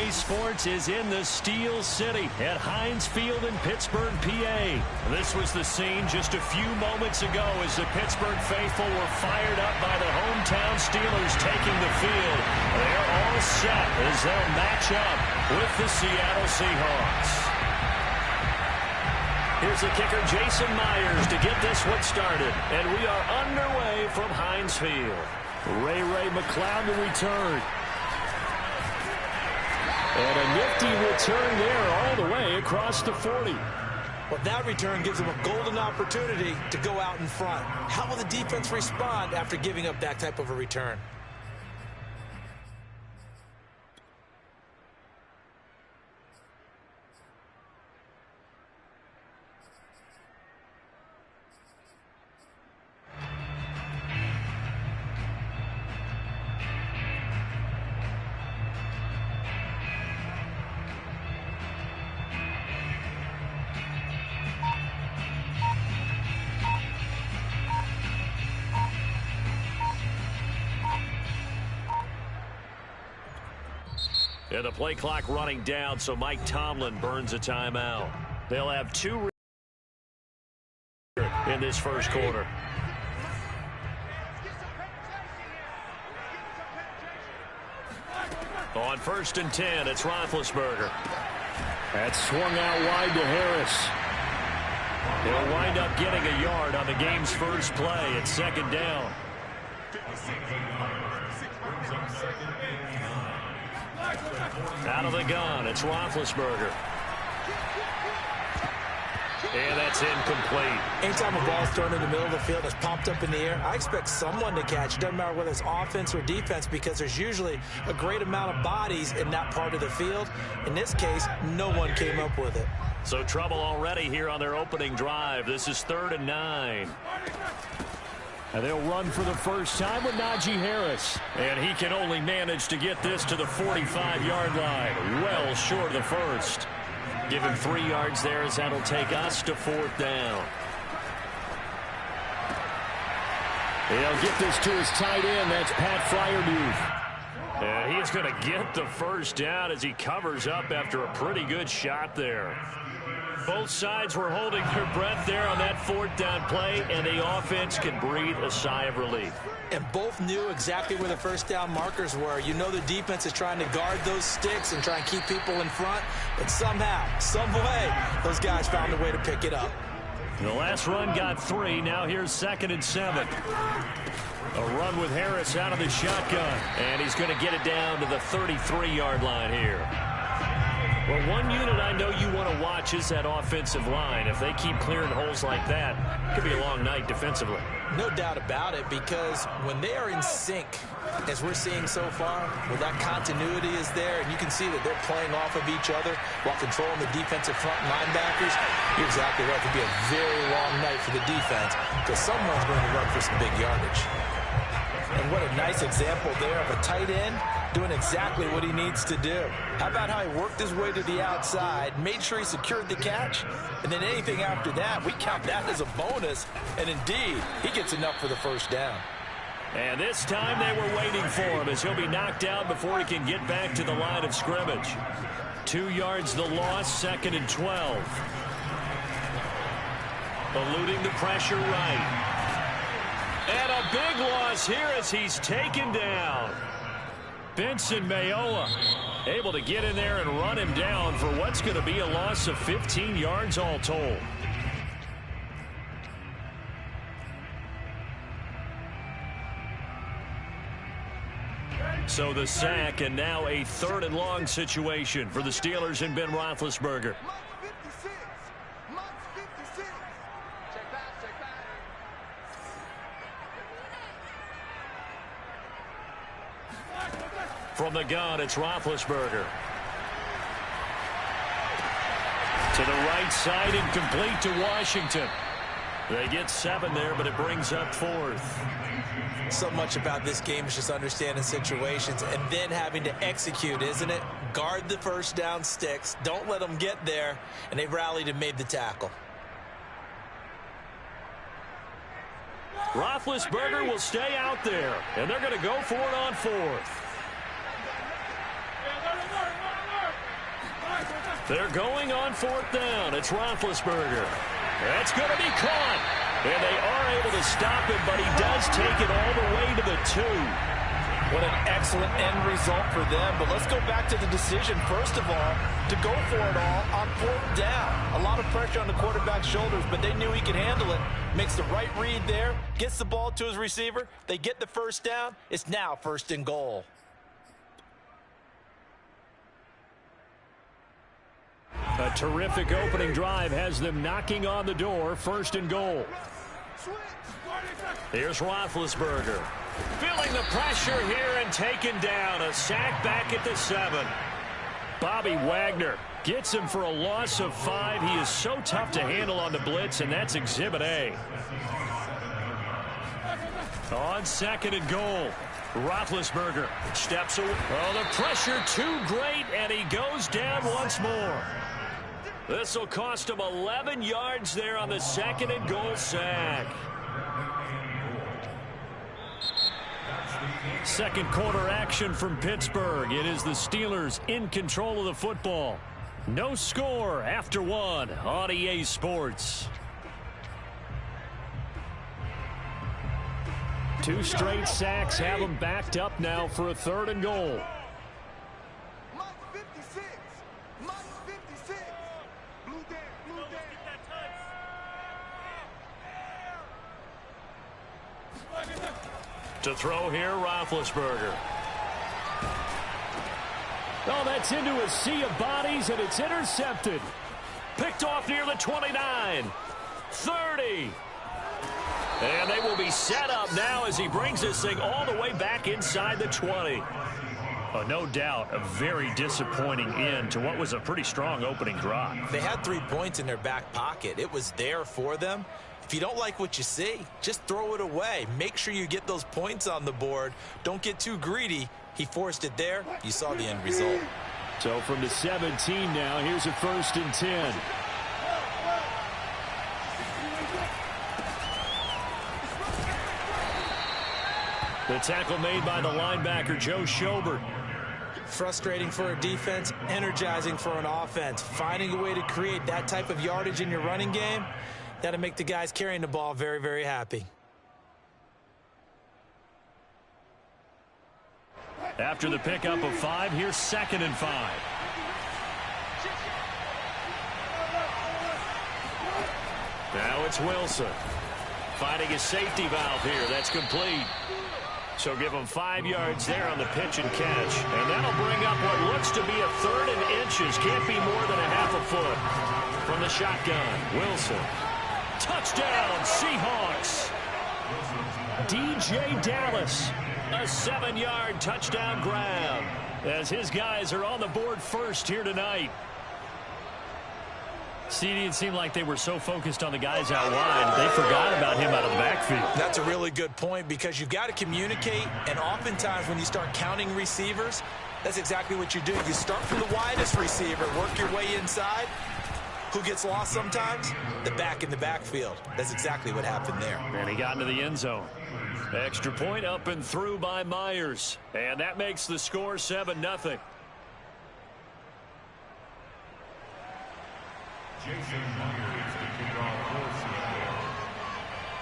EA Sports is in the Steel City at Heinz Field in Pittsburgh, PA. This was the scene just a few moments ago as the Pittsburgh faithful were fired up by the hometown Steelers taking the field. They're all set as they'll match up with the Seattle Seahawks. Here's the kicker, Jason Myers, to get this one started. And we are underway from Heinz Field. Ray McCloud to return. And a nifty return there all the way across the 40. Well, that return gives them a golden opportunity to go out in front. How will the defense respond after giving up that type of a return? And the play clock running down, so Mike Tomlin burns a timeout. They'll have 2 in this first quarter. On 1st and 10, it's Roethlisberger. That's swung out wide to Harris. He'll wind up getting a yard on the game's first play. It's 2nd down. Out of the gun, it's Roethlisberger. And that's incomplete. Anytime a ball's thrown in the middle of the field that's popped up in the air, I expect someone to catch. It doesn't matter whether it's offense or defense, because there's usually a great amount of bodies in that part of the field. In this case, no one came up with it. So trouble already here on their opening drive. This is 3rd and 9. And they'll run for the first time with Najee Harris. And he can only manage to get this to the 45-yard line. Well short of the first. Give him 3 yards there as that'll take us to 4th down. He'll get this to his tight end. That's Pat Fryermuth. And he's going to get the first down as he covers up after a pretty good shot there. Both sides were holding their breath there on that 4th down play, and the offense can breathe a sigh of relief. And both knew exactly where the first down markers were. You know the defense is trying to guard those sticks and try and keep people in front, but somehow, some way, those guys found a way to pick it up. The last run got 3. Now here's 2nd and 7. A run with Harris out of the shotgun, and he's going to get it down to the 33-yard line here. Well, one unit I know you want to watch is that offensive line. If they keep clearing holes like that, it could be a long night defensively. No doubt about it, because when they are in sync, as we're seeing so far, where that continuity is there, and you can see that they're playing off of each other while controlling the defensive front linebackers, you're exactly right. It could be a very long night for the defense, because someone's going to run for some big yardage. And what a nice example there of a tight end doing exactly what he needs to do. How about how he worked his way to the outside, made sure he secured the catch, and then anything after that, we count that as a bonus. And indeed, he gets enough for the first down. And this time they were waiting for him as he'll be knocked down before he can get back to the line of scrimmage. 2 yards the loss, 2nd and 12. Eluding the pressure right. And a big loss here as he's taken down. Benson Mayowa able to get in there and run him down for what's going to be a loss of 15 yards all told. So the sack, and now a 3rd and long situation for the Steelers and Ben Roethlisberger. From the gun, it's Roethlisberger. To the right side and complete to Washington. They get 7 there, but it brings up 4th. So much about this game is just understanding situations and then having to execute, isn't it? Guard the first down sticks. Don't let them get there. And they rallied and made the tackle. Roethlisberger will stay out there, and they're going to go for it on 4th. They're going on 4th down. It's Roethlisberger. That's going to be caught. And they are able to stop him, but he does take it all the way to the 2. What an excellent end result for them. But let's go back to the decision, first of all, to go for it all on 4th down. A lot of pressure on the quarterback's shoulders, but they knew he could handle it. Makes the right read there, gets the ball to his receiver. They get the first down. It's now 1st and goal. A terrific opening drive has them knocking on the door. 1st and goal. Here's Roethlisberger. Feeling the pressure here and taken down. A sack back at the 7. Bobby Wagner gets him for a loss of 5. He is so tough to handle on the blitz, and that's Exhibit A. On 2nd and goal. Roethlisberger steps away. Oh, the pressure too great, and he goes down once more. This will cost him 11 yards there on the 2nd and goal sack. Second quarter action from Pittsburgh. It is the Steelers in control of the football. No score after 1 on EA Sports. 2 straight sacks have them backed up now for a 3rd and goal. To throw here, Roethlisberger. Oh, that's into a sea of bodies, and it's intercepted. Picked off near the 29. 30. And they will be set up now as he brings this thing all the way back inside the 20. Oh, no doubt a very disappointing end to what was a pretty strong opening drive. They had 3 points in their back pocket. It was there for them. If you don't like what you see, just throw it away. Make sure you get those points on the board. Don't get too greedy. He forced it there. You saw the end result. So from the 17 now, here's a 1st and 10. The tackle made by the linebacker, Joe Schobert. Frustrating for a defense, energizing for an offense. Finding a way to create that type of yardage in your running game, that'll make the guys carrying the ball very, very happy. After the pickup of 5, here's 2nd and 5. Now it's Wilson. Finding a safety valve here. That's complete. So give him 5 yards there on the pitch and catch. And that'll bring up what looks to be a 3rd and inches. Can't be more than a half a foot. From the shotgun, Wilson. Touchdown, Seahawks. DJ Dallas, a 7-yard touchdown grab as his guys are on the board first here tonight. CD, it seemed like they were so focused on the guys out wide, they forgot about him out of the backfield. That's a really good point because you've got to communicate, and oftentimes when you start counting receivers, that's exactly what you do. You start from the widest receiver, work your way inside. Who gets lost sometimes? The back in the backfield. That's exactly what happened there. And he got into the end zone. Extra point up and through by Myers. And that makes the score 7-0.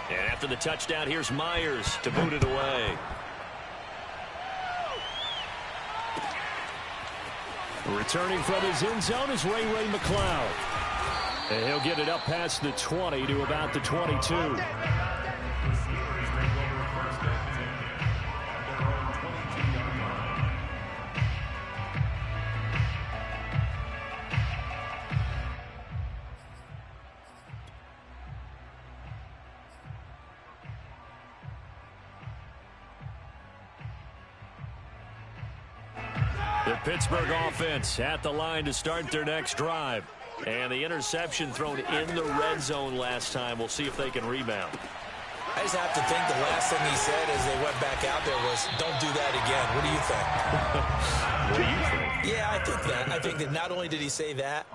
And after the touchdown, here's Myers to boot it away. Returning from his end zone is Ray McCloud. And he'll get it up past the 20 to about the 22. The Pittsburgh offense at the line to start their next drive. And the interception thrown in the red zone last time. We'll see if they can rebound. I just have to think the last thing he said as they went back out there was, don't do that again. What do you think? What do you think? Yeah, I think that. I think that not only did he say that,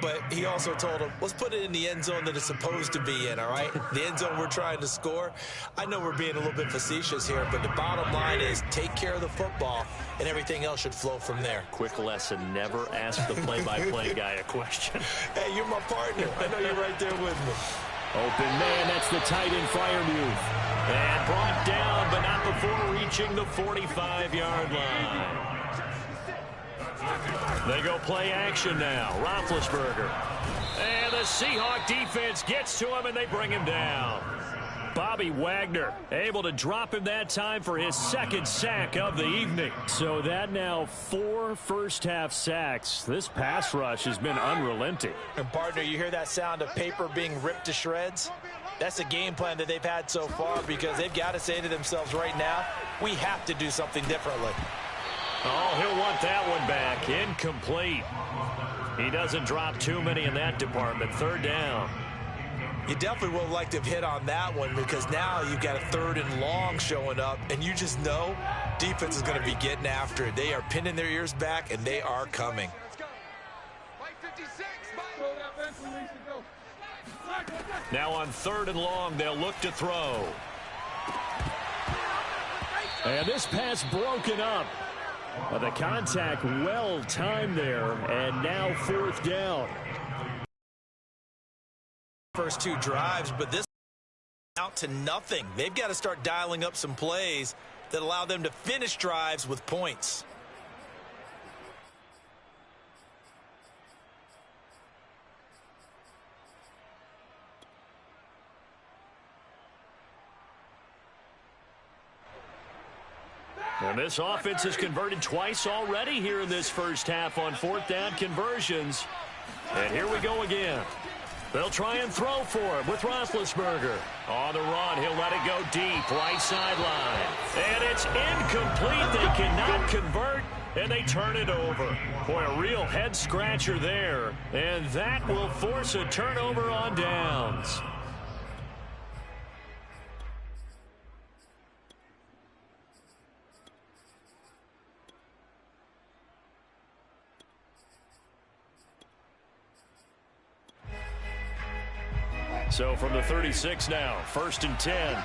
but he also told him, let's put it in the end zone that it's supposed to be in, all right? The end zone we're trying to score. I know we're being a little bit facetious here, but the bottom line is take care of the football, and everything else should flow from there. Quick lesson, never ask the play-by-play guy a question. Hey, you're my partner. I know you're right there with me. Open man, that's the tight end Freiermuth. And brought down, but not before reaching the 45-yard line. They go play action now. Roethlisberger. And the Seahawk defense gets to him, and they bring him down. Bobby Wagner able to drop him that time for his second sack of the evening. So that now 4 first-half sacks. This pass rush has been unrelenting. And, partner, you hear that sound of paper being ripped to shreds? That's the game plan that they've had so far because they've got to say to themselves right now, we have to do something differently. Oh, he'll want that one back. Incomplete. He doesn't drop too many in that department. Third down. You definitely would have liked to have hit on that one because now you've got a 3rd and long showing up, and you just know defense is going to be getting after it. They are pinning their ears back, and they are coming. Now on 3rd and long, they'll look to throw. And this pass broken up. The contact well timed there, and now 4th down. First 2 drives, but this out to nothing. They've got to start dialing up some plays that allow them to finish drives with points. And this offense has converted twice already here in this first half on 4th down conversions. And here we go again. They'll try and throw for him with Roethlisberger. On the run, he'll let it go deep, right sideline. And it's incomplete. They cannot convert, and they turn it over. Boy, a real head-scratcher there. And that will force a turnover on downs. So from the 36 now, 1st and 10.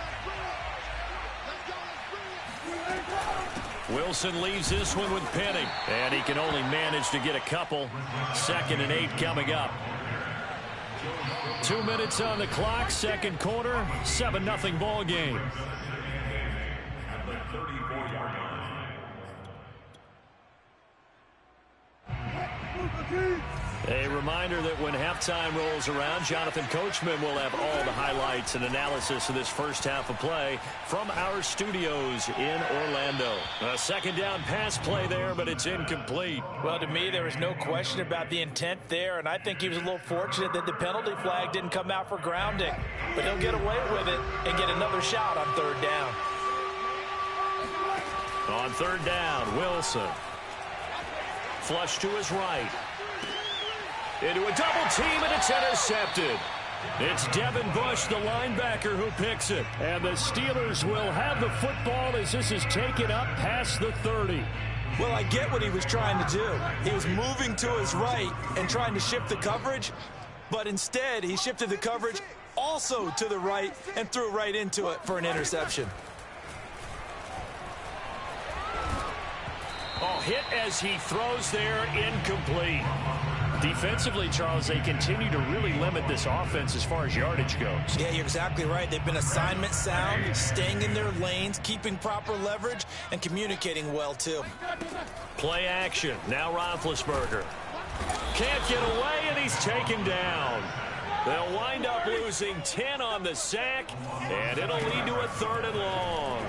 Wilson leaves this one with Penning, and he can only manage to get a couple. 2nd and 8 coming up. 2 minutes on the clock, 2nd quarter, 7-0 ball game. A reminder that when halftime rolls around, Jonathan Coachman will have all the highlights and analysis of this first half of play from our studios in Orlando. A 2nd down pass play there, but it's incomplete. Well, to me, there was no question about the intent there, and I think he was a little fortunate that the penalty flag didn't come out for grounding. But he'll get away with it and get another shot on 3rd down. On 3rd down, Wilson. Flush to his right. Into a double team, and it's intercepted. It's Devin Bush, the linebacker, who picks it. And the Steelers will have the football as this is taken up past the 30. Well, I get what he was trying to do. He was moving to his right and trying to shift the coverage, but instead he shifted the coverage also to the right and threw right into it for an interception. Oh, hit as he throws there, incomplete. Defensively, Charles, they continue to really limit this offense as far as yardage goes. Yeah, you're exactly right. They've been assignment sound, staying in their lanes, keeping proper leverage, and communicating well, too. Play action. Now Roethlisberger. Can't get away, and he's taken down. They'll wind up losing 10 on the sack, and it'll lead to a 3rd and long.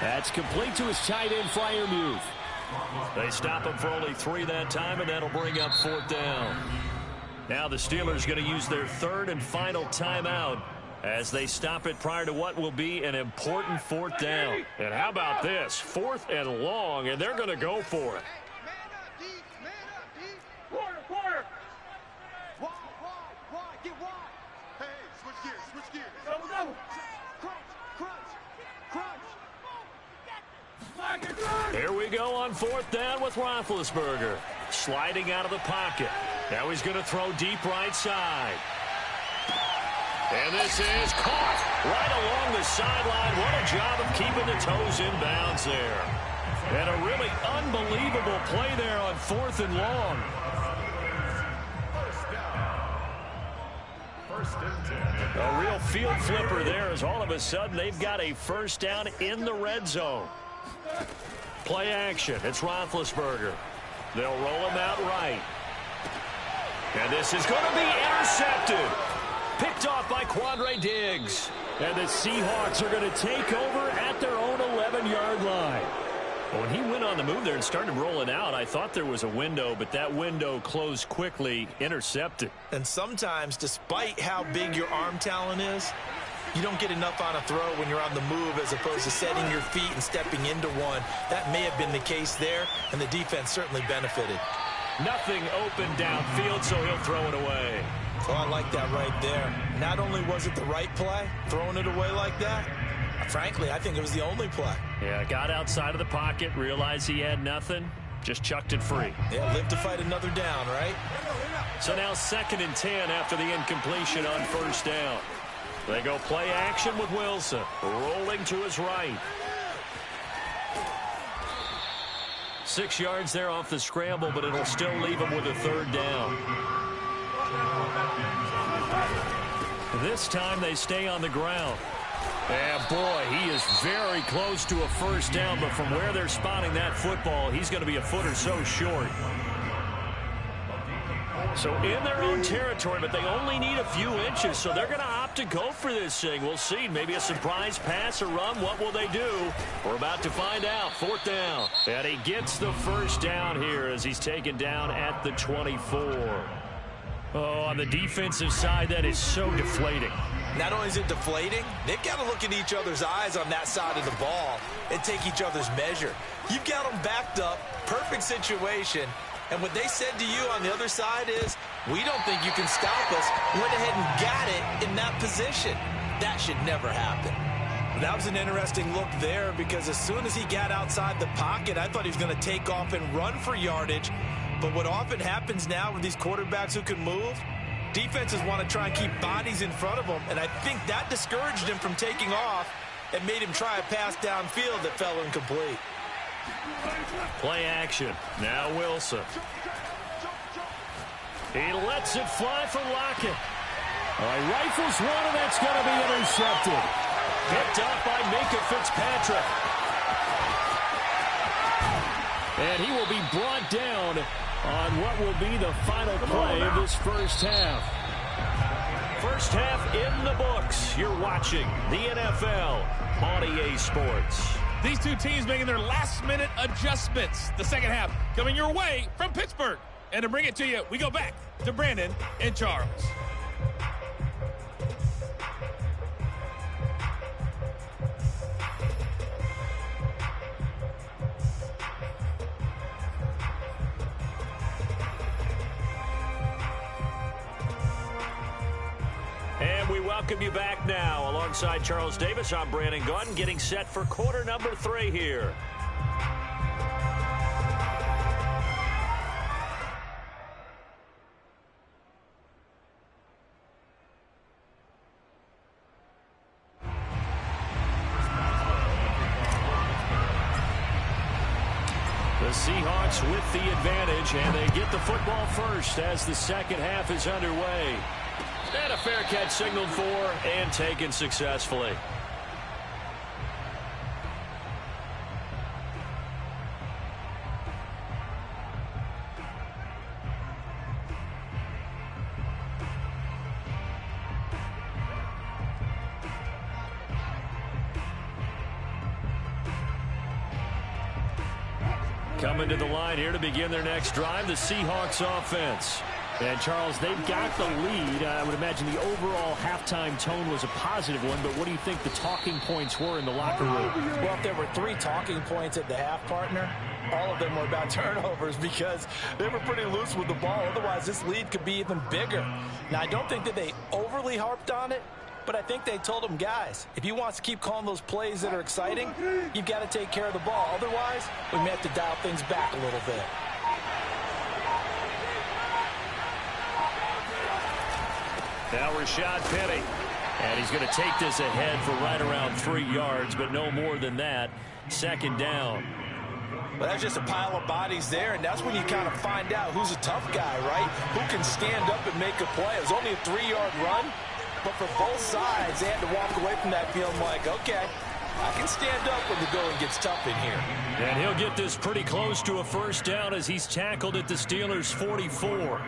That's complete to his tight end, Freiermuth. They stop him for only 3 that time, and that'll bring up 4th down. Now the Steelers going to use their 3rd and final timeout as they stop it prior to what will be an important 4th down. And how about this? 4th and long, and they're going to go for it. Quarter. Wide, get wide. Hey, switch gears. Double. Crunch. Here we go on 4th down with Roethlisberger. sliding out of the pocket. Now he's going to throw deep right side. And this is caught right along the sideline. What a job of keeping the toes in bounds there. And a really unbelievable play there on 4th and long. A real field flipper there as all of a sudden they've got a first down in the red zone. Play action. It's Roethlisberger. They'll roll him out right. And this is going to be intercepted. Picked off by Quandre Diggs. And the Seahawks are going to take over at their own 11-yard line. When he went on the move there and started rolling out, I thought there was a window, but that window closed quickly, intercepted. And sometimes, despite how big your arm talent is, you don't get enough on a throw when you're on the move as opposed to setting your feet and stepping into one. That may have been the case there, and the defense certainly benefited. Nothing open downfield, so he'll throw it away. Oh, I like that right there. Not only was it the right play, throwing it away like that, frankly, I think it was the only play. Yeah, got outside of the pocket, realized he had nothing, just chucked it free. Yeah, live to fight another down, right? So now 2nd and 10 after the incompletion on 1st down. They go play action with Wilson, rolling to his right. 6 yards there off the scramble, but it'll still leave him with a 3rd down. This time they stay on the ground. And boy, he is very close to a first down, but from where they're spotting that football, he's going to be a foot or so short. So in their own territory, but they only need a few inches, so they're going to opt to go for this thing. We'll see. Maybe a surprise pass or run. What will they do? We're about to find out. 4th down. And he gets the first down here as he's taken down at the 24. Oh, on the defensive side, that is so deflating. Not only is it deflating, they've got to look in each other's eyes on that side of the ball and take each other's measure. You've got them backed up, perfect situation, and what they said to you on the other side is, we don't think you can stop us. Went ahead and got it in that position. That should never happen. That was an interesting look there because as soon as he got outside the pocket, I thought he was going to take off and run for yardage. But what often happens now with these quarterbacks who can move, defenses want to try and keep bodies in front of them, and I think that discouraged him from taking off and made him try a pass downfield that fell incomplete. Play action. Now Wilson. He lets it fly for Lockett. Rifles one, and that's going to be intercepted. Picked up by Minka Fitzpatrick. And he will be brought down on what will be the final play of this first half. First half in the books. You're watching the NFL on EA Sports. These two teams making their last-minute adjustments. The second half coming your way from Pittsburgh. And to bring it to you, we go back to Brandon and Charles. And we welcome you back now. Alongside Charles Davis, I'm Brandon Gaudin, getting set for quarter number 3 here. The Seahawks with the advantage, and they get the football first as the second half is underway. And a fair catch signaled for and taken successfully. Coming to the line here to begin their next drive, the Seahawks offense. And, Charles, they've got the lead. I would imagine the overall halftime tone was a positive one, but what do you think the talking points were in the locker room? Well, if there were 3 talking points at the half, partner, all of them were about turnovers because they were pretty loose with the ball. Otherwise, this lead could be even bigger. Now, I don't think that they overly harped on it, but I think they told them, guys, if you want to keep calling those plays that are exciting, you've got to take care of the ball. Otherwise, we may have to dial things back a little bit. Now Rashad Penny. And he's going to take this ahead for right around 3 yards, but no more than that. Second down. Well, that's just a pile of bodies there, and that's when you kind of find out who's a tough guy, right? Who can stand up and make a play. It was only a 3-yard run, but for both sides, they had to walk away from that feeling like, okay, I can stand up when the going gets tough in here. And he'll get this pretty close to a first down as he's tackled at the Steelers' 44.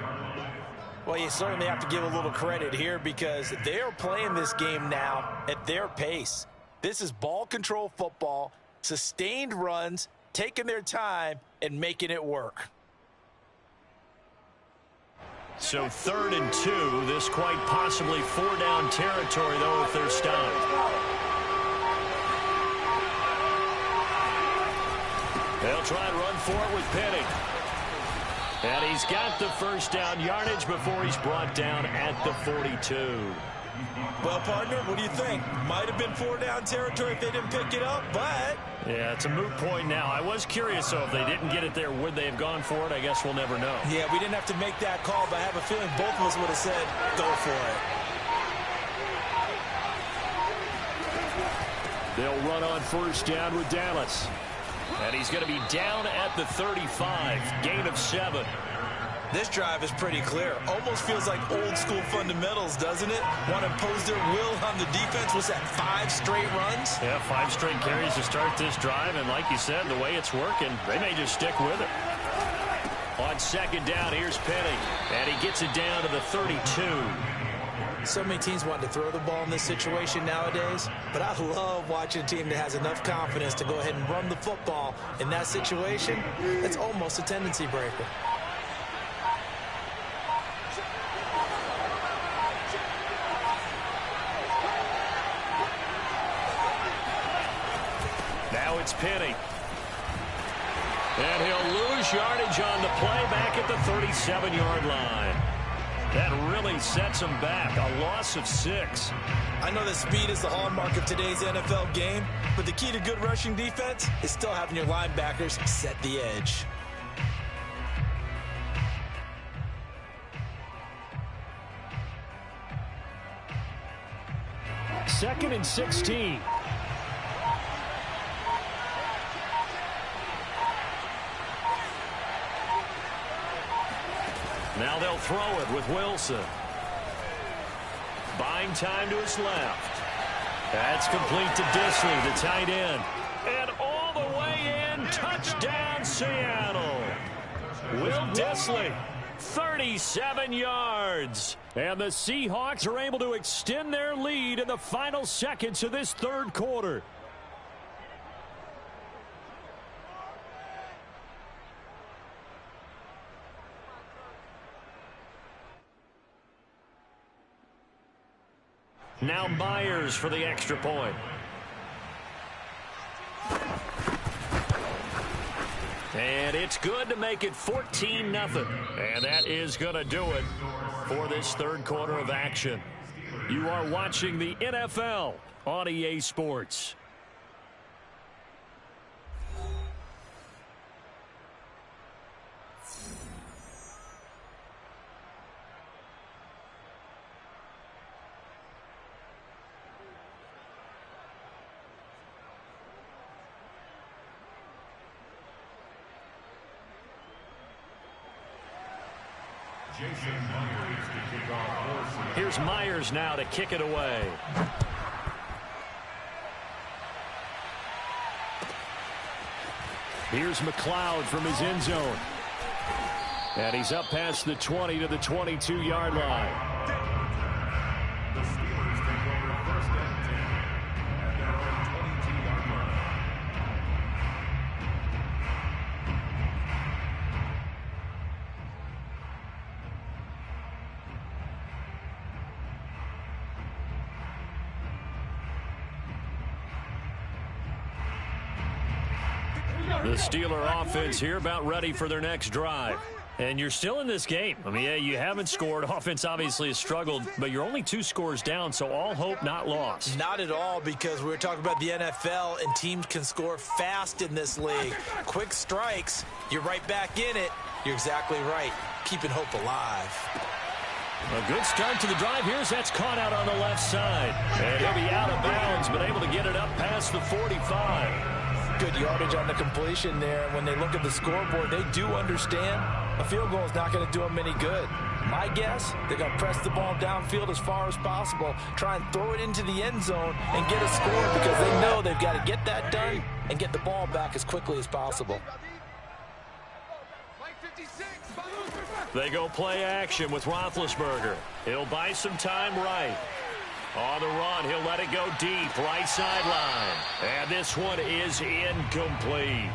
Well, you certainly have to give a little credit here because they're playing this game now at their pace. This is ball control football, sustained runs, taking their time and making it work. So 3rd and 2. This quite possibly 4-down territory, though, if they're stopped. They'll try and run for it with Penny. And he's got the first down yardage before he's brought down at the 42. Well, partner, what do you think? Might have been 4-down territory if they didn't pick it up, but... Yeah, it's a moot point now. I was curious, though, if they didn't get it there, would they have gone for it? I guess we'll never know. Yeah, we didn't have to make that call, but I have a feeling both of us would have said, go for it. They'll run on first down with Dallas. And he's going to be down at the 35. Gain of 7. This drive is pretty clear. Almost feels like old school fundamentals, doesn't it? Want to impose their will on the defense. What's that, 5 straight runs? Yeah, 5 straight carries to start this drive. And like you said, the way it's working, they may just stick with it. On second down, here's Penny. And he gets it down to the 32. So many teams want to throw the ball in this situation nowadays, but I love watching a team that has enough confidence to go ahead and run the football in that situation. It's almost a tendency breaker. Now it's Penny. And he'll lose yardage on the play back at the 37-yard line. That really sets him back. A loss of 6. I know that speed is the hallmark of today's NFL game, but the key to good rushing defense is still having your linebackers set the edge. Second and 16. Now they'll throw it with Wilson. Buying time to his left. That's complete to Disley, the tight end. And all the way in, touchdown Seattle. Will Disley, 37 yards. And the Seahawks are able to extend their lead in the final seconds of this third quarter. Now Myers for the extra point. And it's good to make it 14-0. And that is going to do it for this third quarter of action. You are watching the NFL on EA Sports. Here's Myers now to kick it away. Here's McLeod from his end zone. And he's up past the 20 to the 22-yard line. The Steelers take over first and 10 at their own 22-yard line. The Steeler offense here about ready for their next drive. And you're still in this game. I mean, yeah, you haven't scored. Offense obviously has struggled, but you're only 2 scores down, so all hope not lost. Not at all, because we were talking about the NFL, and teams can score fast in this league. Quick strikes, you're right back in it. You're exactly right. Keeping hope alive. A good start to the drive. That's caught out on the left side. And he'll be out of bounds, but able to get it up past the 45. Good yardage on the completion there. When they look at the scoreboard, they do understand a field goal is not going to do them any good. My guess, they're going to press the ball downfield as far as possible, try and throw it into the end zone and get a score because they know they've got to get that done and get the ball back as quickly as possible. They go play action with Roethlisberger. He'll buy some time right. On the run, he'll let it go deep, right sideline. And this one is incomplete.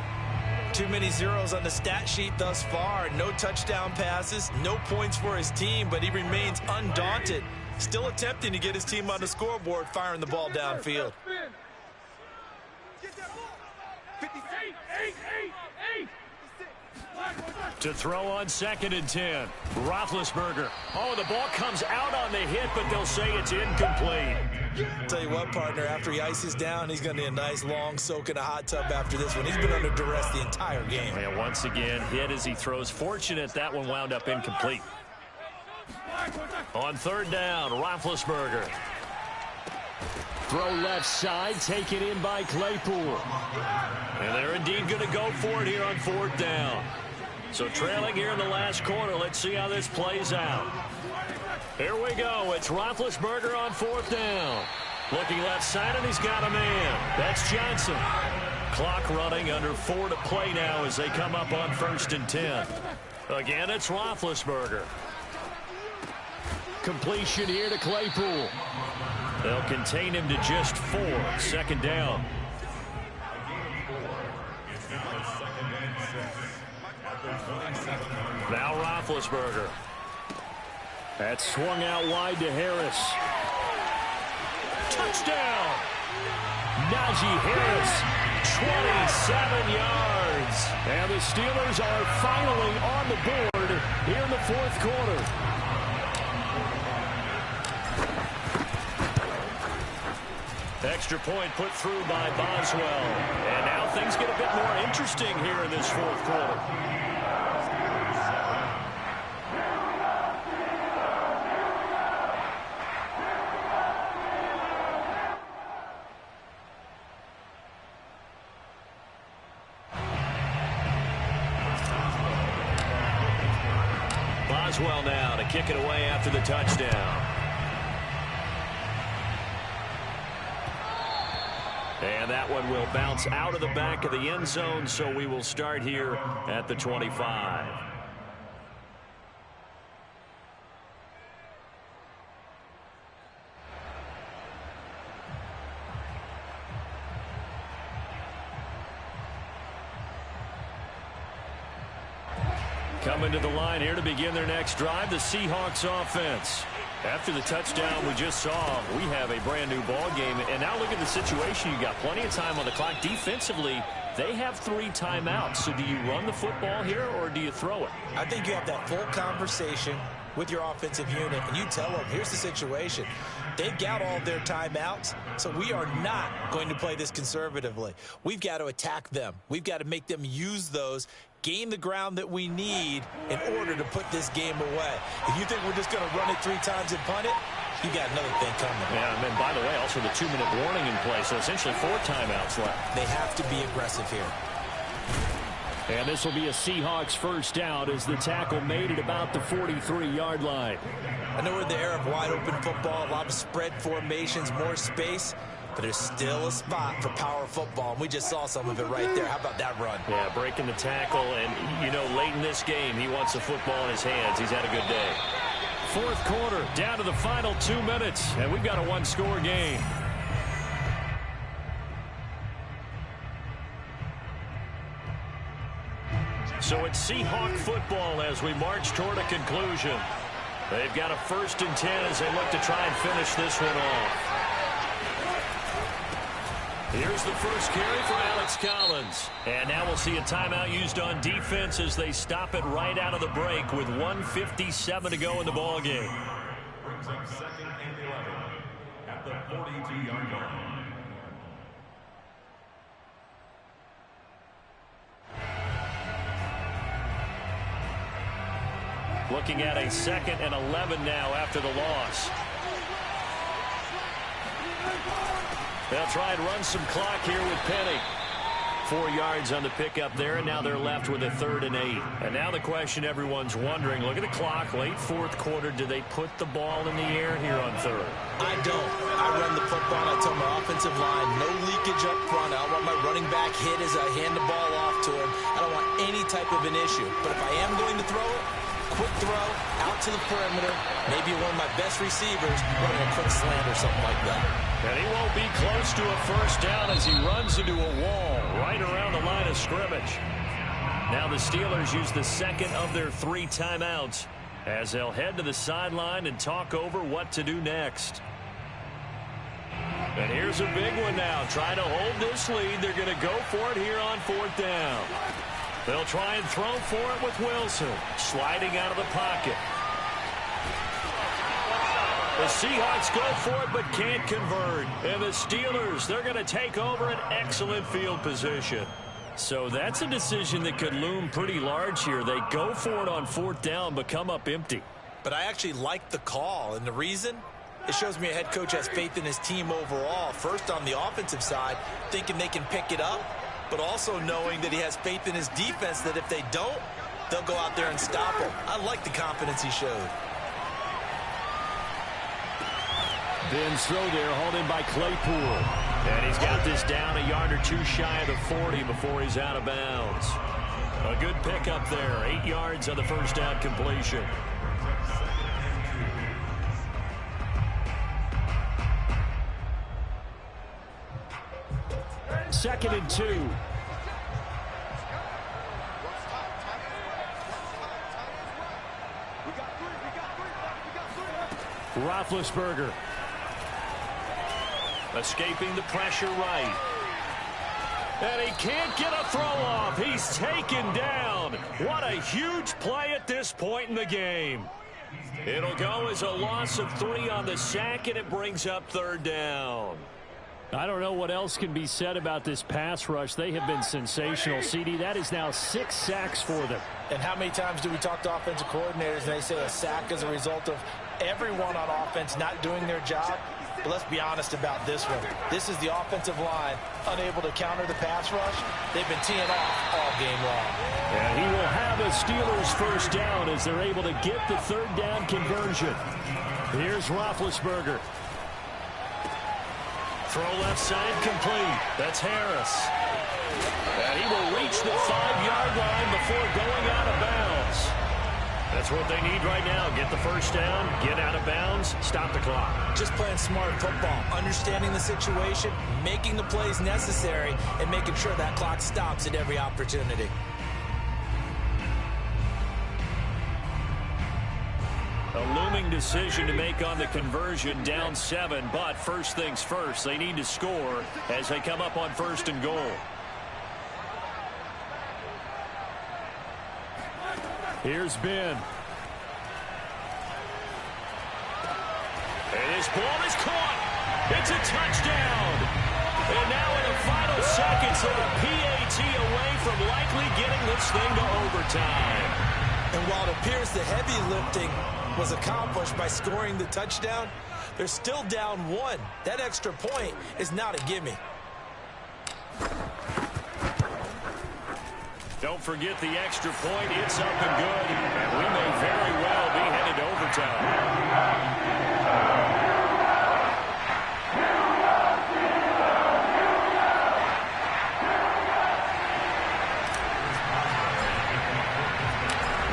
Too many zeros on the stat sheet thus far. No touchdown passes, no points for his team, but he remains undaunted. Still attempting to get his team on the scoreboard, firing the ball downfield. To throw on 2nd and 10. Roethlisberger. Oh, the ball comes out on the hit, but they'll say it's incomplete. Tell you what, partner, after he ices down, he's going to need a nice long soak in a hot tub after this one. He's been under duress the entire game. And once again, hit as he throws. Fortunate that one wound up incomplete. On 3rd down, Roethlisberger. Throw left side, taken in by Claypool. And they're indeed going to go for it here on 4th down. So trailing here in the last quarter. Let's see how this plays out. Here we go. It's Roethlisberger on 4th down. Looking left side, and he's got a man. That's Johnson. Clock running, under 4 to play now as they come up on 1st and 10. Again, it's Roethlisberger. Completion here to Claypool. They'll contain him to just 4. 2nd down. Now Roethlisberger. That's swung out wide to Harris. Touchdown! Najee Harris, 27 yards. And the Steelers are finally on the board here in the 4th quarter. Extra point put through by Boswell. And now things get a bit more interesting here in this 4th quarter. Boswell now to kick it away after the touchdown. And that one will bounce out of the back of the end zone, so we will start here at the 25. Coming to the line here to begin their next drive, the Seahawks offense. After the touchdown we just saw, we have a brand new ball game. And now look at the situation. You got plenty of time on the clock. Defensively, they have 3 timeouts. So do you run the football here or do you throw it? I think you have that full conversation with your offensive unit, and you tell them, here's the situation. They've got all their timeouts, so we are not going to play this conservatively. We've got to attack them. We've got to make them use those, gain the ground that we need in order to put this game away. If you think we're just going to run it 3 times and punt it, you got another thing coming. Yeah, and by the way, also the 2-minute warning in play, so essentially 4 timeouts left. They have to be aggressive here. And this will be a Seahawks first down as the tackle made at about the 43-yard line. I know we're in the era of wide-open football, a lot of spread formations, more space, but there's still a spot for power football, and we just saw some of it right there. How about that run? Yeah, breaking the tackle, and, you know, late in this game, he wants the football in his hands. He's had a good day. 4th quarter, down to the final 2 minutes, and we've got a 1-score game. So it's Seahawk football as we march toward a conclusion. They've got a 1st and 10 as they look to try and finish this one off. Here's the first carry for Alex Collins. And now we'll see a timeout used on defense as they stop it right out of the break with 1:57 to go in the ball game. Brings up 2nd and 11 at the 42-yard line. Looking at a 2nd and 11 now after the loss. They'll try and run some clock here with Penny. 4 yards on the pickup there, and now they're left with a 3rd and 8. And now the question everyone's wondering, look at the clock, late 4th quarter, do they put the ball in the air here on 3rd? I don't. I run the football, and I tell my offensive line, no leakage up front. I don't want my running back hit as I hand the ball off to him. I don't want any type of an issue. But if I am going to throw it, quick throw, out to the perimeter, maybe one of my best receivers running a quick slant or something like that. And he won't be close to a 1st down as he runs into a wall right around the line of scrimmage. Now the Steelers use the 2nd of their 3 timeouts as they'll head to the sideline and talk over what to do next. And here's a big one now. Trying to hold this lead. They're going to go for it here on 4th down. They'll try and throw for it with Wilson. Sliding out of the pocket. The Seahawks go for it but can't convert. And the Steelers, they're going to take over an excellent field position. So that's a decision that could loom pretty large here. They go for it on 4th down but come up empty. But I actually like the call. And the reason? It shows me a head coach has faith in his team overall. First on the offensive side, thinking they can pick it up, but also knowing that he has faith in his defense that if they don't, they'll go out there and stop them. I like the confidence he showed. Ben's throw there, hauled in by Claypool. And he's got this down a yard or 2 shy of the 40 before he's out of bounds. A good pickup there, 8 yards on the 1st down completion. Second and 2. Roethlisberger. Escaping the pressure right. And he can't get a throw off. He's taken down. What a huge play at this point in the game. It'll go as a loss of 3 on the sack, and it brings up 3rd down. I don't know what else can be said about this pass rush. They have been sensational, CD. That is now 6 sacks for them. And how many times do we talk to offensive coordinators and they say a sack is a result of everyone on offense not doing their job? But let's be honest about this one. This is the offensive line unable to counter the pass rush. They've been teeing off all game long. And he will have a Steelers 1st down as they're able to get the 3rd down conversion. Here's Roethlisberger. Throw left side complete. That's Harris. And he will reach the 5-yard line before going out of bounds. That's what they need right now. Get the 1st down, get out of bounds, stop the clock. Just playing smart football, understanding the situation, making the plays necessary, and making sure that clock stops at every opportunity. A looming decision to make on the conversion, down 7, but first things first, they need to score as they come up on 1st and goal. Here's Ben. And his ball is caught. It's a touchdown. And now in the final seconds, they're a PAT away from likely getting this thing to overtime. And while it appears the heavy lifting was accomplished by scoring the touchdown, they're still down 1. That extra point is not a gimme. Don't forget the extra point. It's up and good. And we may very well be headed to overtime.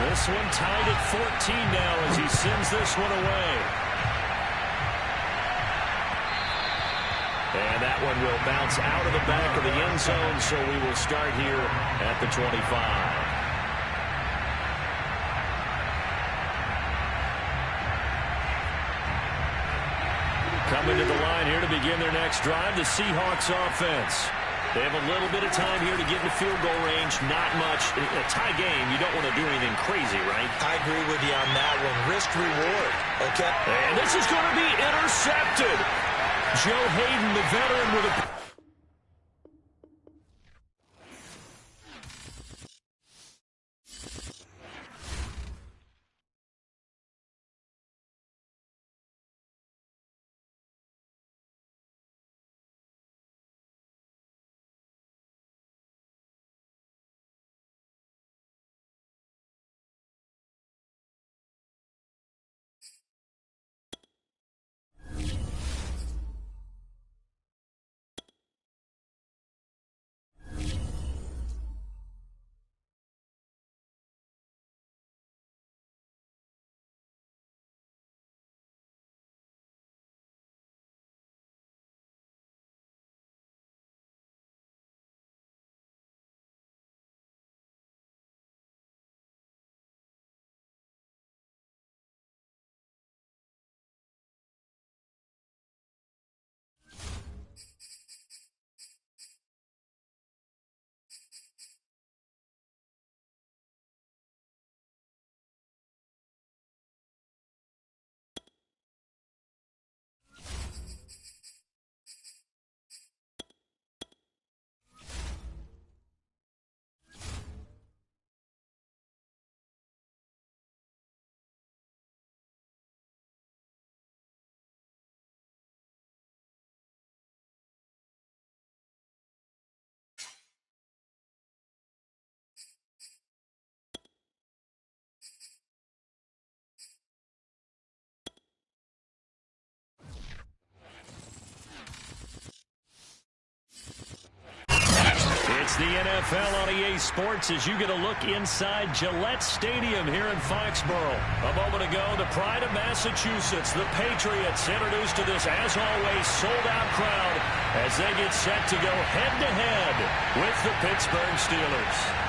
This one tied at 14 now as he sends this one away. And that one will bounce out of the back of the end zone, so we will start here at the 25. Coming to the line here to begin their next drive, the Seahawks offense. They have a little bit of time here to get in the field goal range. Not much. A tie game, you don't want to do anything crazy, right? I agree with you on that one. Risk-reward, okay? And this is going to be intercepted. Joe Hayden, the veteran, with a It's the NFL on EA Sports as you get a look inside Gillette Stadium here in Foxborough. A moment ago, the pride of Massachusetts, the Patriots, introduced to this, as always, sold-out crowd as they get set to go head-to-head with the Pittsburgh Steelers.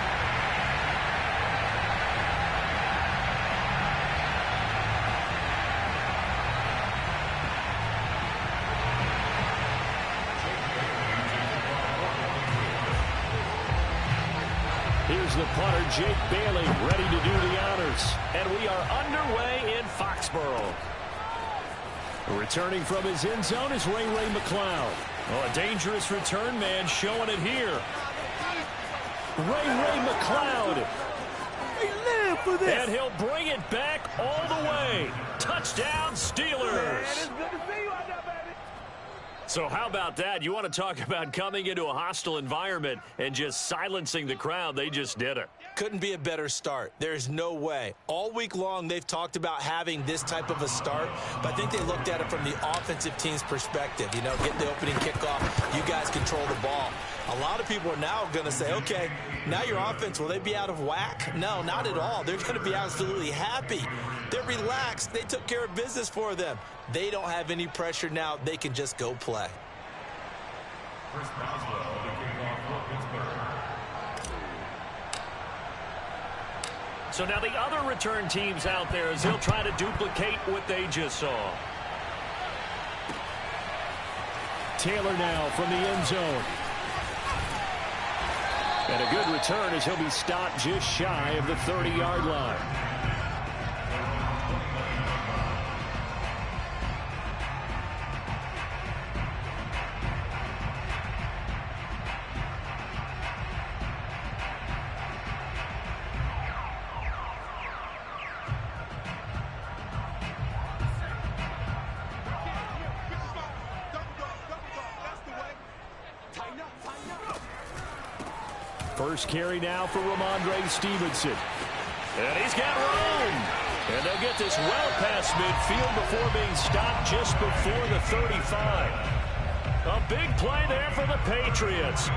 Here's the punter, Jake Bailey, ready to do the honors. And we are underway in Foxborough. Returning from his end zone is Ray McLeod. Oh, a dangerous return man showing it here. Ray McLeod. They live for this. And he'll bring it back all the way. Touchdown, Steelers. Man, it's good to see you out there, baby. So how about that? You want to talk about coming into a hostile environment and just silencing the crowd. They just did it. Couldn't be a better start. There's no way. All week long, they've talked about having this type of a start, but I think they looked at it from the offensive team's perspective. You know, get the opening kickoff. You guys control the ball. A lot of people are now going to say, okay, now your offense, will they be out of whack? No, not at all. They're going to be absolutely happy. They're relaxed. They took care of business for them. They don't have any pressure now. They can just go play. Chris Boswell, the kickoff for Pittsburgh. So now the other return teams out there as they'll try to duplicate what they just saw. Taylor now from the end zone. And a good return as he'll be stopped just shy of the 30-yard line. First carry now for Ramondre Stevenson. And he's got room. And they'll get this well past midfield before being stopped just before the 35. A big play there for the Patriots.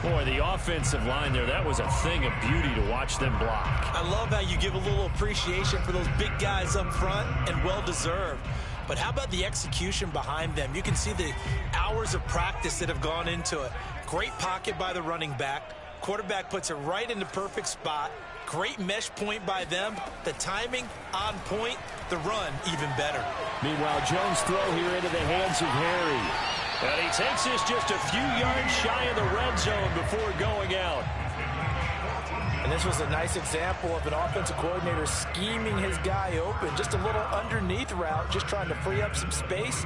Boy, the offensive line there, that was a thing of beauty to watch them block. I love how you give a little appreciation for those big guys up front, and well-deserved. But how about the execution behind them? You can see the hours of practice that have gone into it. Great pocket by the running back. Quarterback puts it right in the perfect spot. Great mesh point by them. The timing on point. The run even better. Meanwhile, Jones' throw here into the hands of Harry. And he takes this just a few yards shy of the red zone before going out. And this was a nice example of an offensive coordinator scheming his guy open. Just a little underneath route, just trying to free up some space,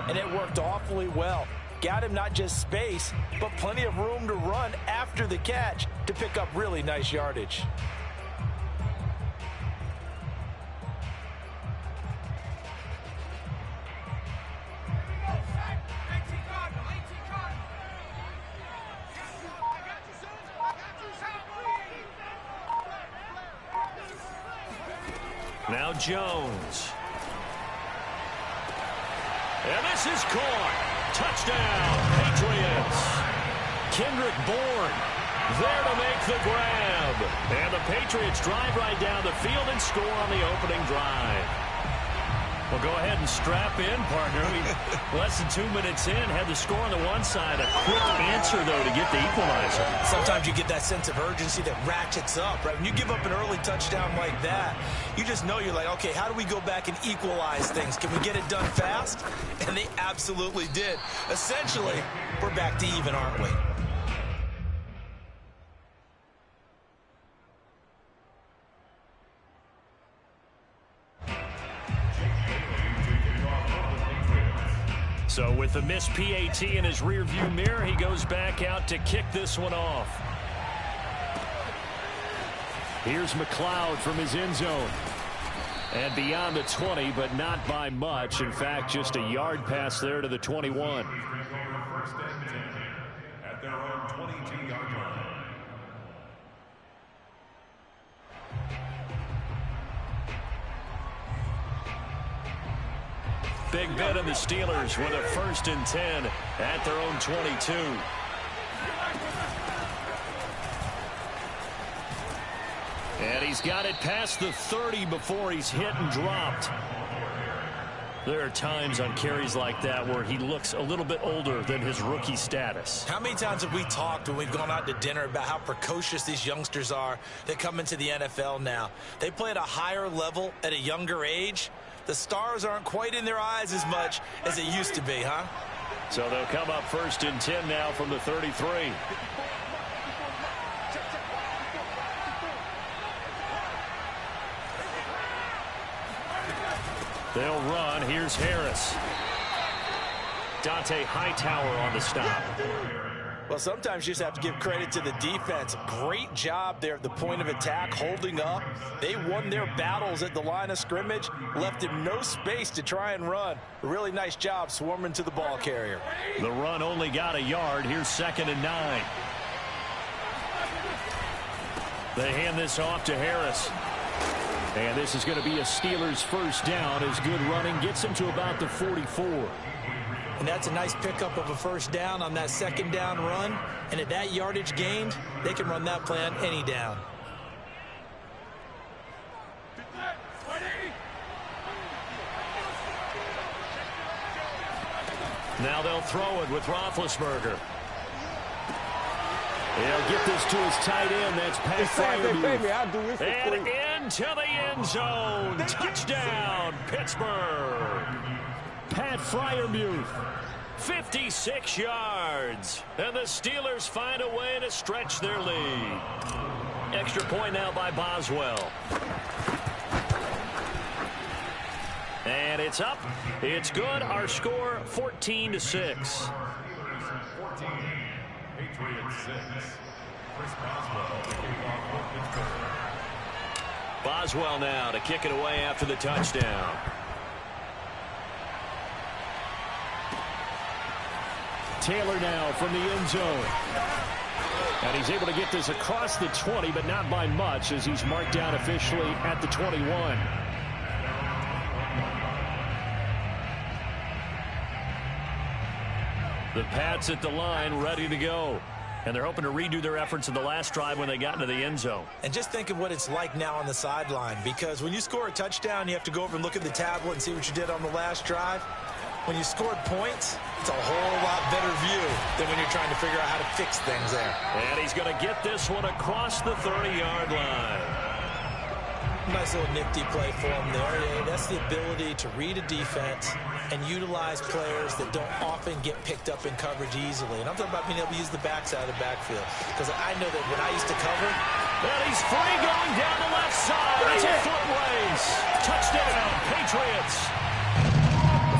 and it worked awfully well. Got him not just space, but plenty of room to run after the catch to pick up really nice yardage. Now Jones. And this is caught. Touchdown, Patriots. Kendrick Bourne there to make the grab. And the Patriots drive right down the field and score on the opening drive. Well, go ahead and strap in, partner. Less than 2 minutes in, had the score on the one side. A quick answer, though, to get the equalizer. Sometimes you get that sense of urgency that ratchets up, right? When you give up an early touchdown like that, you just know you're like, okay, how do we go back and equalize things? Can we get it done fast? And they absolutely did. Essentially, we're back to even, aren't we? So with the missed PAT in his rearview mirror, he goes back out to kick this one off. Here's McLeod from his end zone. And beyond the 20, but not by much. In fact, just a yard pass there to the 21. First and 10 at their own 22-yard line. Big Ben and the Steelers with a 1st and 10 at their own 22. he's got it past the 30 before he's hit and dropped. There are times on carries like that where he looks a little bit older than his rookie status. How many times have we talked when we've gone out to dinner about how precocious these youngsters are that come into the NFL now? They play at a higher level at a younger age. The stars aren't quite in their eyes as much as it used to be, huh? So they'll come up 1st and 10 now from the 33. They'll run. Here's Harris. Dante Hightower on the stop. Well, sometimes you just have to give credit to the defense. Great job there at the point of attack, holding up. They won their battles at the line of scrimmage, left him no space to try and run. A really nice job swarming to the ball carrier. The run only got a yard. Here's 2nd and 9. They hand this off to Harris. And this is going to be a Steelers first down as good running gets him to about the 44. And that's a nice pickup of a first down on that 2nd down run. And at that yardage gained, they can run that play on any down. Now they'll throw it with Roethlisberger. He'll get this to his tight end. That's Pat Freiermuth. And into the end zone. Touchdown, Pittsburgh. Pat Freiermuth, 56 yards. And the Steelers find a way to stretch their lead. Extra point now by Boswell. And it's up. It's good. Our score, 14-6. 14, Patriots 6. Chris Boswell to kick off for Pittsburgh. Boswell now to kick it away after the touchdown. Taylor now from the end zone. And he's able to get this across the 20, but not by much as he's marked down officially at the 21. The Pats at the line ready to go. And they're hoping to redo their efforts in the last drive when they got into the end zone. And just think of what it's like now on the sideline, because when you score a touchdown, you have to go over and look at the tablet and see what you did on the last drive. When you scored points, it's a whole lot better view than when you're trying to figure out how to fix things there. And he's going to get this one across the 30-yard line. Nice little nifty play for him there. Yeah, that's the ability to read a defense and utilize players that don't often get picked up in coverage easily. And I'm talking about being able to use the backside of the backfield. Because I know that when I used to cover... And he's free going down the left side. It's a foot race. Touchdown, Patriots.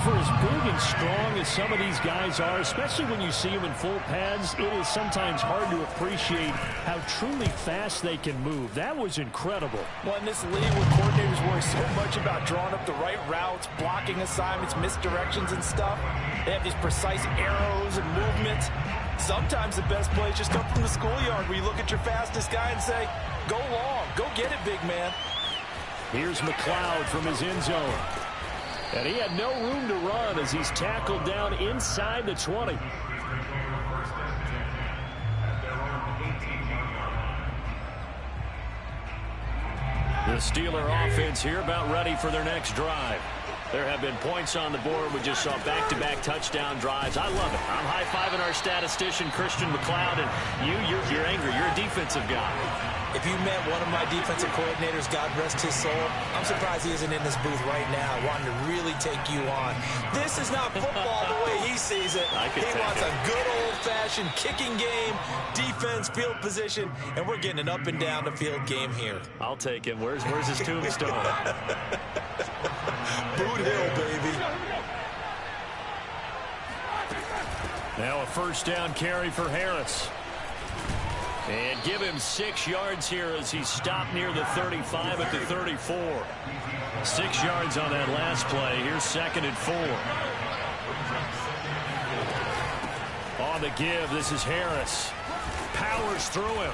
For as big and strong as some of these guys are, especially when you see them in full pads, it is sometimes hard to appreciate how truly fast they can move. That was incredible. Well, in this league where coordinators worry so much about drawing up the right routes, blocking assignments, misdirections and stuff, they have these precise arrows and movements. Sometimes the best plays just come from the schoolyard where you look at your fastest guy and say, go long, go get it, big man. Here's McLeod from his end zone. And he had no room to run as he's tackled down inside the 20. The Steeler offense here about ready for their next drive. There have been points on the board. We just saw back-to-back touchdown drives. I love it. I'm high-fiving our statistician, Christian McLeod, and you're angry. You're a defensive guy. If you met one of my defensive coordinators, God rest his soul, I'm surprised he isn't in this booth right now wanting to really take you on. This is not football the way he sees it. He wants a good old-fashioned kicking game, defense, field position, and we're getting an up-and-down-the-field game here. I'll take him. Where's his tombstone? Boot Hill, baby. Now a first down carry for Harris. And give him 6 yards here as he stopped near the 35 at the 34. 6 yards on that last play. Here's 2nd and 4. On the give, this is Harris. Powers through him.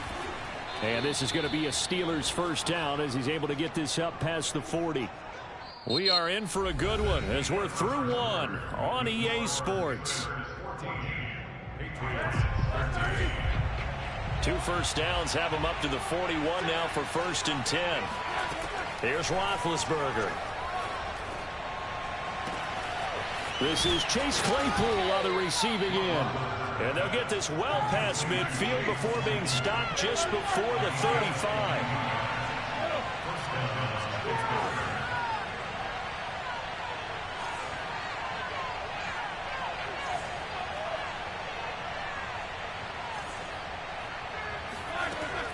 And this is going to be a Steelers first down as he's able to get this up past the 40. We are in for a good one as we're through one on EA Sports. 2 first downs have him up to the 41 now for 1st and 10. Here's Roethlisberger. This is Chase Claypool on the receiving end. And they'll get this well past midfield before being stopped just before the 35.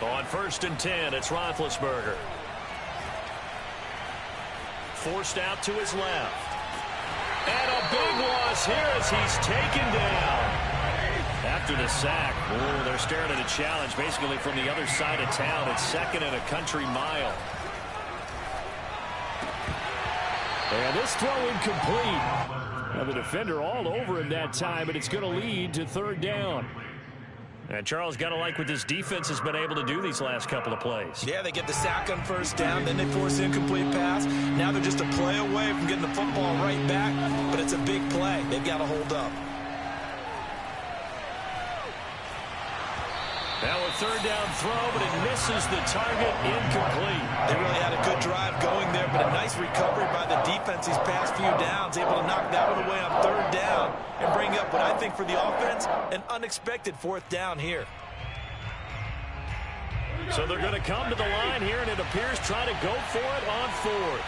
On 1st and 10, it's Roethlisberger. Forced out to his left. And a big loss here as he's taken down. After the sack, they're staring at a challenge basically from the other side of town. It's 2nd and a country mile. And this throw incomplete. Now the defender all over him that time, but it's going to lead to 3rd down. And Charles, got to like what this defense has been able to do these last couple of plays. Yeah, they get the sack on 1st down, then they force an incomplete pass. Now they're just a play away from getting the football right back, but it's a big play. They've got to hold up. Now a 3rd down throw, but it misses the target, incomplete. They really had a good drive going there, but a nice recovery by the defense these past few downs, able to knock that one away on 3rd down and bring up what I think for the offense, an unexpected 4th down here. So they're going to come to the line here, and it appears trying to go for it on 4th.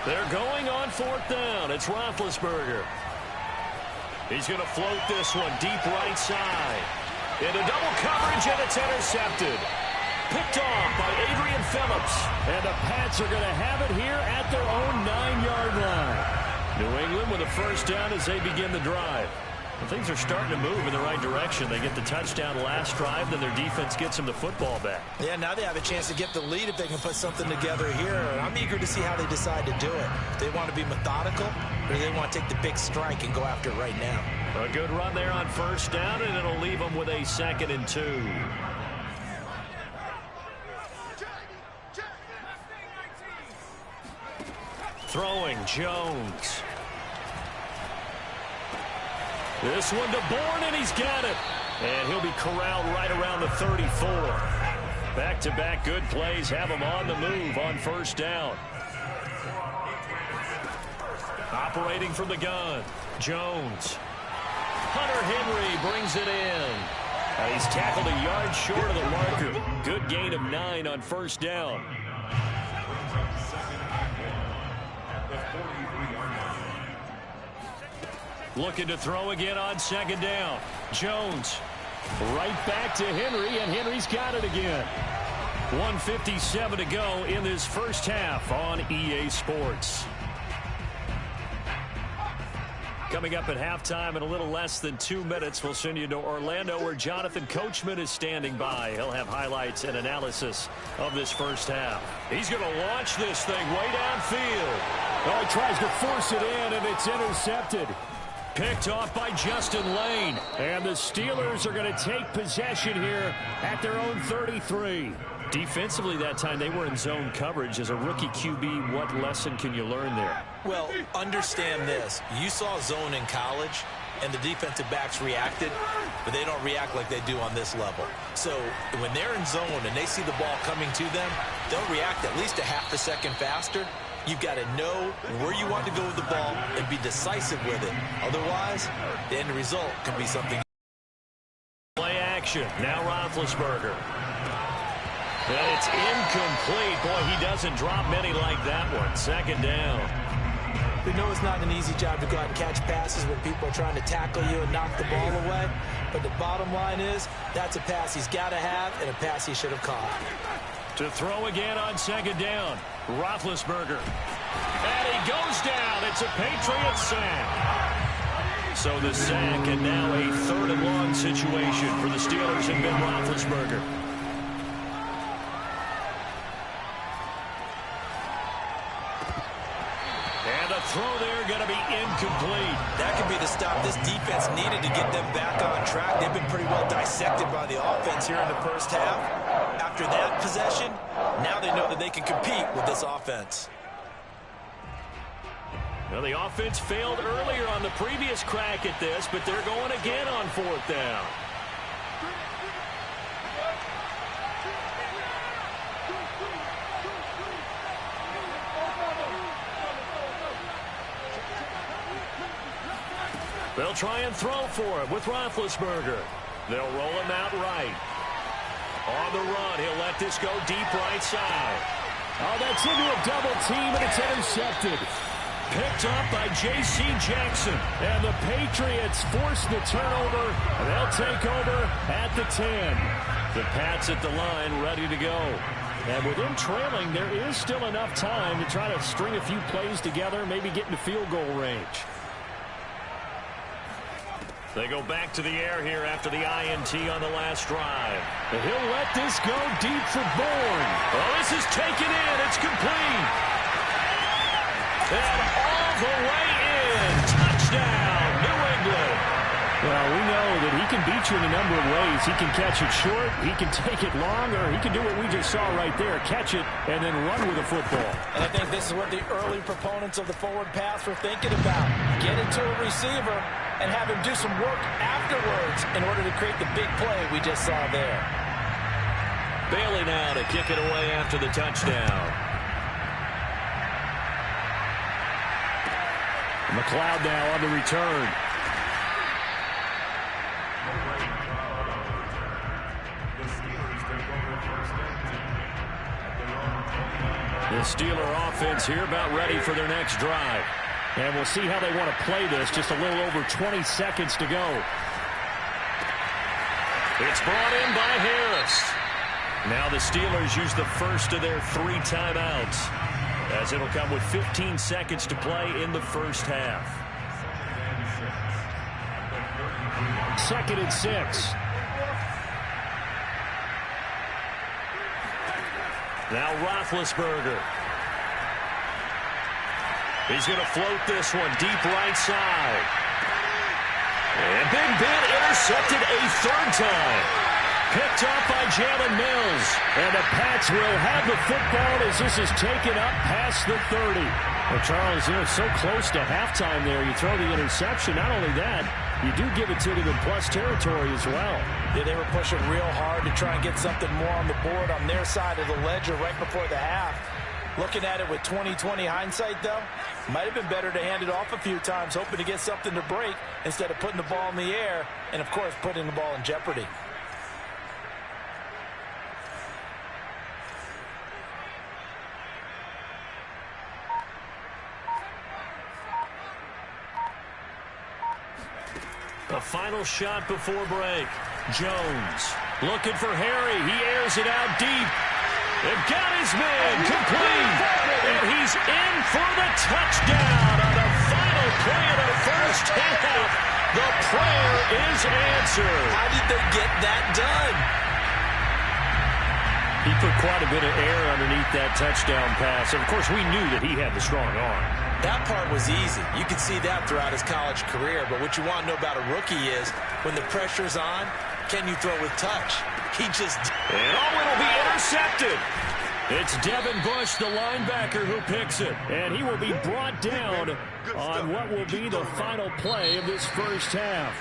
They're going on 4th down. It's Roethlisberger. He's going to float this one deep right side. Into double coverage, and it's intercepted. Picked off by Adrian Phillips. And the Pats are going to have it here at their own 9-yard line. New England with a 1st down as they begin the drive. Well, things are starting to move in the right direction. They get the touchdown last drive, then their defense gets them the football back. Yeah, now they have a chance to get the lead if they can put something together here. I'm eager to see how they decide to do it. Do they want to be methodical, or do they want to take the big strike and go after it right now? A good run there on 1st down, and it'll leave them with a 2nd and 2. Throwing, Jones. This one to Bourne, and he's got it. And he'll be corralled right around the 34. Back-to-back good plays have him on the move on 1st down. Operating from the gun, Jones. Hunter Henry brings it in. He's tackled a yard short of the marker. Good gain of 9 on 1st down. Looking to throw again on 2nd down. Jones right back to Henry, and Henry's got it again. 1:57 to go in this 1st half on EA Sports. Coming up at halftime in a little less than 2 minutes, we'll send you to Orlando where Jonathan Coachman is standing by. He'll have highlights and analysis of this 1st half. He's going to launch this thing way downfield. Oh, he tries to force it in, and it's intercepted. Picked off by Justin Lane. And the Steelers are going to take possession here at their own 33. Defensively that time, they were in zone coverage. As a rookie QB, what lesson can you learn there? Well, understand this. You saw zone in college, and the defensive backs reacted, but they don't react like they do on this level. So when they're in zone and they see the ball coming to them, they'll react at least a half a second faster. You've got to know where you want to go with the ball and be decisive with it. Otherwise, the end result can be something. Play action. Now Roethlisberger. And it's incomplete. Boy, he doesn't drop many like that one. 2nd down. We know it's not an easy job to go out and catch passes when people are trying to tackle you and knock the ball away. But the bottom line is that's a pass he's got to have and a pass he should have caught. To throw again on 2nd down. Roethlisberger. And he goes down. It's a Patriot sack. So the sack, and now a 3rd and long situation for the Steelers and Ben Roethlisberger. And the throw there going to be incomplete. That could be the stop this defense needed to get them back on track. They've been pretty well dissected by the offense here in the 1st half. After that possession, now they know that they can compete with this offense. Well, the offense failed earlier on the previous crack at this, but they're going again on 4th down. They'll try and throw for him with Roethlisberger. They'll roll him out right. On the run, he'll let this go deep right side. Oh, that's into a double team, and it's intercepted. Picked up by J.C. Jackson. And the Patriots force the turnover, and they'll take over at the 10. The Pats at the line, ready to go. And with them trailing, there is still enough time to try to string a few plays together, maybe get into field goal range. They go back to the air here after the INT on the last drive. And he'll let this go deep for Bourne. Oh, this is taken in. It's complete. And all the way in. Touchdown, New England. Well, we know that he can beat you in a number of ways. He can catch it short, he can take it long, or he can do what we just saw right there, catch it and then run with the football. And I think this is what the early proponents of the forward pass were thinking about. Get it to a receiver and have him do some work afterwards in order to create the big play we just saw there. Bailey now to kick it away after the touchdown. McLeod now on the return. The Steeler offense here about ready for their next drive. And we'll see how they want to play this. Just a little over 20 seconds to go. It's brought in by Harris. Now the Steelers use the first of their 3 timeouts, as it'll come with 15 seconds to play in the first half. 2nd and 6. Now Roethlisberger. He's going to float this one deep right side. And Big Ben intercepted a 3rd time. Picked up by Jalen Mills. And the Pats will have the football as this is taken up past the 30. Well, Charles, so close to halftime there. You throw the interception. Not only that, you do give it to them in plus territory as well. Yeah, they were pushing real hard to try and get something more on the board on their side of the ledger right before the half. Looking at it with 20/20 hindsight, though, might have been better to hand it off a few times, hoping to get something to break instead of putting the ball in the air and, of course, putting the ball in jeopardy. A final shot before break. Jones looking for Harry. He airs it out deep. They've got his man complete. And he's in for the touchdown on the final play of the first half. The prayer is answered. How did they get that done? He put quite a bit of air underneath that touchdown pass. And, of course, we knew that he had the strong arm. That part was easy. You could see that throughout his college career. But what you want to know about a rookie is when the pressure's on, can you throw with touch? He just... And it'll be intercepted. It's Devin Bush, the linebacker, who picks it. And he will be brought down on what will be the final play of this first half.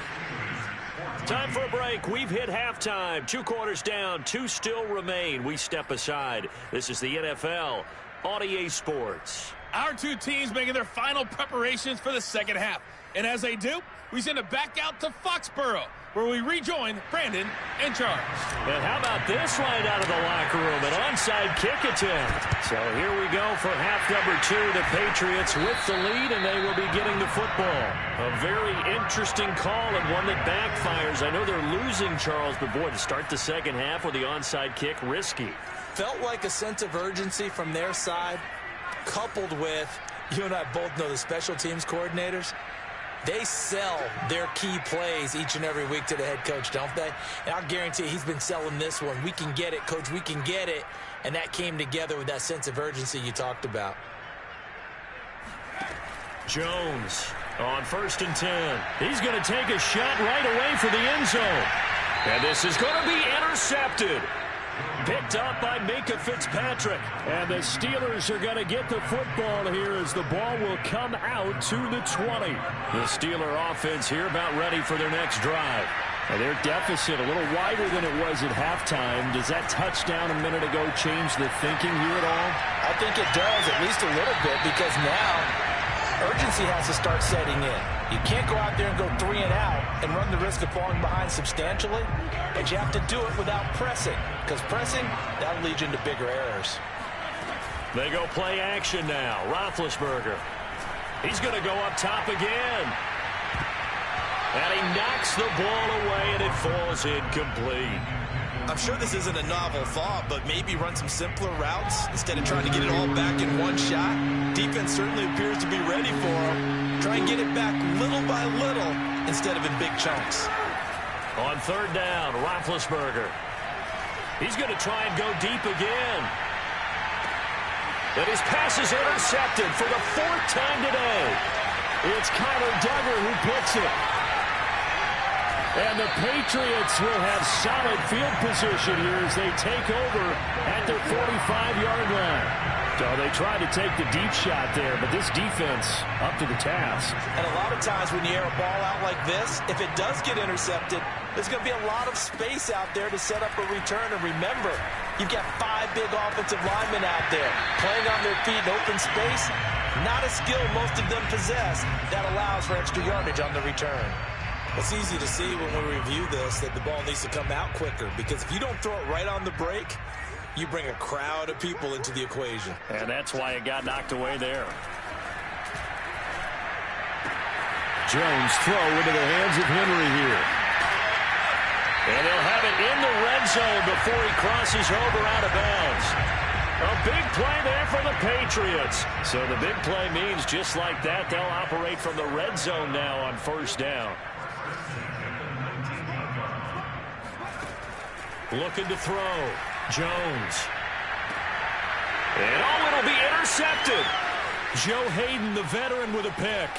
Time for a break. We've hit halftime. 2 quarters down. 2 still remain. We step aside. This is the NFL on EA Sports. Our 2 teams making their final preparations for the second half. And as they do, we send it back out to Foxborough, where we rejoin Brandon and Charles. And how about this right out of the locker room? An onside kick attempt. So here we go for half number 2. The Patriots with the lead, and they will be getting the football. A very interesting call and one that backfires. I know they're losing, Charles, but boy, to start the second half with the onside kick, risky. Felt like a sense of urgency from their side, coupled with, you and I both know the special teams coordinators, they sell their key plays each and every week to the head coach, don't they? And I'll guarantee he's been selling this one. We can get it, coach, we can get it. And that came together with that sense of urgency you talked about. Jones on 1st and 10. He's going to take a shot right away for the end zone. And this is going to be intercepted. Picked up by Minka Fitzpatrick. And the Steelers are going to get the football here as the ball will come out to the 20. The Steeler offense here about ready for their next drive. And their deficit a little wider than it was at halftime. Does that touchdown a minute ago change the thinking here at all? I think it does, at least a little bit, because now urgency has to start setting in. You can't go out there and go 3 and out and run the risk of falling behind substantially, but you have to do it without pressing, because pressing, that'll lead you into bigger errors. They go play action now. Roethlisberger. He's going to go up top again. And he knocks the ball away, and it falls incomplete. I'm sure this isn't a novel thought, but maybe run some simpler routes instead of trying to get it all back in one shot. Defense certainly appears to be ready for him. Try and get it back little by little instead of in big chunks. On third down, Roethlisberger. He's going to try and go deep again. And his pass is intercepted for the 4th time today. It's Kyler Duggar who picks it. And the Patriots will have solid field position here as they take over at their 45-yard line. So they tried to take the deep shot there, but this defense up to the task. And a lot of times when you air a ball out like this, if it does get intercepted, there's going to be a lot of space out there to set up a return. And remember, you've got 5 big offensive linemen out there playing on their feet in open space. Not a skill most of them possess that allows for extra yardage on the return. It's easy to see when we review this that the ball needs to come out quicker, because if you don't throw it right on the break, you bring a crowd of people into the equation. And that's why it got knocked away there. Jones throw into the hands of Henry here. And they'll have it in the red zone before he crosses over out of bounds. A big play there for the Patriots. So the big play means just like that, they'll operate from the red zone now on first down. Looking to throw. Jones. And oh, it'll be intercepted. Joe Hayden, the veteran, with a pick.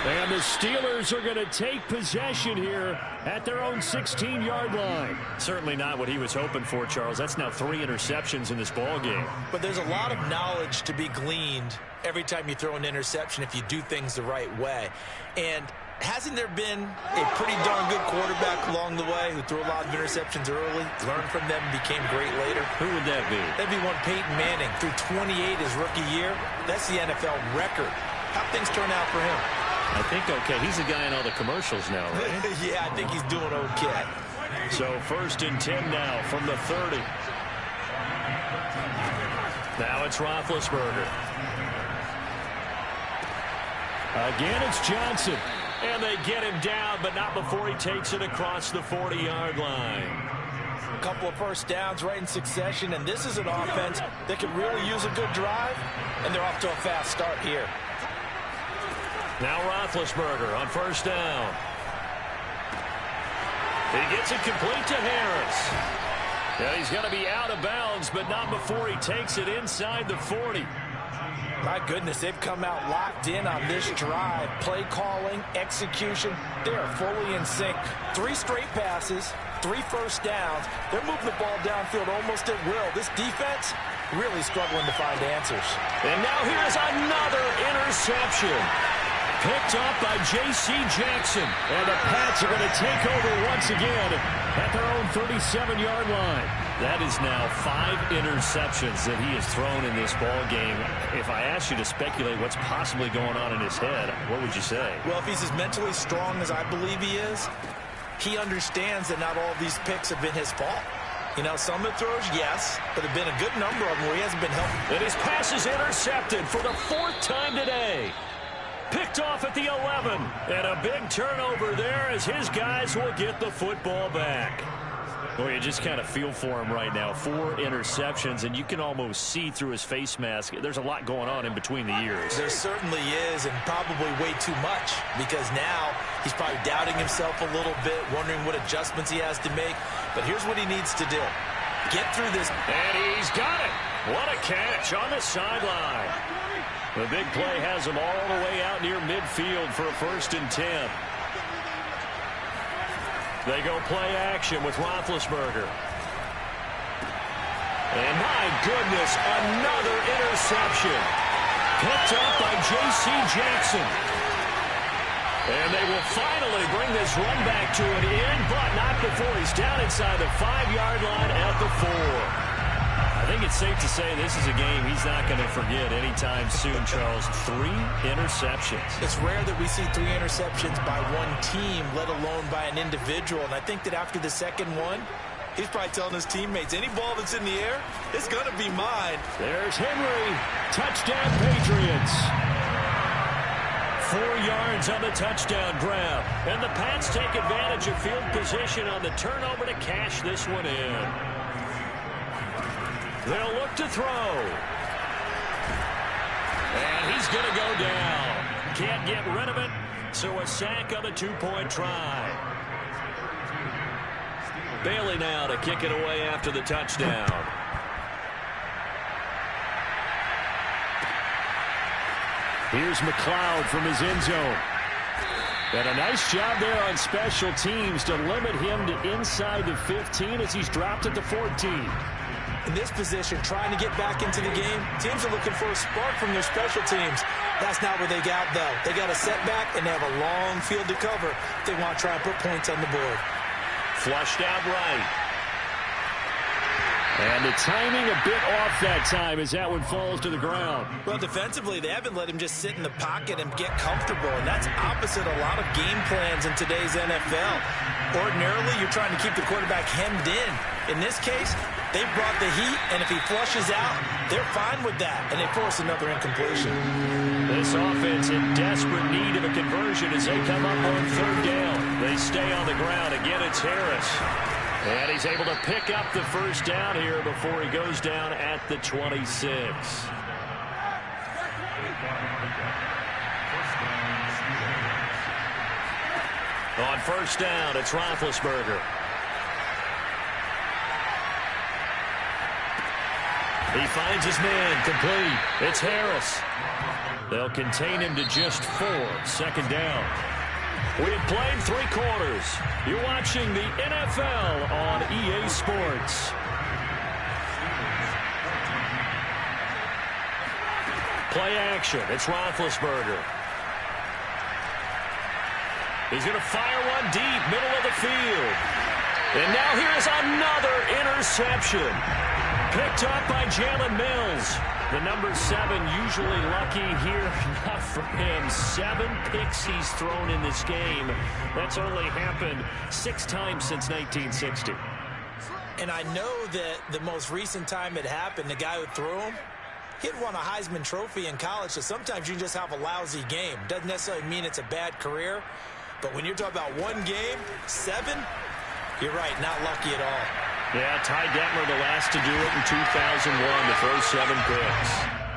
And the Steelers are going to take possession here at their own 16-yard line. Certainly not what he was hoping for, Charles. That's now 3 interceptions in this ball game. But there's a lot of knowledge to be gleaned every time you throw an interception if you do things the right way. And hasn't there been a pretty darn good quarterback along the way who threw a lot of interceptions early, learned from them, and became great later? Who would that be? That'd be one Peyton Manning. Threw 28 his rookie year. That's the NFL record. How'd things turn out for him? I think okay. He's the guy in all the commercials now, right? Yeah, I think he's doing okay. So 1st and 10 now from the 30. Now it's Roethlisberger. Again, it's Johnson. And they get him down, but not before he takes it across the 40-yard line. A couple of first downs right in succession, and this is an offense that could really use a good drive, and they're off to a fast start here. Now Roethlisberger on first down. He gets it complete to Harris. And he's going to be out of bounds, but not before he takes it inside the 40. My goodness, they've come out locked in on this drive. Play calling, execution, they are fully in sync. 3 straight passes, 3 first downs. They're moving the ball downfield almost at will. This defense really struggling to find answers. And now here's another interception. Picked up by J.C. Jackson. And the Pats are going to take over once again at their own 37-yard line. That is now 5 interceptions that he has thrown in this ball game. If I asked you to speculate what's possibly going on in his head, what would you say? Well, if he's as mentally strong as I believe he is, he understands that not all of these picks have been his fault. You know, some of the throws, yes, but there have been a good number of them where he hasn't been helping. And his pass is intercepted for the 4th time today. Picked off at the 11. And a big turnover there as his guys will get the football back. Well, you just kind of feel for him right now. 4 interceptions, and you can almost see through his face mask. There's a lot going on in between the ears. There certainly is, and probably way too much, because now he's probably doubting himself a little bit, wondering what adjustments he has to make. But here's what he needs to do. Get through this. And he's got it. What a catch on the sideline. The big play has him all the way out near midfield for a 1st and 10. They go play action with Roethlisberger. And my goodness, another interception. Picked up by J.C. Jackson. And they will finally bring this run back to an end, but not before he's down inside the 5-yard line at the 4. I think it's safe to say this is a game he's not going to forget anytime soon, Charles. 3 interceptions. It's rare that we see 3 interceptions by one team, let alone by an individual. And I think that after the second one, he's probably telling his teammates, any ball that's in the air, it's going to be mine. There's Henry. Touchdown, Patriots. 4 yards on the touchdown grab. And the Pats take advantage of field position on the turnover to cash this one in. They'll look to throw. And he's going to go down. Can't get rid of it, so a sack on the 2-point try. Bailey now to kick it away after the touchdown. Here's McLeod from his end zone. And a nice job there on special teams to limit him to inside the 15 as he's dropped at the 14. In this position, trying to get back into the game, teams are looking for a spark from their special teams. That's not what they got, though. They got a setback, and they have a long field to cover if they want to try and put points on the board. Flushed out right. And the timing a bit off that time as that one falls to the ground. Well, defensively, they haven't let him just sit in the pocket and get comfortable, and that's opposite a lot of game plans in today's NFL. Ordinarily, you're trying to keep the quarterback hemmed in. In this case, they brought the heat, and if he flushes out, they're fine with that, and they force another incompletion. This offense in desperate need of a conversion as they come up on 3rd down. They stay on the ground. Again, it's Harris. And he's able to pick up the first down here before he goes down at the 26. On 1st down, it's Roethlisberger. He finds his man complete. It's Harris. They'll contain him to just 4. 2nd down. We have played 3 quarters. You're watching the NFL on EA Sports. Play action. It's Roethlisberger. He's going to fire one deep, middle of the field. And now here's another interception. Picked up by Jalen Mills. The number 7 usually lucky here. Not for him. 7 picks he's thrown in this game. That's only happened 6 times since 1960. And I know that the most recent time it happened, the guy who threw him, he'd won a Heisman Trophy in college, so sometimes you just have a lousy game. Doesn't necessarily mean it's a bad career. But when you're talking about one game, 7, you're right, not lucky at all. Yeah, Ty Detmer the last to do it in 2001 to throw 7 picks.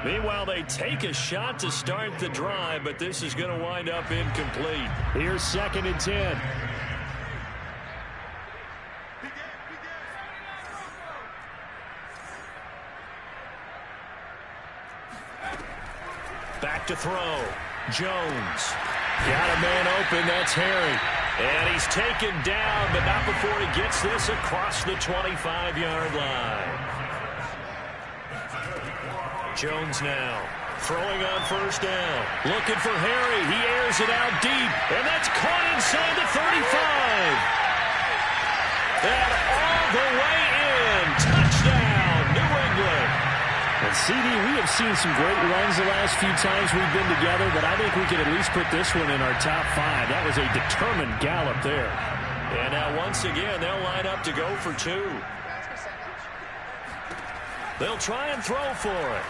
Meanwhile, they take a shot to start the drive, but this is going to wind up incomplete. Here's 2nd and 10. Back to throw. Jones. Got a man open. That's Harry. And he's taken down, but not before he gets this across the 25-yard line. Jones now throwing on 1st down. Looking for Harry. He airs it out deep. And that's caught inside the 35. And all the way in. Touchdown, New England. And CD, we have seen some great runs the last few times we've been together, but I think we could at least put this one in our top 5. That was a determined gallop there. And now once again, they'll line up to go for 2. They'll try and throw for it.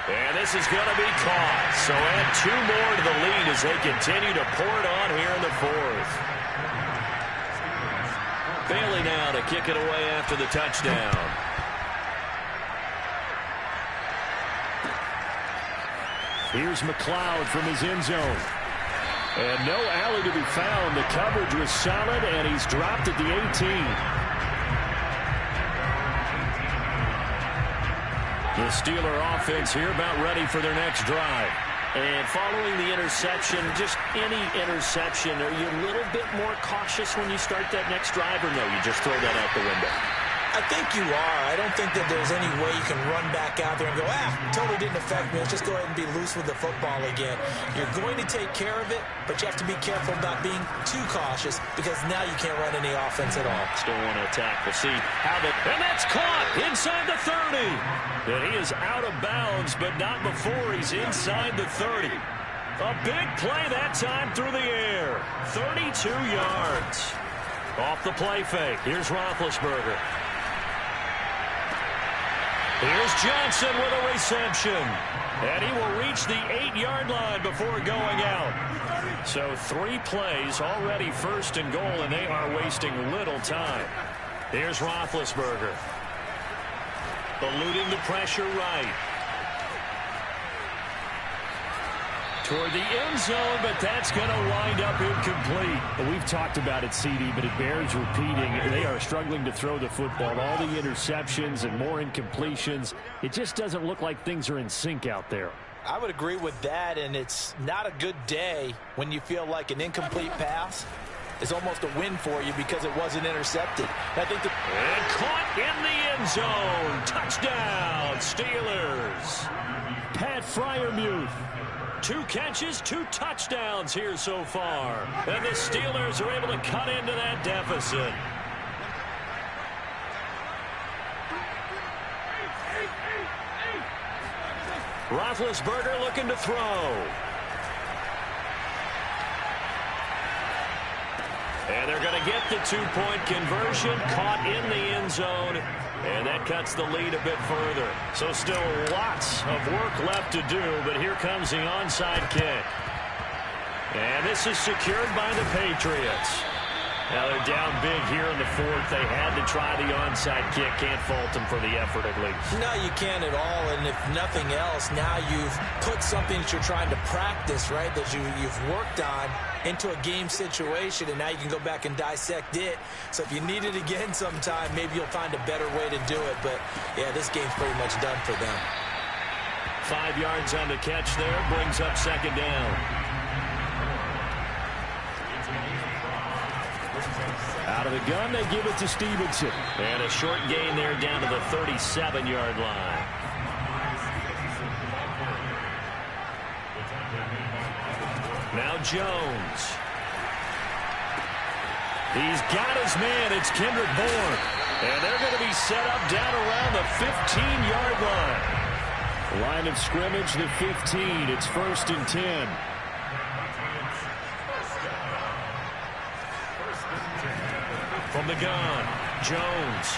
And this is going to be caught. So add 2 more to the lead as they continue to pour it on here in the 4th. Bailey now to kick it away after the touchdown. Here's McLeod from his end zone. And no alley to be found. The coverage was solid, and he's dropped at the 18. The Steeler offense here about ready for their next drive. And following the interception, just any interception, are you a little bit more cautious when you start that next drive, or no, you just throw that out the window? I think you are. I don't think that there's any way you can run back out there and go, totally didn't affect me. Let's just go ahead and be loose with the football again. You're going to take care of it, but you have to be careful about being too cautious because now you can't run any offense at all. Still want to attack. We'll see how that... And that's caught inside the 30. And he is out of bounds, but not before he's inside the 30. A big play that time through the air. 32 yards. Off the play fake. Here's Roethlisberger. Here's Johnson with a reception. And he will reach the 8-yard line before going out. So 3 plays, already 1st and goal, and they are wasting little time. Here's Roethlisberger. Eluding the pressure right. Toward the end zone, but that's going to wind up incomplete. Well, we've talked about it, CD, but it bears repeating. They are struggling to throw the football. All the interceptions and more incompletions. It just doesn't look like things are in sync out there. I would agree with that, and it's not a good day when you feel like an incomplete pass is almost a win for you because it wasn't intercepted. I think and caught in the end zone. Touchdown, Steelers. Pat Freiermuth. 2 catches, 2 touchdowns here so far. And the Steelers are able to cut into that deficit. Roethlisberger looking to throw. And they're going to get the 2-point conversion. Caught in the end zone. And that cuts the lead a bit further. So still lots of work left to do, but here comes the onside kick. And this is secured by the Patriots. Now they're down big here in the 4th. They had to try the onside kick. Can't fault them for the effort at least. No, you can't at all. And if nothing else, now you've put something that you're trying to practice, right, that you've worked on into a game situation, and now you can go back and dissect it. So if you need it again sometime, maybe you'll find a better way to do it. But, yeah, this game's pretty much done for them. 5 yards on the catch there. Brings up 2nd down. Out of the gun, they give it to Stevenson. And a short gain there down to the 37-yard line. Now Jones. He's got his man. It's Kendrick Bourne. And they're going to be set up down around the 15-yard line. Line of scrimmage, the 15. It's 1st and 10. From the gun, Jones.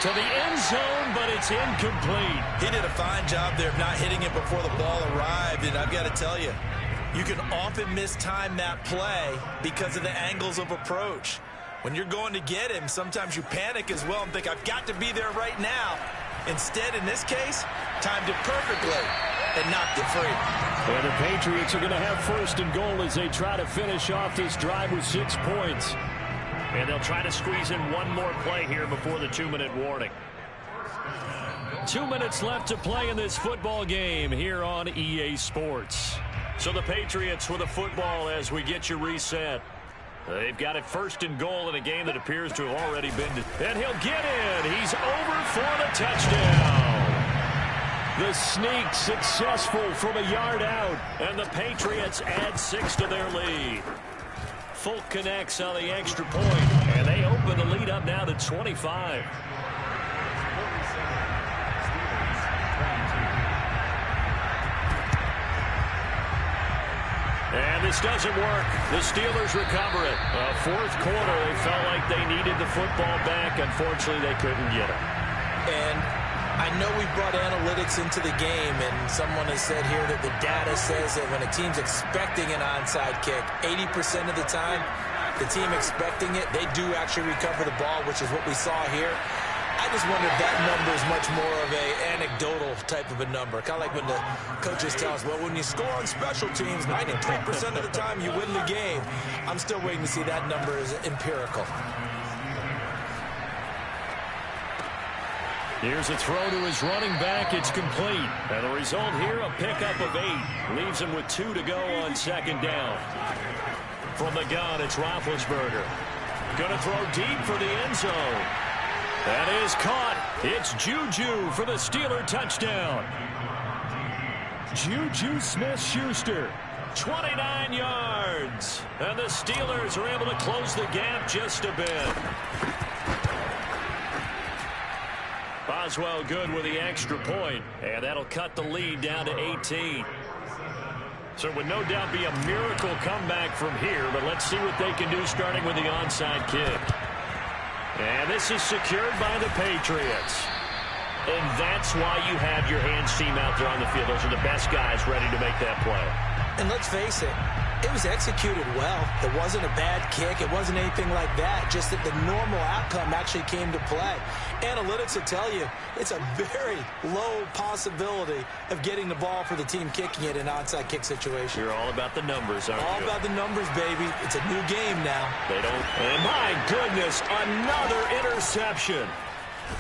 To the end zone, but it's incomplete. He did a fine job there of not hitting it before the ball arrived, and I've got to tell you, you can often mistime that play because of the angles of approach. When you're going to get him, sometimes you panic as well and think, I've got to be there right now. Instead, in this case, timed it perfectly and knocked it free. And the Patriots are going to have 1st and goal as they try to finish off this drive with 6 points. And they'll try to squeeze in one more play here before the 2-minute warning. 2 minutes left to play in this football game here on EA Sports. So the Patriots with a football as we get you reset. They've got it 1st and goal in a game that appears to have already been. And he'll get in. He's over for the touchdown. The sneak successful from a yard out. And the Patriots add 6 to their lead. Folk connects on the extra point, and they open the lead up now to 25. And this doesn't work. The Steelers recover it. 4th quarter, they felt like they needed the football back. Unfortunately, they couldn't get it. And I know we brought analytics into the game, and someone has said here that the data says that when a team's expecting an onside kick, 80% of the time, the team expecting it, they do actually recover the ball, which is what we saw here. I just wonder if that number is much more of an anecdotal type of a number. Kind of like when the coaches tell us, well, when you score on special teams, 93% of the time you win the game. I'm still waiting to see that number is empirical. Here's a throw to his running back. It's complete. And the result here, a pickup of 8. Leaves him with 2 to go on second down. From the gun, it's Roethlisberger. Going to throw deep for the end zone. That is caught. It's Juju for the Steeler touchdown. Juju Smith-Schuster, 29 yards. And the Steelers are able to close the gap just a bit. Boswell good with the extra point, and that'll cut the lead down to 18. So it would no doubt be a miracle comeback from here, but let's see what they can do starting with the onside kick. And this is secured by the Patriots. And that's why you have your hands team out there on the field. Those are the best guys ready to make that play. And let's face it, it was executed well. It wasn't a bad kick. It wasn't anything like that. Just that the normal outcome actually came to play. Analytics will tell you it's a very low possibility of getting the ball for the team kicking it in an onside kick situation. You're all about the numbers, aren't you? All about the numbers, baby. It's a new game now. They don't. And my goodness, another interception.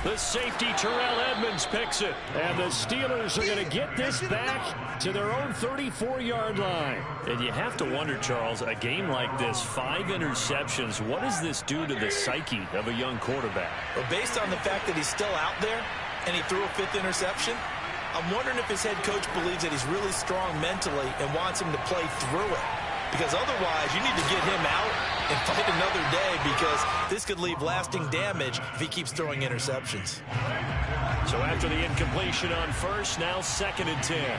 The safety, Terrell Edmonds, picks it. And the Steelers are going to get this back to their own 34-yard line. And you have to wonder, Charles, a game like this, 5 interceptions, what does this do to the psyche of a young quarterback? Well, based on the fact that he's still out there and he threw a 5th interception, I'm wondering if his head coach believes that he's really strong mentally and wants him to play through it. Because otherwise, you need to get him out and fight another day, because this could leave lasting damage if he keeps throwing interceptions. So after the incompletion on first, now 2nd and 10.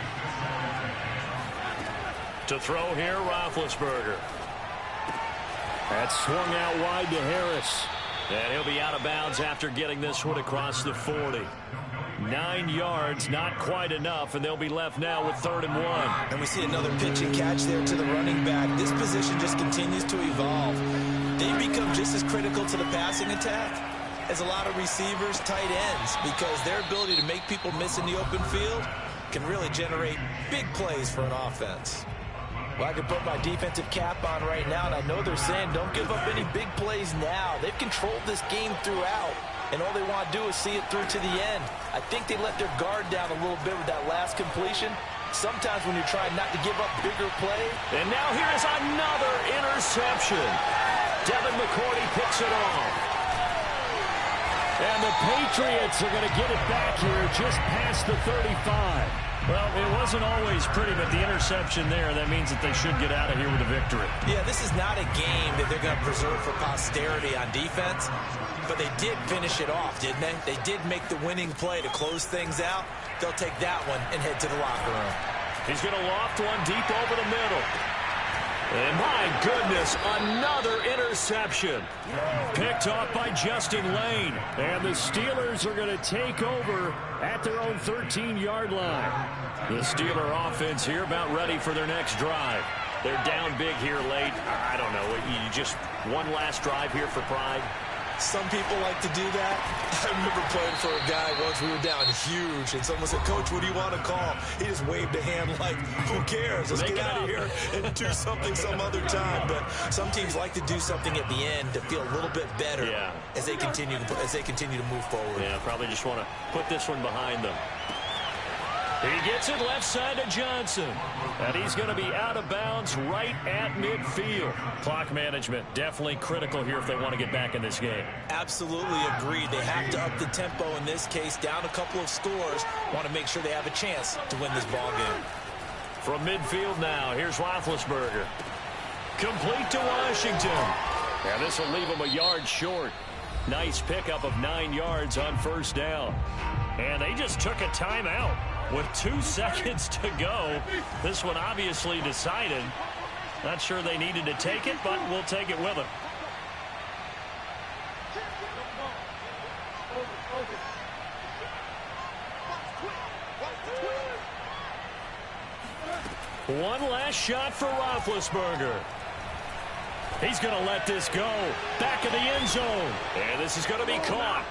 To throw here, Roethlisberger. That's swung out wide to Harris. And he'll be out of bounds after getting this one across the 40. 9 yards, not quite enough, and they'll be left now with 3rd and 1. And we see another pitch and catch there to the running back. This position just continues to evolve. They've become just as critical to the passing attack as a lot of receivers, tight ends, because their ability to make people miss in the open field can really generate big plays for an offense. Well, I can put my defensive cap on right now, and I know they're saying don't give up any big plays now. They've controlled this game throughout, and all they want to do is see it through to the end. I think they let their guard down a little bit with that last completion. Sometimes when you're trying not to give up bigger play. And now here is another interception. Devin McCourty picks it off. And the Patriots are going to get it back here just past the 35. Well, it wasn't always pretty, but the interception there, that means that they should get out of here with a victory. Yeah, this is not a game that they're going to preserve for posterity on defense, but they did finish it off, didn't they? They did make the winning play to close things out. They'll take that one and head to the locker room. He's going to loft one deep over the middle. And my goodness, another interception. Picked off by Justin Lane. And the Steelers are going to take over at their own 13-yard line. The Steeler offense here about ready for their next drive. They're down big here late. I don't know. You just one last drive here for pride. Some people like to do that. I remember playing for a guy once. We were down huge, and someone said, "Coach, what do you want to call?" He just waved a hand like, "Who cares? Let's get out of here and do something some other time." But some teams like to do something at the end to feel a little bit better as they continue to move forward. Yeah, probably just want to put this one behind them. He gets it left side to Johnson. And he's going to be out of bounds right at midfield. Clock management definitely critical here if they want to get back in this game. Absolutely agreed. They have to up the tempo in this case. Down a couple of scores. Want to make sure they have a chance to win this ball game. From midfield now, here's Roethlisberger. Complete to Washington. And this will leave him a yard short. Nice pickup of 9 yards on first down. And they just took a timeout. With 2 seconds to go, this one obviously decided. Not sure they needed to take it, but we'll take it with them. One last shot for Roethlisberger. He's going to let this go. Back of the end zone. And this is going to be caught.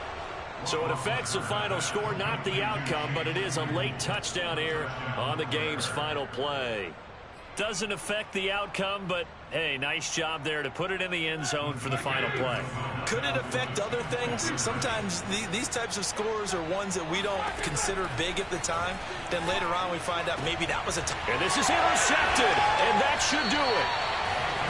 So it affects the final score, not the outcome, but it is a late touchdown here on the game's final play. Doesn't affect the outcome, but, hey, nice job there to put it in the end zone for the final play. Could it affect other things? Sometimes these types of scores are ones that we don't consider big at the time. Then later on we find out maybe that was a And this is intercepted, and that should do it.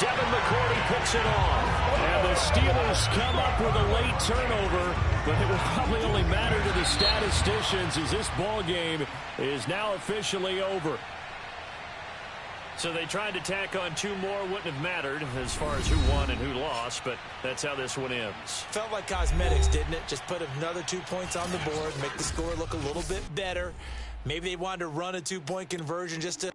Devin McCourty picks it off. And the Steelers come up with a late turnover, but it will probably only matter to the statisticians as this ball game is now officially over. So they tried to tack on 2 more. Wouldn't have mattered as far as who won and who lost, but that's how this one ends. Felt like cosmetics, didn't it? Just put another 2 points on the board, make the score look a little bit better. Maybe they wanted to run a 2-point conversion just to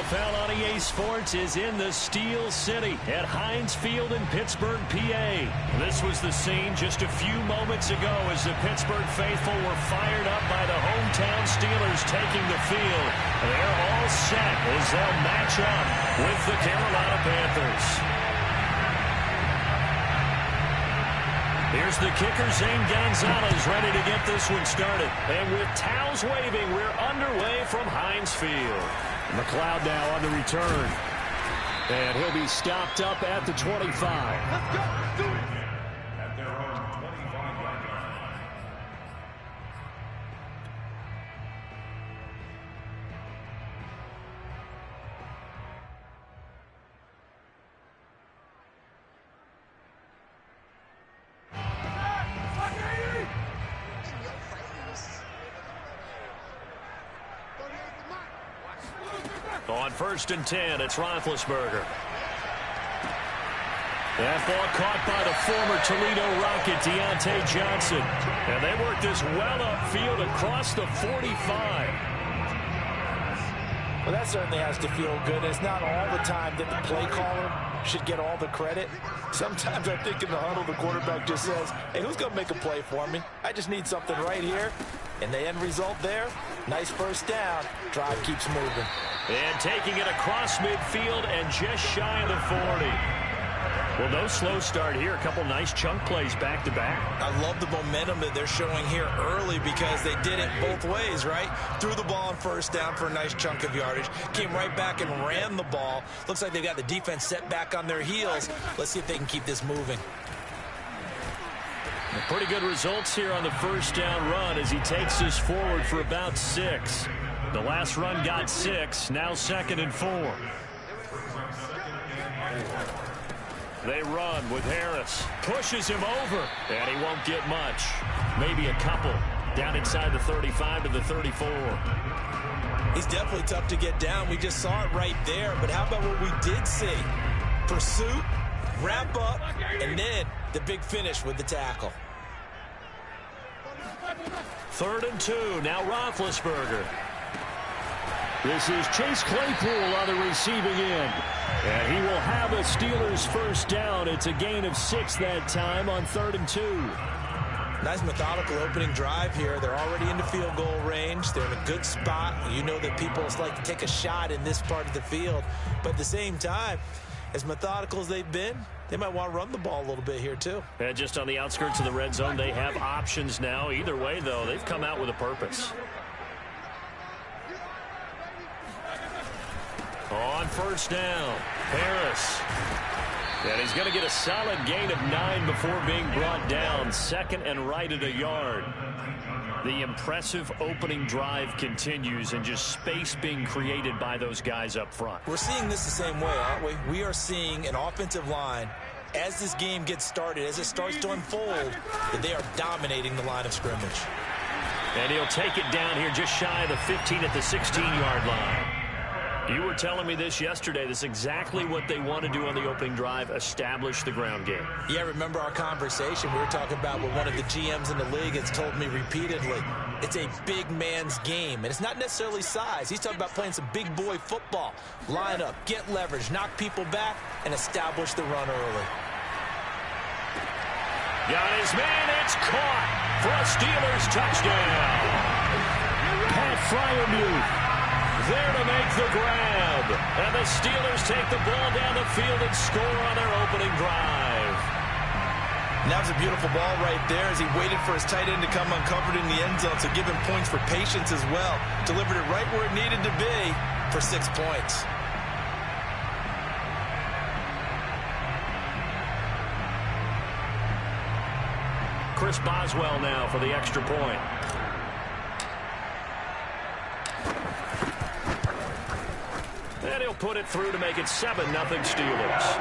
NFL on EA Sports is in the Steel City at Heinz Field in Pittsburgh, PA. This was the scene just a few moments ago as the Pittsburgh faithful were fired up by the hometown Steelers taking the field. They're all set as they'll match up with the Carolina Panthers. Here's the kicker, Zane Gonzalez, ready to get this one started. And with towels waving, we're underway from Heinz Field. McLeod now on the return. And he'll be stopped up at the 25. Let's go. Do it. At their own 25-yard line. On 1st and 10, it's Roethlisberger. That ball caught by the former Toledo Rocket, Deontay Johnson. And they work this well upfield across the 45. Well, that certainly has to feel good. It's not all the time that the play caller should get all the credit. Sometimes I think in the huddle, the quarterback just says, hey, who's going to make a play for me? I just need something right here. And the end result there, nice first down. Drive keeps moving. And taking it across midfield and just shy of the 40. Well, no slow start here. A couple nice chunk plays back-to-back. I love the momentum that they're showing here early because they did it both ways, right? Threw the ball on 1st down for a nice chunk of yardage. Came right back and ran the ball. Looks like they got the defense set back on their heels. Let's see if they can keep this moving. Pretty good results here on the 1st down run as he takes this forward for about 6. The last run got 6. Now 2nd and 4. They run with Harris. Pushes him over. And he won't get much. Maybe a couple. Down inside the 35 to the 34. He's definitely tough to get down. We just saw it right there. But how about what we did see? Pursuit, wrap up, and then the big finish with the tackle. 3rd and 2. Now Roethlisberger. This is Chase Claypool on the receiving end. And he will have a Steelers 1st down. It's a gain of 6 that time on 3rd and 2. Nice methodical opening drive here. They're already into field goal range. They're in a good spot. You know that people like to take a shot in this part of the field. But at the same time, as methodical as they've been, they might want to run the ball a little bit here too. And just on the outskirts of the red zone, they have options now. Either way, though, they've come out with a purpose. On 1st down, Harris. And he's going to get a solid gain of 9 before being brought down. 2nd and right at a yard. The impressive opening drive continues and just space being created by those guys up front. We're seeing this the same way, aren't we? We are seeing an offensive line, as this game gets started, as it starts to unfold, that they are dominating the line of scrimmage. And he'll take it down here just shy of the 15 at the 16-yard line. You were telling me this yesterday. This is exactly what they want to do on the opening drive, establish the ground game. Yeah, remember our conversation. We were talking about what one of the GMs in the league has told me repeatedly. It's a big man's game, and it's not necessarily size. He's talking about playing some big boy football. Line up, get leverage, knock people back, and establish the run early. Got his man. It's caught for a Steelers touchdown. Pat Fryermuth there to make the grab. And the Steelers take the ball down the field and score on their opening drive. And that was a beautiful ball right there as he waited for his tight end to come uncovered in the end zone, so give him points for patience as well. Delivered it right where it needed to be for 6 points. Chris Boswell now for the extra point. And he'll put it through to make it 7-0 Steelers.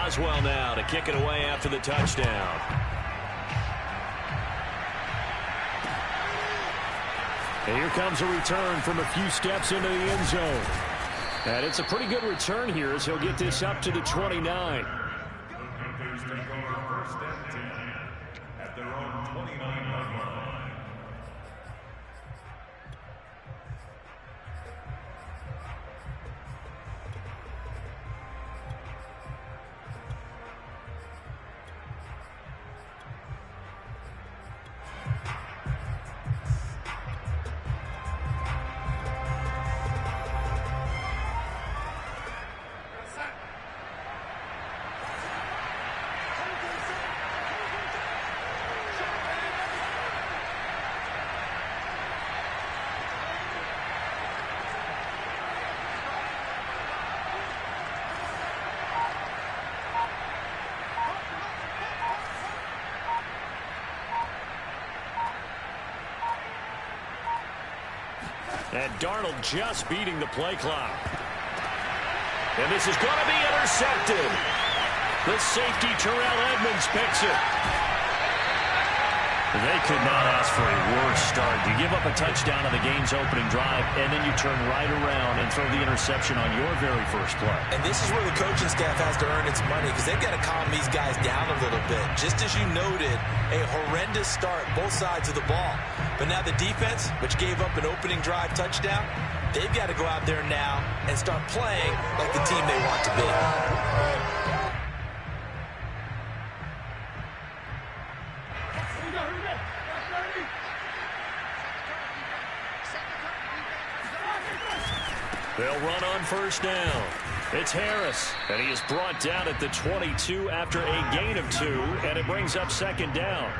Boswell now to kick it away after the touchdown. And here comes a return from a few steps into the end zone. And it's a pretty good return here as he'll get this up to the 29. The Panthers take over first and 10 at their own 29-yard line. And Darnold just beating the play clock. And this is going to be intercepted. The safety, Terrell Edmonds, picks it. They could not ask for a worse start. You give up a touchdown on the game's opening drive, and then you turn right around and throw the interception on your very first play. And this is where the coaching staff has to earn its money because they've got to calm these guys down a little bit. Just as you noted, a horrendous start, both sides of the ball. But now the defense, which gave up an opening drive touchdown, they've got to go out there now and start playing like the team they want to be. They'll run on first down. It's Harris, and he is brought down at the 22 after a gain of 2, and it brings up second down.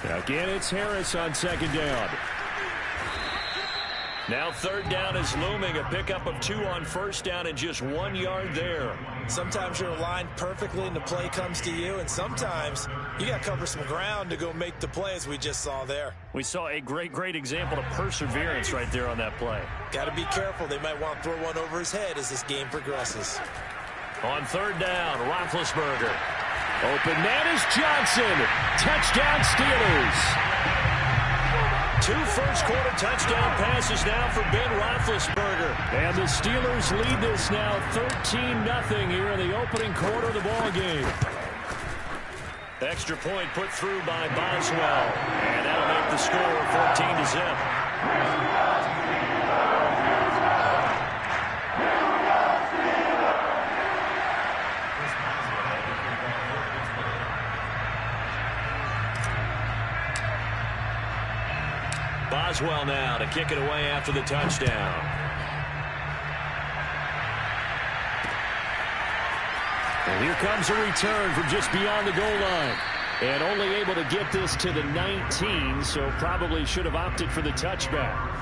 Again, it's Harris on second down. Now third down is looming, a pickup of 2 on first down and just 1 yard there. Sometimes you're aligned perfectly and the play comes to you, and sometimes you got to cover some ground to go make the play as we just saw there. We saw a great example of perseverance right there on that play. Got to be careful. They might want to throw one over his head as this game progresses. On third down, Roethlisberger. Open man is Johnson. Touchdown Steelers. 2 first-quarter touchdown passes now for Ben Roethlisberger. And the Steelers lead this now 13-0 here in the opening quarter of the ball game. Extra point put through by Boswell. And that'll make the score 14-0. Boswell now to kick it away after the touchdown. And here comes a return from just beyond the goal line. And only able to get this to the 19, so probably should have opted for the touchback.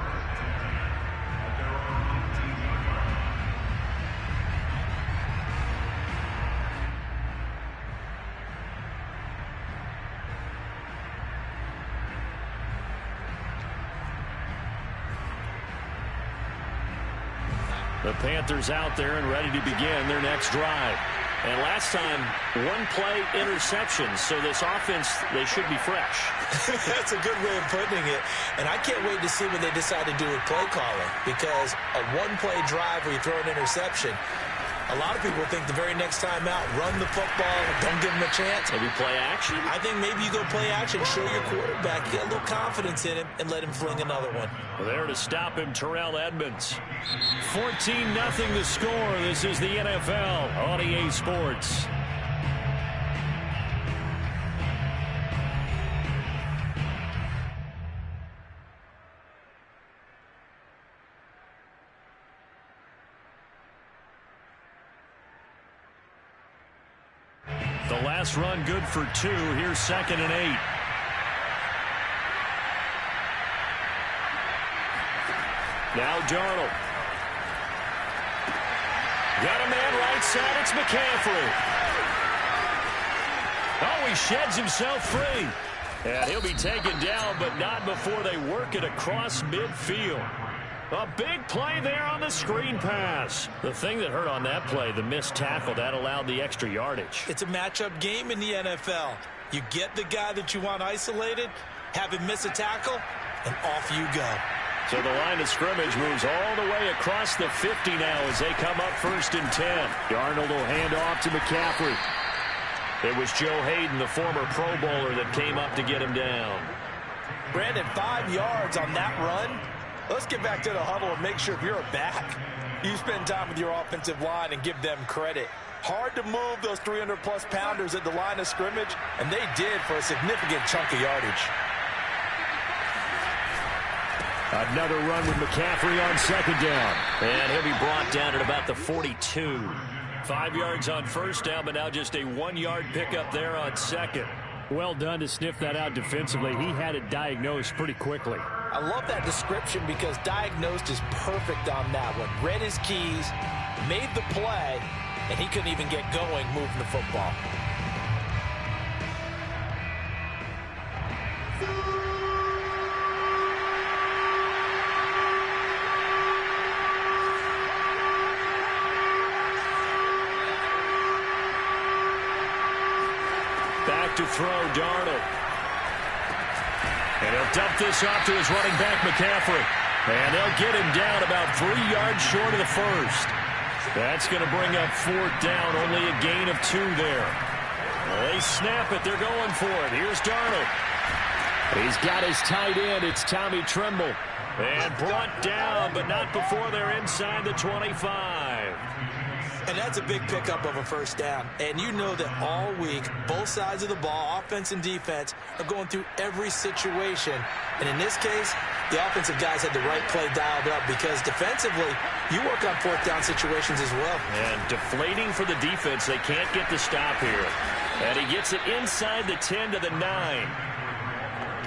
The Panthers out there and ready to begin their next drive. And last time, 1-play interception, so this offense, they should be fresh. That's a good way of putting it. And I can't wait to see what they decide to do with play calling, because a 1-play drive where you throw an interception, a lot of people think the very next time out, run the football, don't give them a chance. Maybe play action? I think maybe you go play action, show your quarterback, get a little confidence in him, and let him fling another one. Well, there to stop him, Terrell Edmonds. 14-0 the score. This is the NFL on EA Sports. The last run good for 2. Here's 2nd and 8. Now Darnold. Got a man right side. It's McCaffrey. Oh, he sheds himself free. And he'll be taken down, but not before they work it across midfield. A big play there on the screen pass. The thing that hurt on that play, the missed tackle, that allowed the extra yardage. It's a matchup game in the NFL. You get the guy that you want isolated, have him miss a tackle, and off you go. So the line of scrimmage moves all the way across the 50 now as they come up 1st and 10. Darnold will hand off to McCaffrey. It was Joe Hayden, the former Pro Bowler, that came up to get him down. Brandon, 5 yards on that run. Let's get back to the huddle and make sure if you're a back, you spend time with your offensive line and give them credit. Hard to move those 300-plus pounders at the line of scrimmage, and they did for a significant chunk of yardage. Another run with McCaffrey on 2nd down. And he'll be brought down at about the 42. 5 yards on 1st down, but now just a 1-yard pickup there on 2nd. Well done to sniff that out defensively. He had it diagnosed pretty quickly. I love that description because diagnosed is perfect on that one. Read his keys, made the play, and he couldn't even get going moving the football. Back to throw, Darnold. And he'll dump this off to his running back, McCaffrey. And they'll get him down about 3 yards short of the first. That's going to bring up 4th down, only a gain of 2 there. Well, they snap it. They're going for it. Here's Darnold. He's got his tight end. It's Tommy Tremble. And brought down, but not before they're inside the 25. And that's a big pickup of a 1st down. And you know that all week, both sides of the ball, offense and defense, are going through every situation. And in this case, the offensive guys had the right play dialed up because defensively, you work on 4th down situations as well. And deflating for the defense. They can't get the stop here. And he gets it inside the 10 to the 9.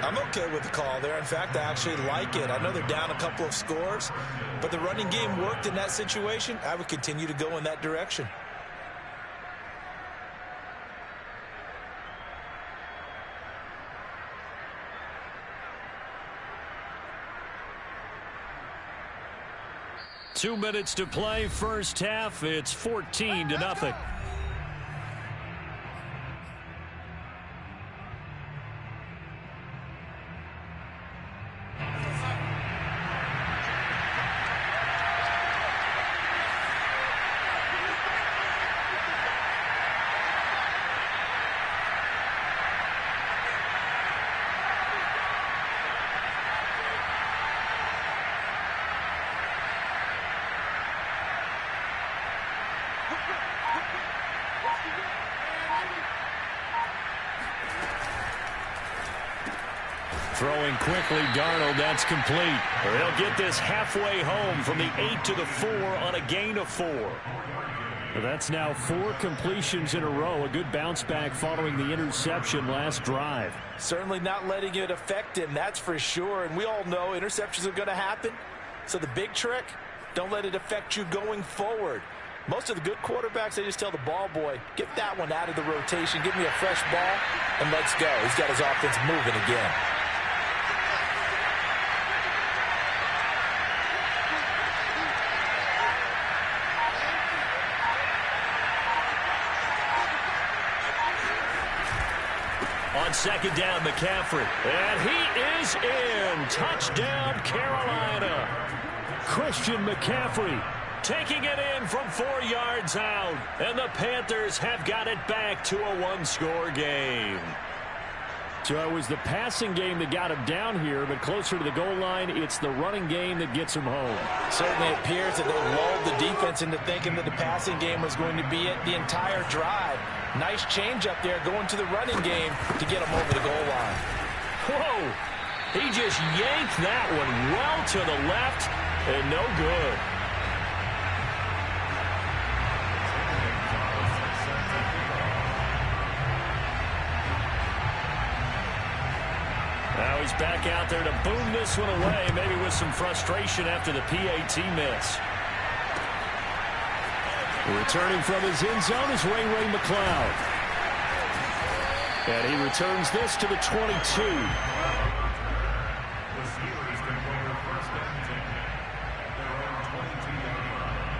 I'm okay with the call there. In fact, I actually like it. I know they're down a couple of scores, but the running game worked in that situation. I would continue to go in that direction. Two minutes to play, 1st half. It's 14-0. Throwing quickly, Darnold, that's complete. They'll get this halfway home from the 8 to the 4 on a gain of 4. That's now 4 completions in a row. A good bounce back following the interception last drive. Certainly not letting it affect him, that's for sure. And we all know interceptions are going to happen. So the big trick, don't let it affect you going forward. Most of the good quarterbacks, they just tell the ball boy, get that one out of the rotation, give me a fresh ball, and let's go. He's got his offense moving again. On 2nd down, McCaffrey. And he is in. Touchdown, Carolina. Christian McCaffrey taking it in from 4 yards out. And the Panthers have got it back to a 1-score game. So it was the passing game that got him down here, but closer to the goal line, it's the running game that gets him home. Certainly appears that they lulled the defense into thinking that the passing game was going to be it the entire drive. Nice change up there going to the running game to get him over the goal line. Whoa! He just yanked that one well to the left and no good. Now he's back out there to boom this one away, maybe with some frustration after the PAT miss. Returning from his end zone is Ray McCloud. And he returns this to the 22. The Steelers control their first and 10 at their own 22-yard line.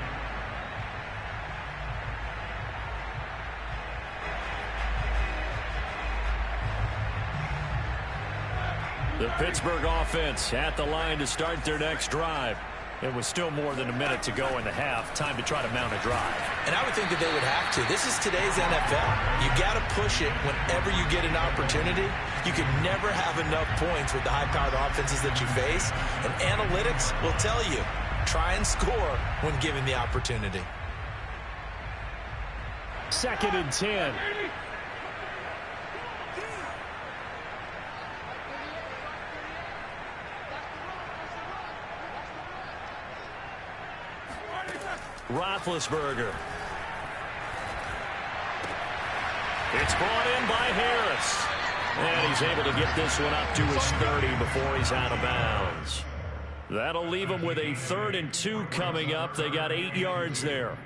The Pittsburgh offense at the line to start their next drive. It was still more than a minute to go in the half. Time to try to mount a drive. And I would think that they would have to. This is today's NFL. You got to push it whenever you get an opportunity. You can never have enough points with the high-powered offenses that you face. And analytics will tell you, try and score when given the opportunity. 2nd and 10. Roethlisberger. It's brought in by Harris. And he's able to get this one up to his 30 before he's out of bounds. That'll leave him with a 3rd and 2 coming up. They got 8 yards there.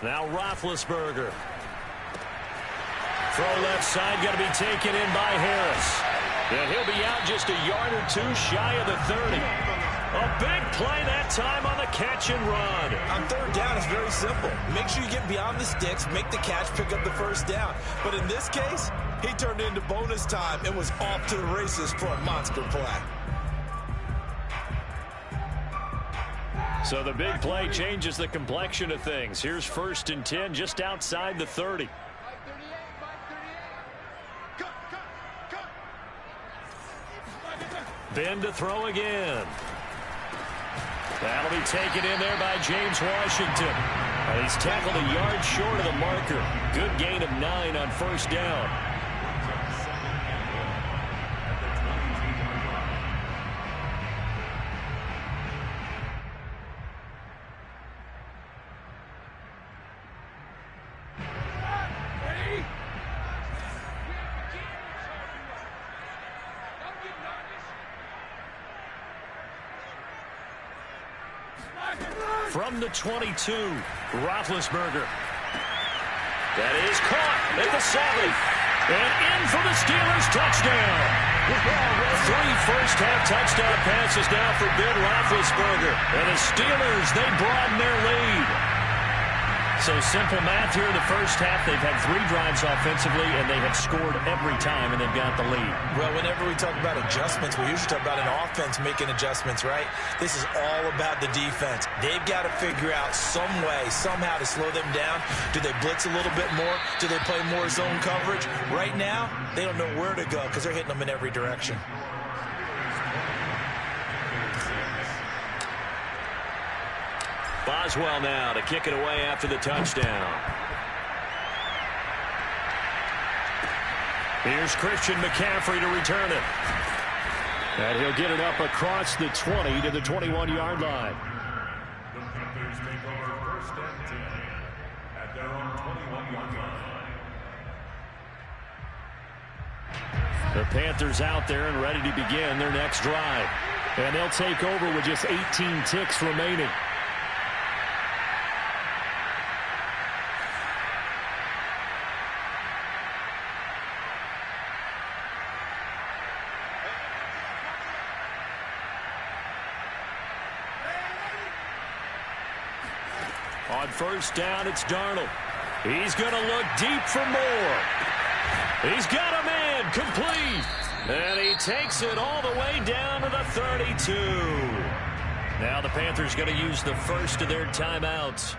Now Roethlisberger. Throw left side, got to be taken in by Harris. And he'll be out just a yard or 2 shy of the 30. A big play that time on the catch and run. On 3rd down, it's very simple. Make sure you get beyond the sticks, make the catch, pick up the 1st down. But in this case, he turned into bonus time and was off to the races for a monster play. So the big play changes the complexion of things. Here's 1st and 10 just outside the 30. Ben to throw again. That'll be taken in there by James Washington. And he's tackled a yard short of the marker. Good gain of 9 on 1st down. From the 22, Roethlisberger. That is caught at the 7. And in for the Steelers touchdown. 3 first-half touchdown passes now for Ben Roethlisberger. And the Steelers, they broaden their lead. So simple math here in the first half. They've had 3 drives offensively, and they have scored every time, and they've got the lead. Well, whenever we talk about adjustments, we usually talk about an offense making adjustments, right? This is all about the defense. They've got to figure out some way, somehow to slow them down. Do they blitz a little bit more? Do they play more zone coverage? Right now, they don't know where to go because they're hitting them in every direction. Boswell now to kick it away after the touchdown. Here's Christian McCaffrey to return it. And he'll get it up across the 20 to the 21-yard line. The Panthers take over 1st and 10 at their own 21-yard line. The Panthers out there and ready to begin their next drive. And they'll take over with just 18 ticks remaining. On 1st down, it's Darnold. He's going to look deep for more. He's got a man complete. And he takes it all the way down to the 32. Now the Panthers going to use the first of their timeouts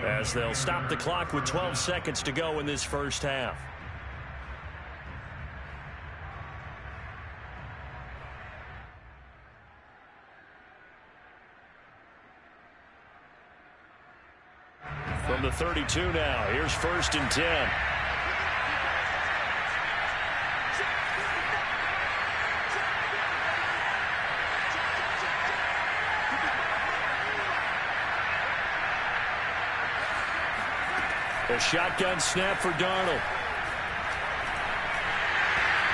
as they'll stop the clock with 12 seconds to go in this first half. From the 32 now, here's 1st and 10. The shotgun snap for Darnold.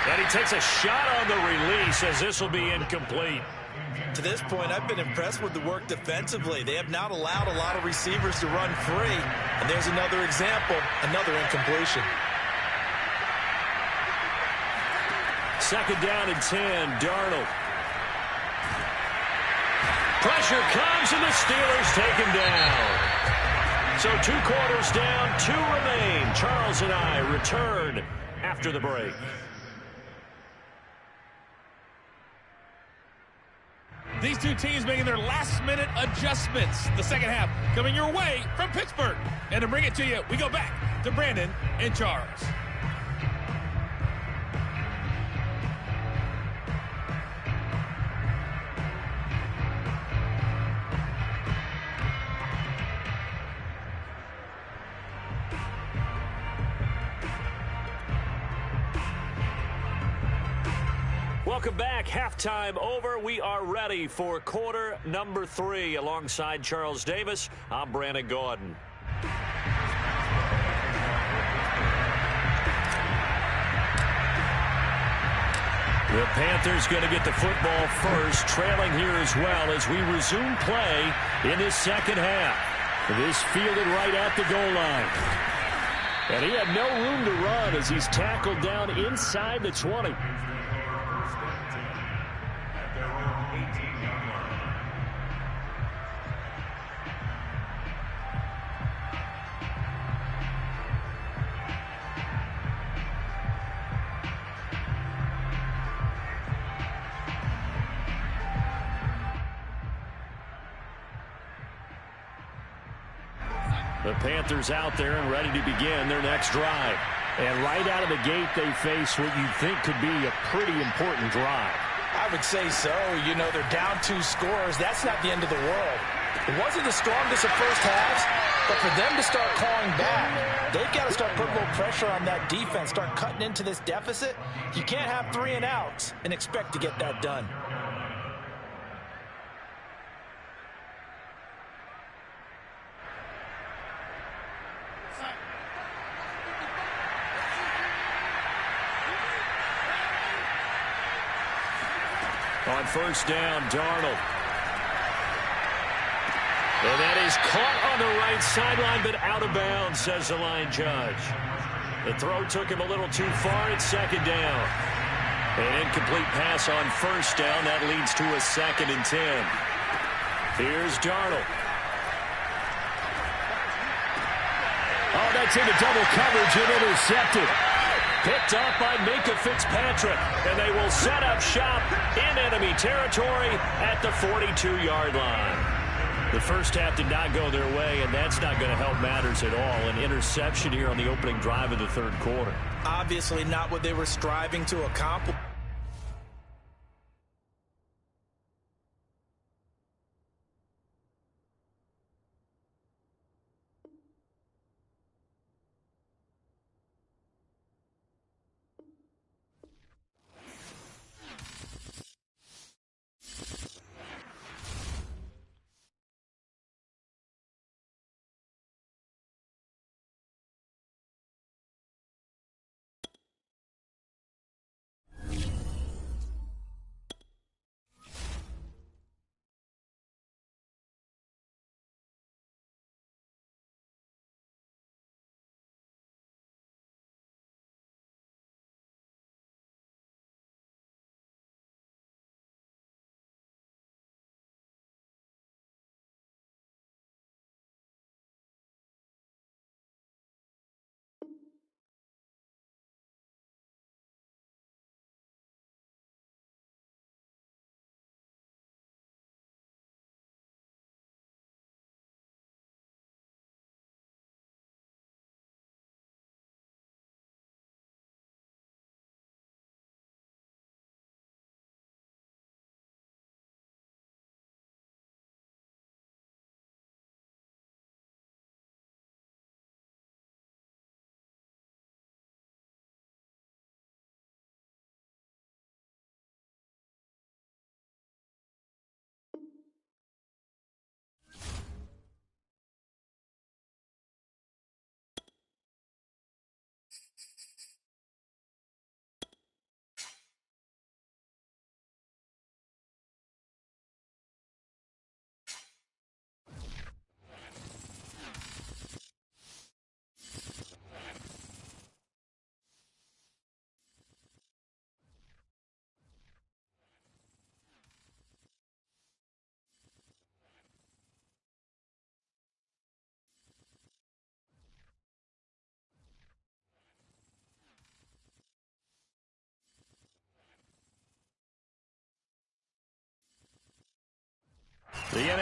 And he takes a shot on the release as this will be incomplete. To this point, I've been impressed with the work defensively. They have not allowed a lot of receivers to run free. And there's another example, another incompletion. Second down and 10, Darnold. Pressure comes, and the Steelers take him down. So 2 quarters down, 2 remain. Charles and I return after the break. These two teams making their last-minute adjustments. The second half coming your way from Pittsburgh. And to bring it to you, we go back to Brandon and Charles. Welcome back. Halftime over. We are ready for quarter number 3. Alongside Charles Davis, I'm Brandon Gordon. The Panthers going to get the football first, trailing here as well as we resume play in this second half. This fielded right at the goal line. And he had no room to run as he's tackled down inside the 20. The Panthers out there and ready to begin their next drive. And right out of the gate, they face what you'd think could be a pretty important drive. I would say so. You know, they're down 2 scores. That's not the end of the world. It wasn't the strongest of first halves, but for them to start clawing back, they've got to start putting a little pressure on that defense, start cutting into this deficit. You can't have 3 and outs and expect to get that done. On first down, Darnold. And that is caught on the right sideline, but out of bounds, says the line judge. The throw took him a little too far. It's second down. An incomplete pass on first down. That leads to a 2nd and 10. Here's Darnold. Oh, that's into double coverage and intercepted. Picked up by Minka Fitzpatrick, and they will set up shop in enemy territory at the 42-yard line. The first half did not go their way, and that's not going to help matters at all. An interception here on the opening drive of the third quarter. Obviously not what they were striving to accomplish.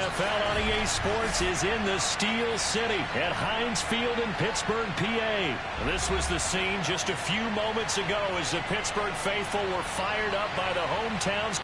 NFL on EA Sports is in the Steel City at Heinz Field in Pittsburgh, PA. This was the scene just a few moments ago as the Pittsburgh faithful were fired up by the hometowns.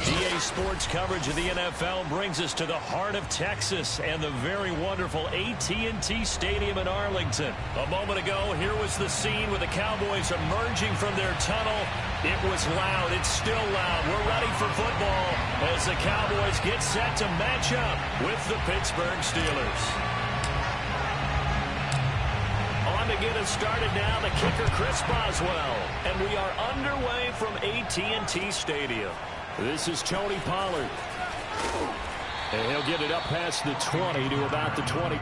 EA Sports coverage of the NFL brings us to the heart of Texas and the very wonderful AT&T Stadium in Arlington. A moment ago, here was the scene with the Cowboys emerging from their tunnel. It was loud. It's still loud. We're ready for football as the Cowboys get set to match up with the Pittsburgh Steelers. On to get us started now, the kicker Chris Boswell. And we are underway from AT&T Stadium. This is Tony Pollard. And he'll get it up past the 20 to about the 20.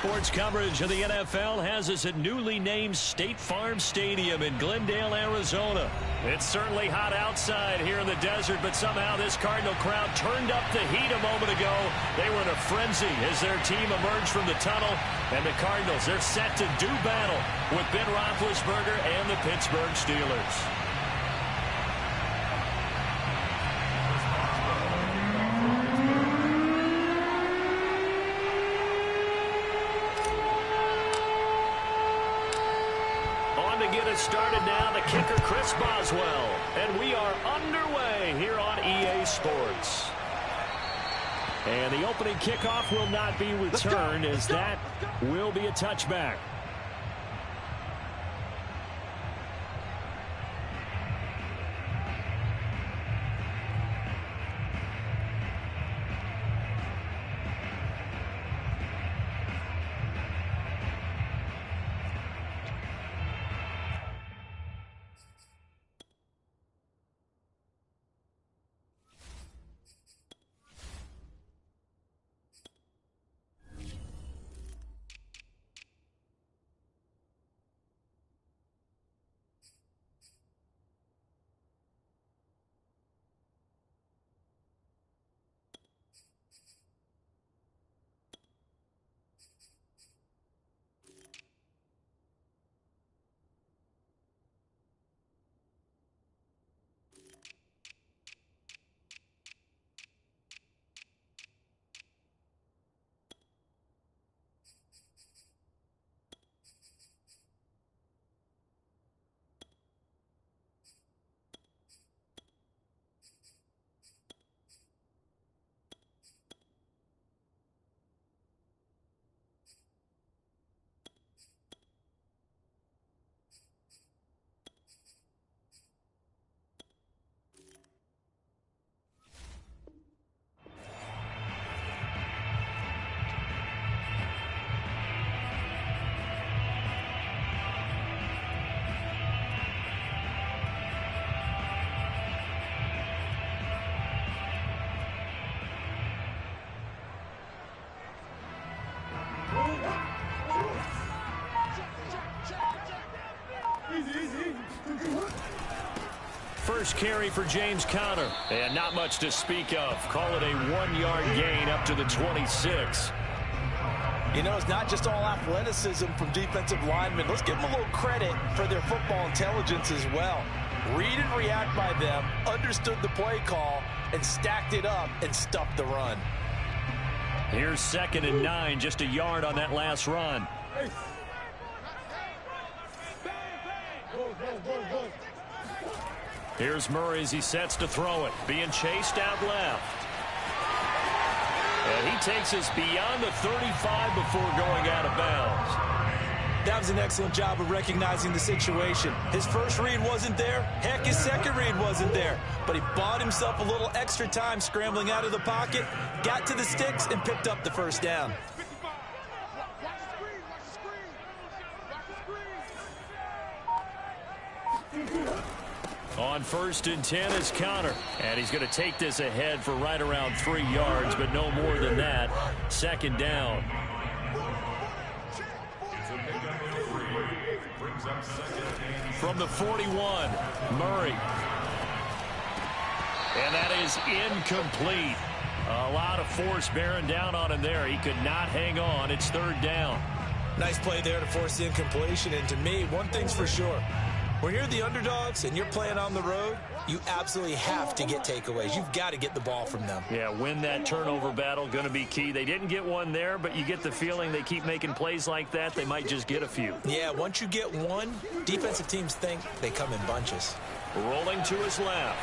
Sports coverage of the NFL has us at newly named State Farm Stadium in Glendale, Arizona. It's certainly hot outside here in the desert, but somehow this Cardinal crowd turned up the heat a moment ago. They were in a frenzy as their team emerged from the tunnel. And the Cardinals, they're set to do battle with Ben Roethlisberger and the Pittsburgh Steelers. Started now, the kicker Chris Boswell, and we are underway here on EA Sports. And the opening kickoff will not be returned, as that will be a touchback. First carry for James Conner, and not much to speak of. Call it a 1-yard gain up to the 26. You know, it's not just all athleticism from defensive linemen. Let's give them a little credit for their football intelligence as well. Read and react by them, understood the play call, and stacked it up and stuffed the run. Here's 2nd and 9, just a yard on that last run. Here's Murray as he sets to throw it, being chased out left. And he takes us beyond the 35 before going out of bounds. That was an excellent job of recognizing the situation. His first read wasn't there. Heck, his second read wasn't there. But he bought himself a little extra time scrambling out of the pocket, got to the sticks, and picked up the first down. On 1st and 10 is Conner. And he's going to take this ahead for right around 3 yards, but no more than that. 2nd down. From the 41, Murray. And that is incomplete. A lot of force bearing down on him there. He could not hang on. It's 3rd down. Nice play there to force the incompletion. And to me, one thing's for sure. When you're the underdogs and you're playing on the road, you absolutely have to get takeaways. You've got to get the ball from them. Yeah, win that turnover battle, going to be key. They didn't get one there, but you get the feeling they keep making plays like that, they might just get a few. Yeah, once you get one, defensive teams think they come in bunches. Rolling to his left.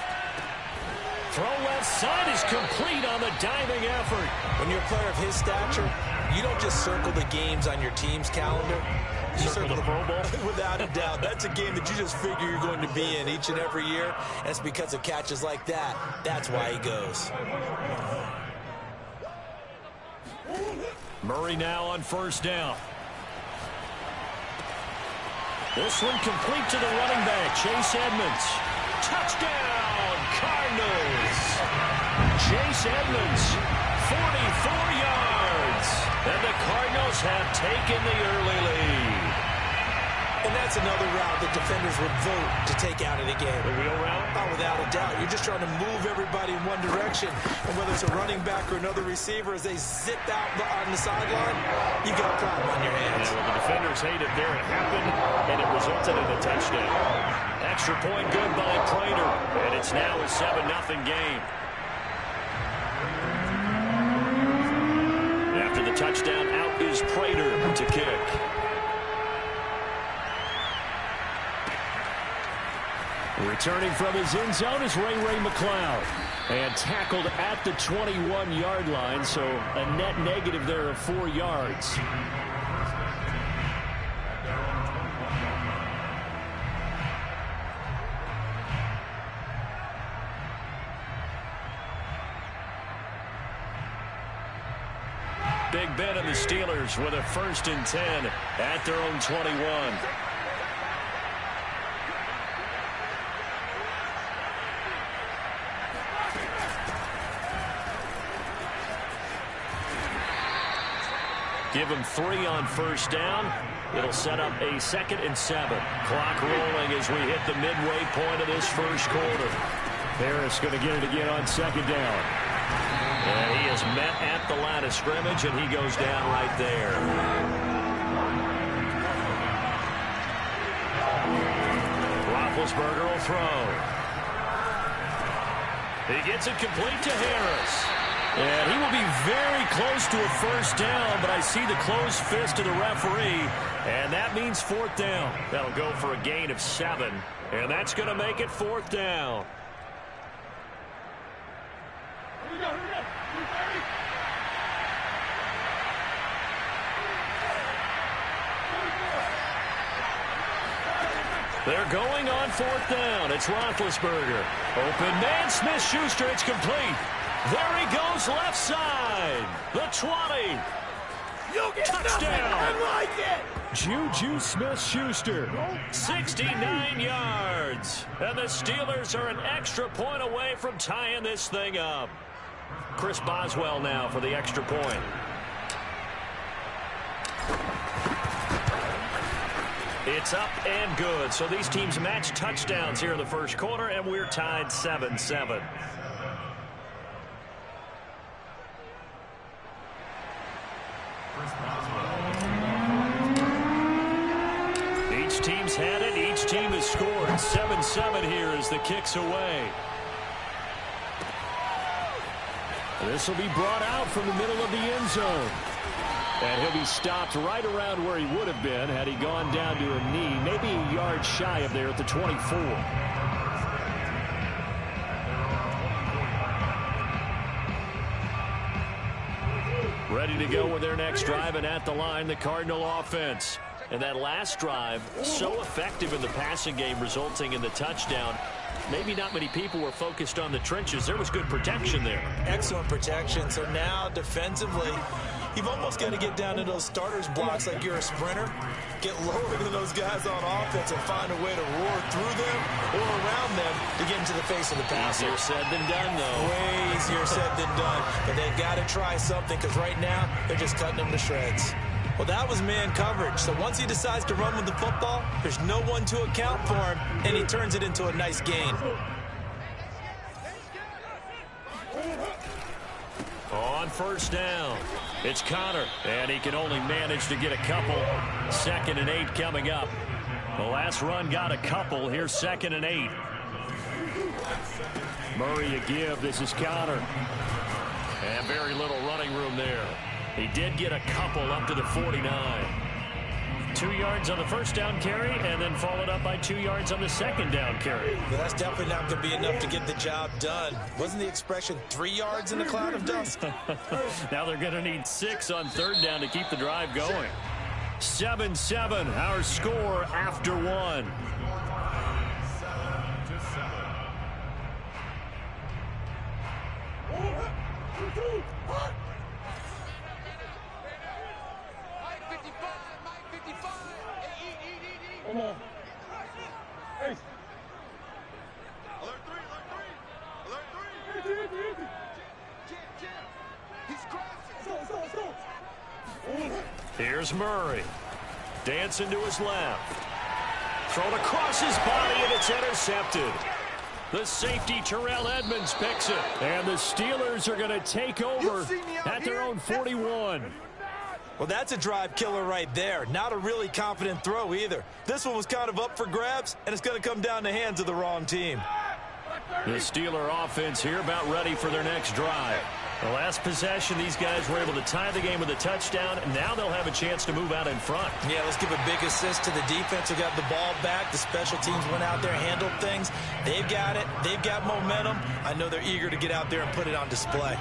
Throw left side is complete on the diving effort. When you're a player of his stature, you don't just circle the games on your team's calendar. You circle the Pro Bowl? Without a doubt. That's a game that you just figure you're going to be in each and every year. And it's because of catches like that. That's why he goes. Murray now on 1st down. This one complete to the running back, Chase Edmonds. Touchdown, Cardinals. Chase Edmonds, 44 yards. And the Cardinals Steelers have taken the early lead. And that's another route that defenders would vote to take out of the game. The wheel route? Oh, without a doubt. You're just trying to move everybody in one direction. And whether it's a running back or another receiver, as they zip out on the sideline, you got a problem on your hands. Yeah, well, the defenders hate it there. It happened, and it resulted in a touchdown. Extra point good by Prater. And it's now a 7-0 game. After the touchdown, out is Prater to kick. Returning from his end zone is Ray McCloud. And tackled at the 21-yard line, so a net negative there of 4 yards. Big Ben and the Steelers with a 1st and 10 at their own 21. Give him 3 on 1st down. It'll set up a 2nd and 7. Clock rolling as we hit the midway point of this 1st quarter. Harris going to get it again on 2nd down. And he is met at the line of scrimmage, and he goes down right there. Roethlisberger will throw. He gets it complete to Harris. And he will be very close to a 1st down, but I see the closed fist of the referee, and that means 4th down. That'll go for a gain of 7, and that's going to make it 4th down. They're going on 4th down. It's Roethlisberger. Open man, Smith-Schuster. It's complete. There he goes, left side. The 20. Touchdown. I like it. Juju Smith-Schuster. 69 yards. And the Steelers are an extra point away from tying this thing up. Chris Boswell now for the extra point. It's up and good. So these teams match touchdowns here in the 1st quarter, and we're tied 7-7. Each team's had it. Each team has scored. 7-7 here as the kick's away. This will be brought out from the middle of the end zone. And he'll be stopped right around where he would have been had he gone down to a knee, maybe a yard shy of there at the 24. Ready to go with their next drive, and at the line, the Cardinal offense. And that last drive, so effective in the passing game, resulting in the touchdown. Maybe not many people were focused on the trenches. There was good protection there. Excellent protection. So now defensively, you've almost got to get down to those starters blocks like you're a sprinter. Get lower than those guys on offense and find a way to roar through them or around them to get into the face of the passer. Easier said than done, though. Way easier said than done. But they've got to try something, because right now they're just cutting them to shreds. Well, that was man coverage. So once he decides to run with the football, there's no one to account for him, and he turns it into a nice gain. On 1st down, it's Connor, and he can only manage to get a couple. 2nd and 8 coming up. The last run got a couple. Here's 2nd and 8. Murray a give. This is Connor. And very little running room there. He did get a couple up to the 49. 2 yards on the 1st down carry, and then followed up by 2 yards on the 2nd down carry. Well, that's definitely not going to be enough to get the job done. Wasn't the expression 3 yards in a cloud of dust? Now they're going to need 6 on 3rd down to keep the drive going. 7-7, our score after 1. 7-7. Come on. Hey. Alert 3, alert 3. Alert 3. Easy. Jim. He's crashing. Stop. Here's Murray. Dancing to his left. Thrown across his body, and it's intercepted. The safety, Terrell Edmonds, picks it. And the Steelers are going to take over at their own 41. Well, that's a drive killer right there. Not a really confident throw either. This one was kind of up for grabs, and it's going to come down the hands of the wrong team. The Steeler offense here about ready for their next drive. The last possession, these guys were able to tie the game with a touchdown, and now they'll have a chance to move out in front. Yeah, let's give a big assist to the defense who got the ball back. The special teams went out there, handled things. They've got it. They've got momentum. I know they're eager to get out there and put it on display.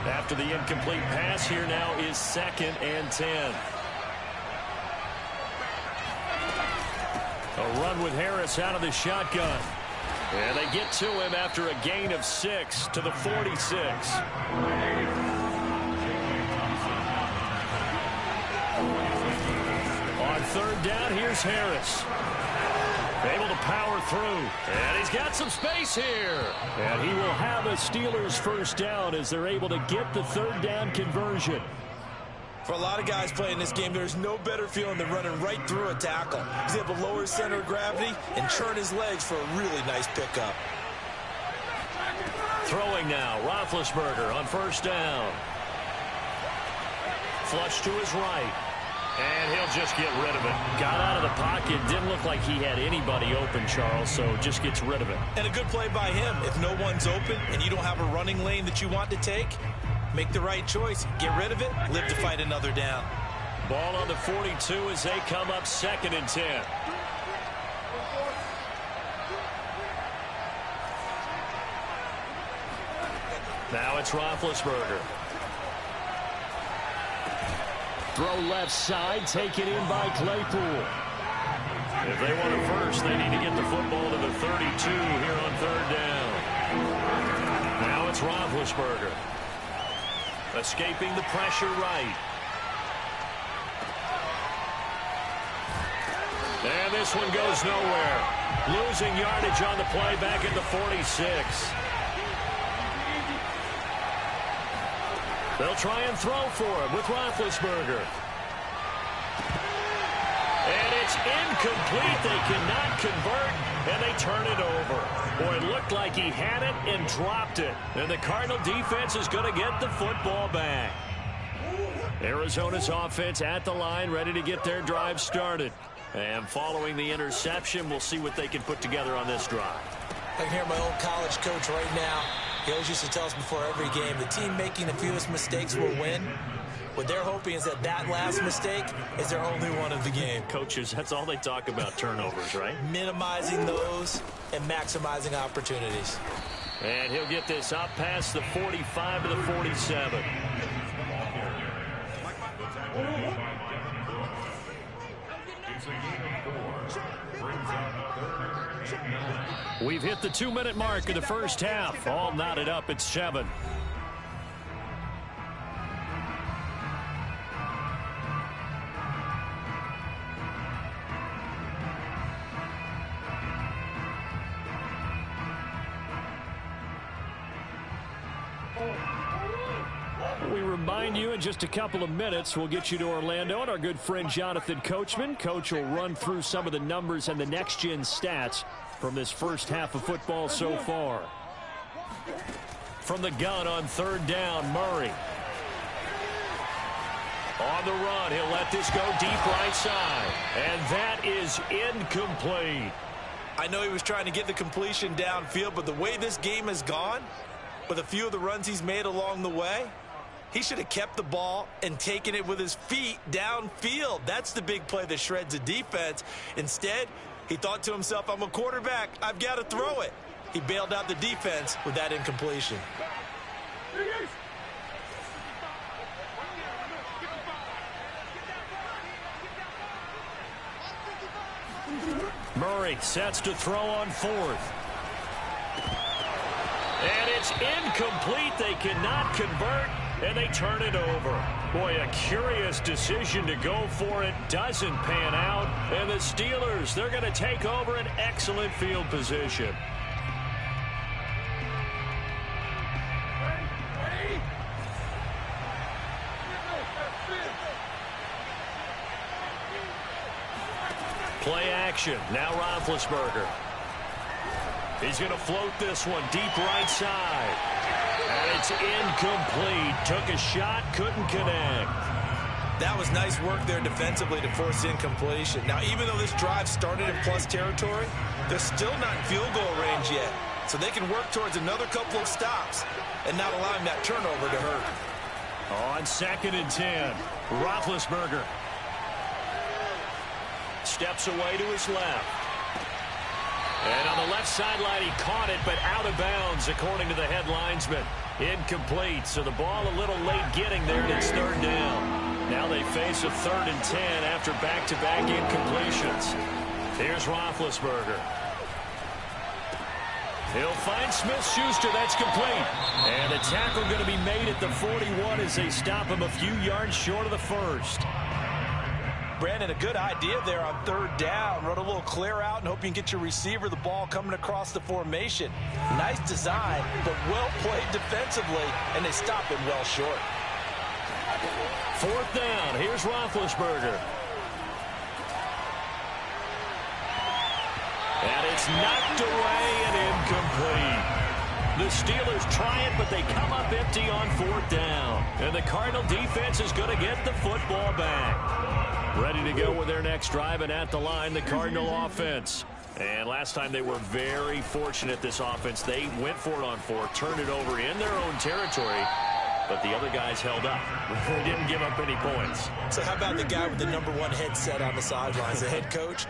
After the incomplete pass, here now is 2nd and 10. A run with Harris out of the shotgun. And they get to him after a gain of 6 to the 46. On 3rd down, here's Harris. Able to power through. And he's got some space here. And he will have a Steelers first down as they're able to get the 3rd down conversion. For a lot of guys playing this game, there's no better feeling than running right through a tackle. He's able to lower his center of gravity and churn his legs for a really nice pickup. Throwing now, Roethlisberger on 1st down. Flush to his right. And he'll just get rid of it. Got out of the pocket. Didn't look like he had anybody open, Charles, so just gets rid of it. And a good play by him. If no one's open and you don't have a running lane that you want to take, make the right choice. Get rid of it. Live to fight another down. Ball on the 42 as they come up 2nd and 10. Now it's Roethlisberger. Throw left side, taken in by Claypool. If they want it first, they need to get the football to the 32 here on 3rd down. Now it's Roethlisberger. Escaping the pressure right. And this one goes nowhere. Losing yardage on the play back at the 46. They'll try and throw for him with Roethlisberger. And it's incomplete. They cannot convert, and they turn it over. Boy, it looked like he had it and dropped it. And the Cardinal defense is going to get the football back. Arizona's offense at the line, ready to get their drive started. And following the interception, we'll see what they can put together on this drive. I can hear my old college coach right now. He always used to tell us before every game, the team making the fewest mistakes will win. What they're hoping is that that last mistake is their only one of the game. Coaches, that's all they talk about, turnovers, right? Minimizing those and maximizing opportunities. And he'll get this up past the 45 to the 47. We've hit the 2-minute mark of the first half. All knotted up at 7. We remind you in just a couple of minutes we'll get you to Orlando and our good friend Jonathan Coachman. Coach will run through some of the numbers and the next-gen stats from this first half of football so far. From the gun on 3rd down, Murray. On the run, he'll let this go deep right side. And that is incomplete. I know he was trying to get the completion downfield, but the way this game has gone, with a few of the runs he's made along the way, he should have kept the ball and taken it with his feet downfield. That's the big play that shreds a defense. Instead, he thought to himself, I'm a quarterback. I've got to throw it. He bailed out the defense with that incompletion. Murray sets to throw on 4th. And it's incomplete. They cannot convert, and they turn it over. Boy, a curious decision to go for it. Doesn't pan out. And the Steelers, they're going to take over an excellent field position. Play action. Now Roethlisberger. He's going to float this one deep right side. And it's incomplete. Took a shot, couldn't connect. That was nice work there defensively to force incompletion. Now, even though this drive started in plus territory, they're still not in field goal range yet. So they can work towards another couple of stops and not allowing that turnover to hurt. On 2nd and 10, Roethlisberger steps away to his left. And on the left sideline, he caught it, but out of bounds, according to the head linesman. Incomplete, so the ball a little late getting there, and it's 3rd down. Now they face a 3rd and 10 after back-to-back incompletions. Here's Roethlisberger. He'll find Smith-Schuster. That's complete. And the tackle going to be made at the 41 as they stop him a few yards short of the first. Brandon, a good idea there on 3rd down. Run a little clear out and hope you can get your receiver the ball coming across the formation. Nice design, but well played defensively, and they stop him well short. 4th down. Here's Roethlisberger. And it's knocked away and incomplete. The Steelers try it, but they come up empty on 4th down. And the Cardinal defense is going to get the football back. Ready to go with their next drive, and at the line, the Cardinal offense. And last time they were very fortunate, this offense. They went for it on 4th, turned it over in their own territory, but the other guys held up. They didn't give up any points. So how about the guy with the #1 headset on the sidelines, the head coach?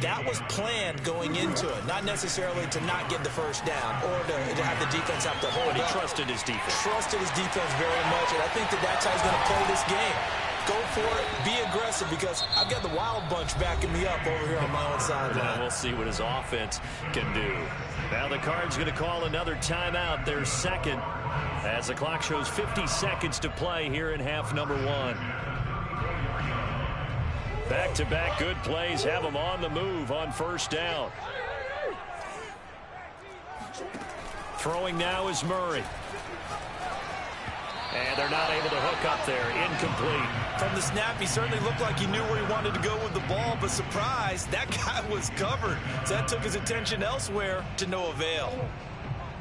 That was planned going into it, not necessarily to not get the first down or to have the defense have to hold But he up. trusted his defense. Trusted his defense very much, and I think that's how he's going to play this game. Go for it, be aggressive, because I've got the wild bunch backing me up over here on my own sideline. We'll see what his offense can do. Now the Cards going to call another timeout, their second, as the clock shows 50 seconds to play here in half number 1. Back-to-back good plays have them on the move on 1st down. Throwing now is Murray. And they're not able to hook up there. Incomplete. From the snap, he certainly looked like he knew where he wanted to go with the ball, but surprise, that guy was covered. So that took his attention elsewhere to no avail.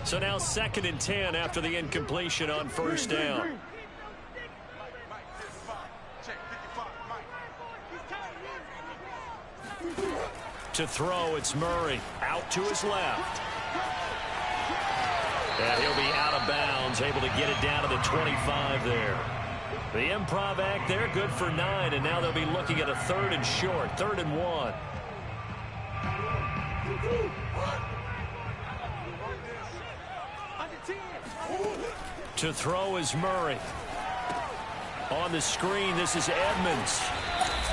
So now 2nd and 10 after the incompletion on 1st down. To throw, it's Murray. Out to his left. And he'll be out of bounds, able to get it down to the 25 there. The improv act there, good for 9, and now they'll be looking at a 3rd and short, 3rd and 1. To throw is Murray. On the screen, this is Edmonds.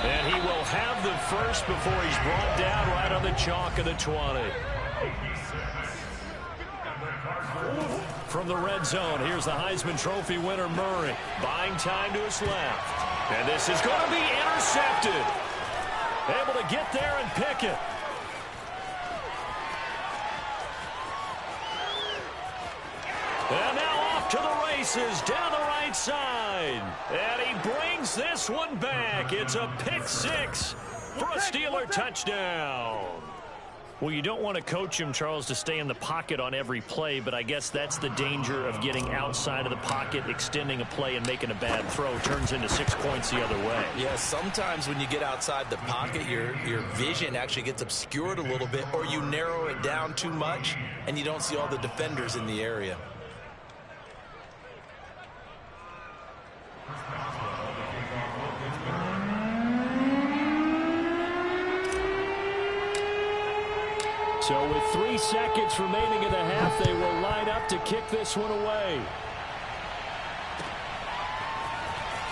And he will have the first before he's brought down right on the chalk of the 20. From the red zone, here's the Heisman Trophy winner, Murray. Buying time to his left. And this is going to be intercepted. Able to get there and pick it. And now off to the races down the right side. And he brings this one back. It's a pick 6 for a Steeler touchdown. Well, you don't want to coach him, Charles, to stay in the pocket on every play, but I guess that's the danger of getting outside of the pocket, extending a play, and making a bad throw. Turns into 6 points the other way. Yeah, sometimes when you get outside the pocket, your vision actually gets obscured a little bit, or you narrow it down too much, and you don't see all the defenders in the area. So with 3 seconds remaining in the half, they will line up to kick this one away.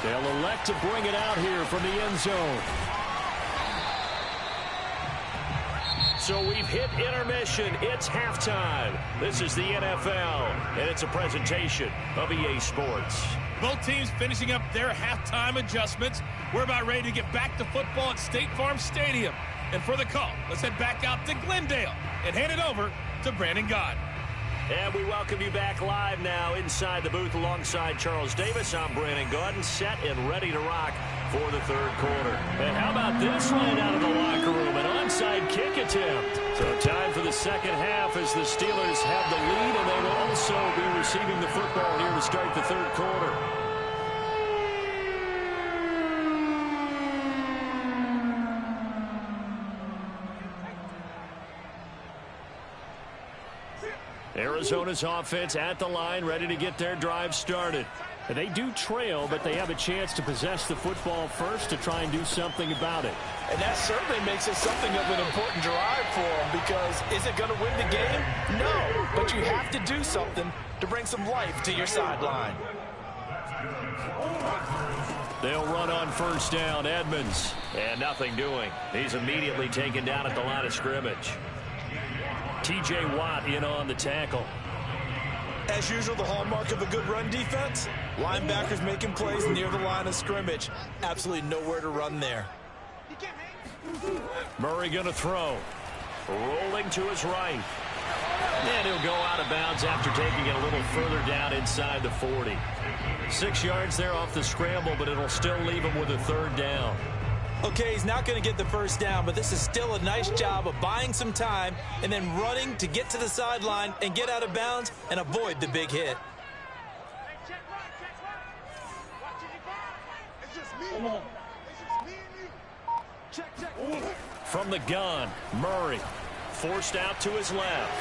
They'll elect to bring it out here from the end zone. So we've hit intermission. It's halftime. This is the NFL, and it's a presentation of EA Sports. Both teams finishing up their halftime adjustments. We're about ready to get back to football at State Farm Stadium. And for the call, let's head back out to Glendale and hand it over to Brandon Gaudin. And we welcome you back live now inside the booth alongside Charles Davis. I'm Brandon Gaudin, set and ready to rock for the third quarter. And how about this right out of the locker room? An onside kick attempt. So time for the second half as the Steelers have the lead, and they will also be receiving the football here to start the third quarter. Arizona's offense at the line, ready to get their drive started. They do trail, but they have a chance to possess the football first to try and do something about it. And that certainly makes it something of an important drive for them, because is it going to win the game? No, but you have to do something to bring some life to your sideline. They'll run on first down. Edmonds, and nothing doing. He's immediately taken down at the line of scrimmage. T.J. Watt in on the tackle. As usual, the hallmark of a good run defense, linebackers making plays near the line of scrimmage. Absolutely nowhere to run there. Murray going to throw. Rolling to his right. And he'll go out of bounds after taking it a little further down inside the 40. 6 yards there off the scramble, but it'll still leave him with a third down. Okay, he's not going to get the first down, but this is still a nice job of buying some time and then running to get to the sideline and get out of bounds and avoid the big hit. From the gun, Murray forced out to his left.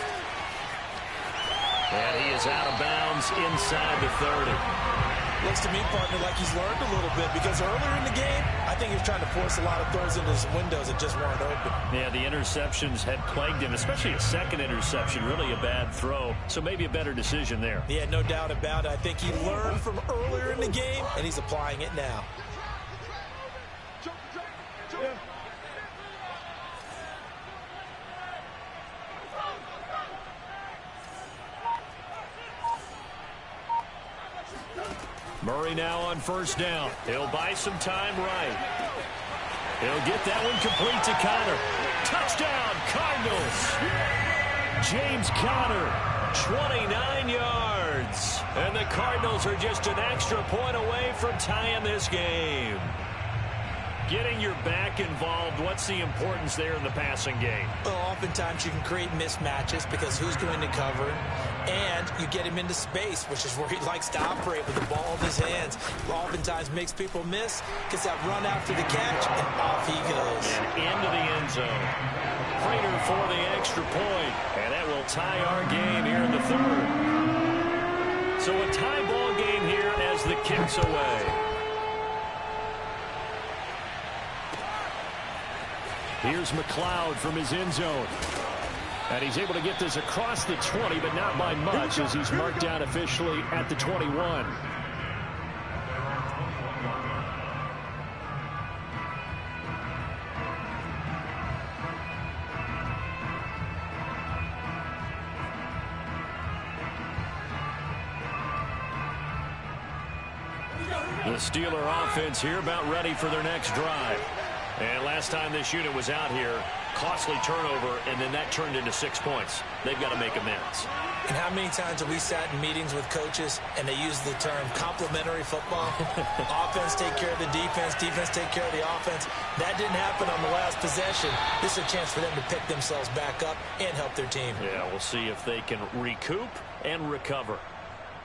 And he is out of bounds inside the 30. Looks to me, partner, like he's learned a little bit, because earlier in the game, I think he was trying to force a lot of throws into his windows that just weren't open. Yeah, the interceptions had plagued him, especially a second interception, really a bad throw. So maybe a better decision there. Yeah, no doubt about it. I think he learned from earlier in the game, and he's applying it now. Murray now on first down. He'll buy some time right. He'll get that one complete to Conner. Touchdown, Cardinals. James Conner, 29 yards. And the Cardinals are just an extra point away from tying this game. Getting your back involved, what's the importance there in the passing game? Well, oftentimes you can create mismatches because who's going to cover, and you get him into space, which is where he likes to operate with the ball in his hands. Oftentimes makes people miss, gets that run after the catch, and off he goes. And into the end zone. Prater for the extra point, and that will tie our game here in the third. So a tie ball game here as the kick's away. Here's McLeod from his end zone. And he's able to get this across the 20, but not by much, as he's marked down officially at the 21. The Steeler offense here about ready for their next drive. And last time this unit was out here, costly turnover, and then that turned into 6 points. They've got to make amends. And how many times have we sat in meetings with coaches and they use the term complementary football? Offense take care of the defense, defense take care of the offense. That didn't happen on the last possession. This is a chance for them to pick themselves back up and help their team. Yeah, we'll see if they can recoup and recover.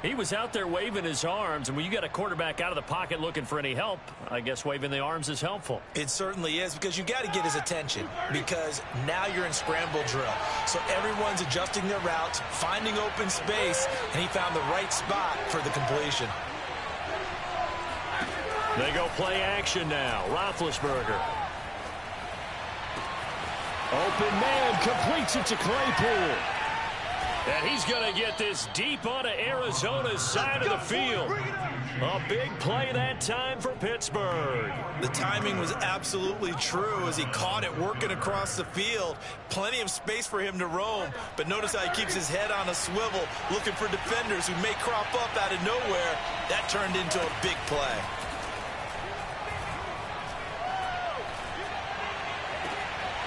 He was out there waving his arms, and when you got a quarterback out of the pocket looking for any help, I guess waving the arms is helpful. It certainly is, because you got to get his attention, because now you're in scramble drill. So everyone's adjusting their routes, finding open space, and he found the right spot for the completion. They go play action now. Roethlisberger. Open man, completes it to Claypool. And he's going to get this deep onto Arizona's side of the field. A big play that time for Pittsburgh. The timing was absolutely true as he caught it working across the field. Plenty of space for him to roam. But notice how he keeps his head on a swivel, looking for defenders who may crop up out of nowhere. That turned into a big play.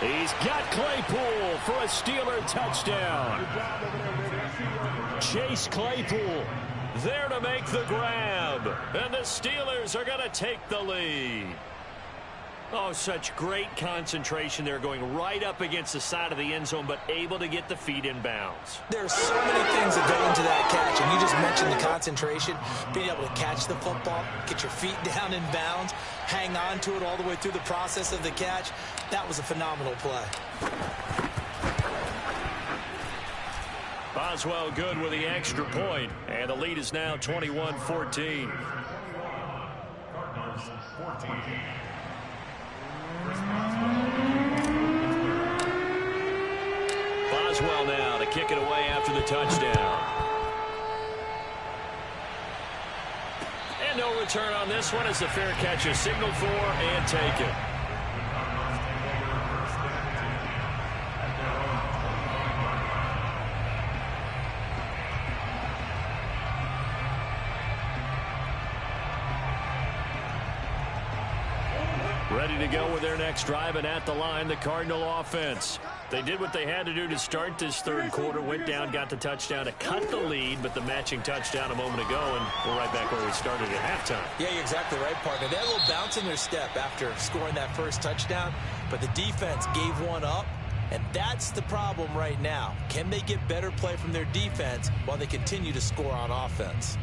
He's got Claypool for a Steeler touchdown. Chase Claypool there to make the grab. And the Steelers are going to take the lead. Oh, such great concentration there, going right up against the side of the end zone, but able to get the feet in bounds. There's so many things that go into that catch, and you just mentioned the concentration, being able to catch the football, get your feet down in bounds, hang on to it all the way through the process of the catch. That was a phenomenal play. Boswell good with the extra point, and the lead is now 21-14. Cardinals 14. Boswell now to kick it away after the touchdown. And no return on this one as the fair catch is signaled for and taken. Ready to go with their next drive, and at the line, the Cardinal offense. They did what they had to do to start this third quarter, went down, got the touchdown to cut the lead, but the matching touchdown a moment ago, and we're right back where we started at halftime. Yeah, you're exactly right, partner. They had a little bounce in their step after scoring that first touchdown, but the defense gave one up, and that's the problem right now. Can they get better play from their defense while they continue to score on offense?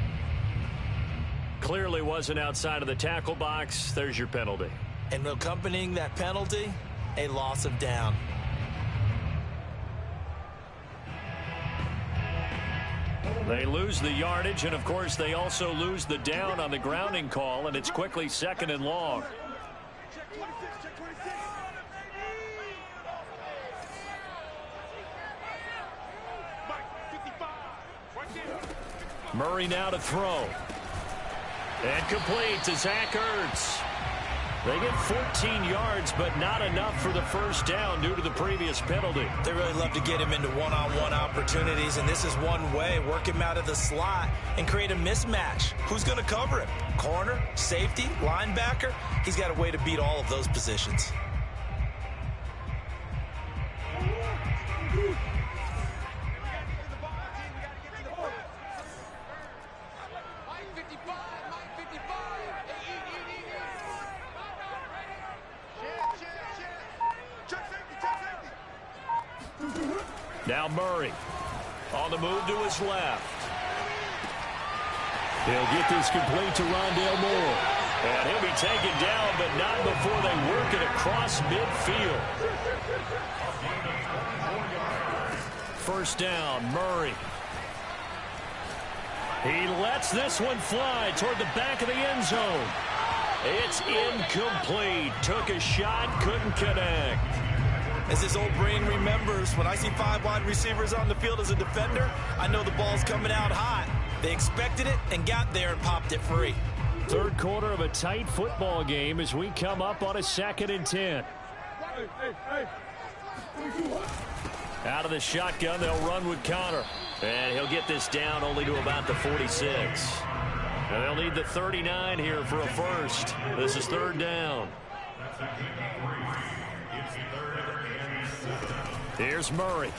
Clearly wasn't outside of the tackle box. There's your penalty. And accompanying that penalty, a loss of down. They lose the yardage, and of course they also lose the down on the grounding call, and it's quickly second and long. Check 26, check 26. Mike, 55. Right there. Murray now to throw. And complete to Zach Ertz. They get 14 yards, but not enough for the first down due to the previous penalty. They really love to get him into one-on-one opportunities, and this is one way. Work him out of the slot and create a mismatch. Who's going to cover him? Corner, safety, linebacker? He's got a way to beat all of those positions. Now Murray on the move to his left. He'll get this complete to Rondale Moore. And he'll be taken down, but not before they work it across midfield. First down, Murray. He lets this one fly toward the back of the end zone. It's incomplete. Took a shot, couldn't connect. As his old brain remembers, when I see 5 wide receivers on the field as a defender, I know the ball's coming out hot. They expected it and got there and popped it free. Third quarter of a tight football game as we come up on a 2nd and 10. Out of the shotgun, they'll run with Connor. And he'll get this down only to about the 46. And they'll need the 39 here for a first. This is third down. Here's Murray.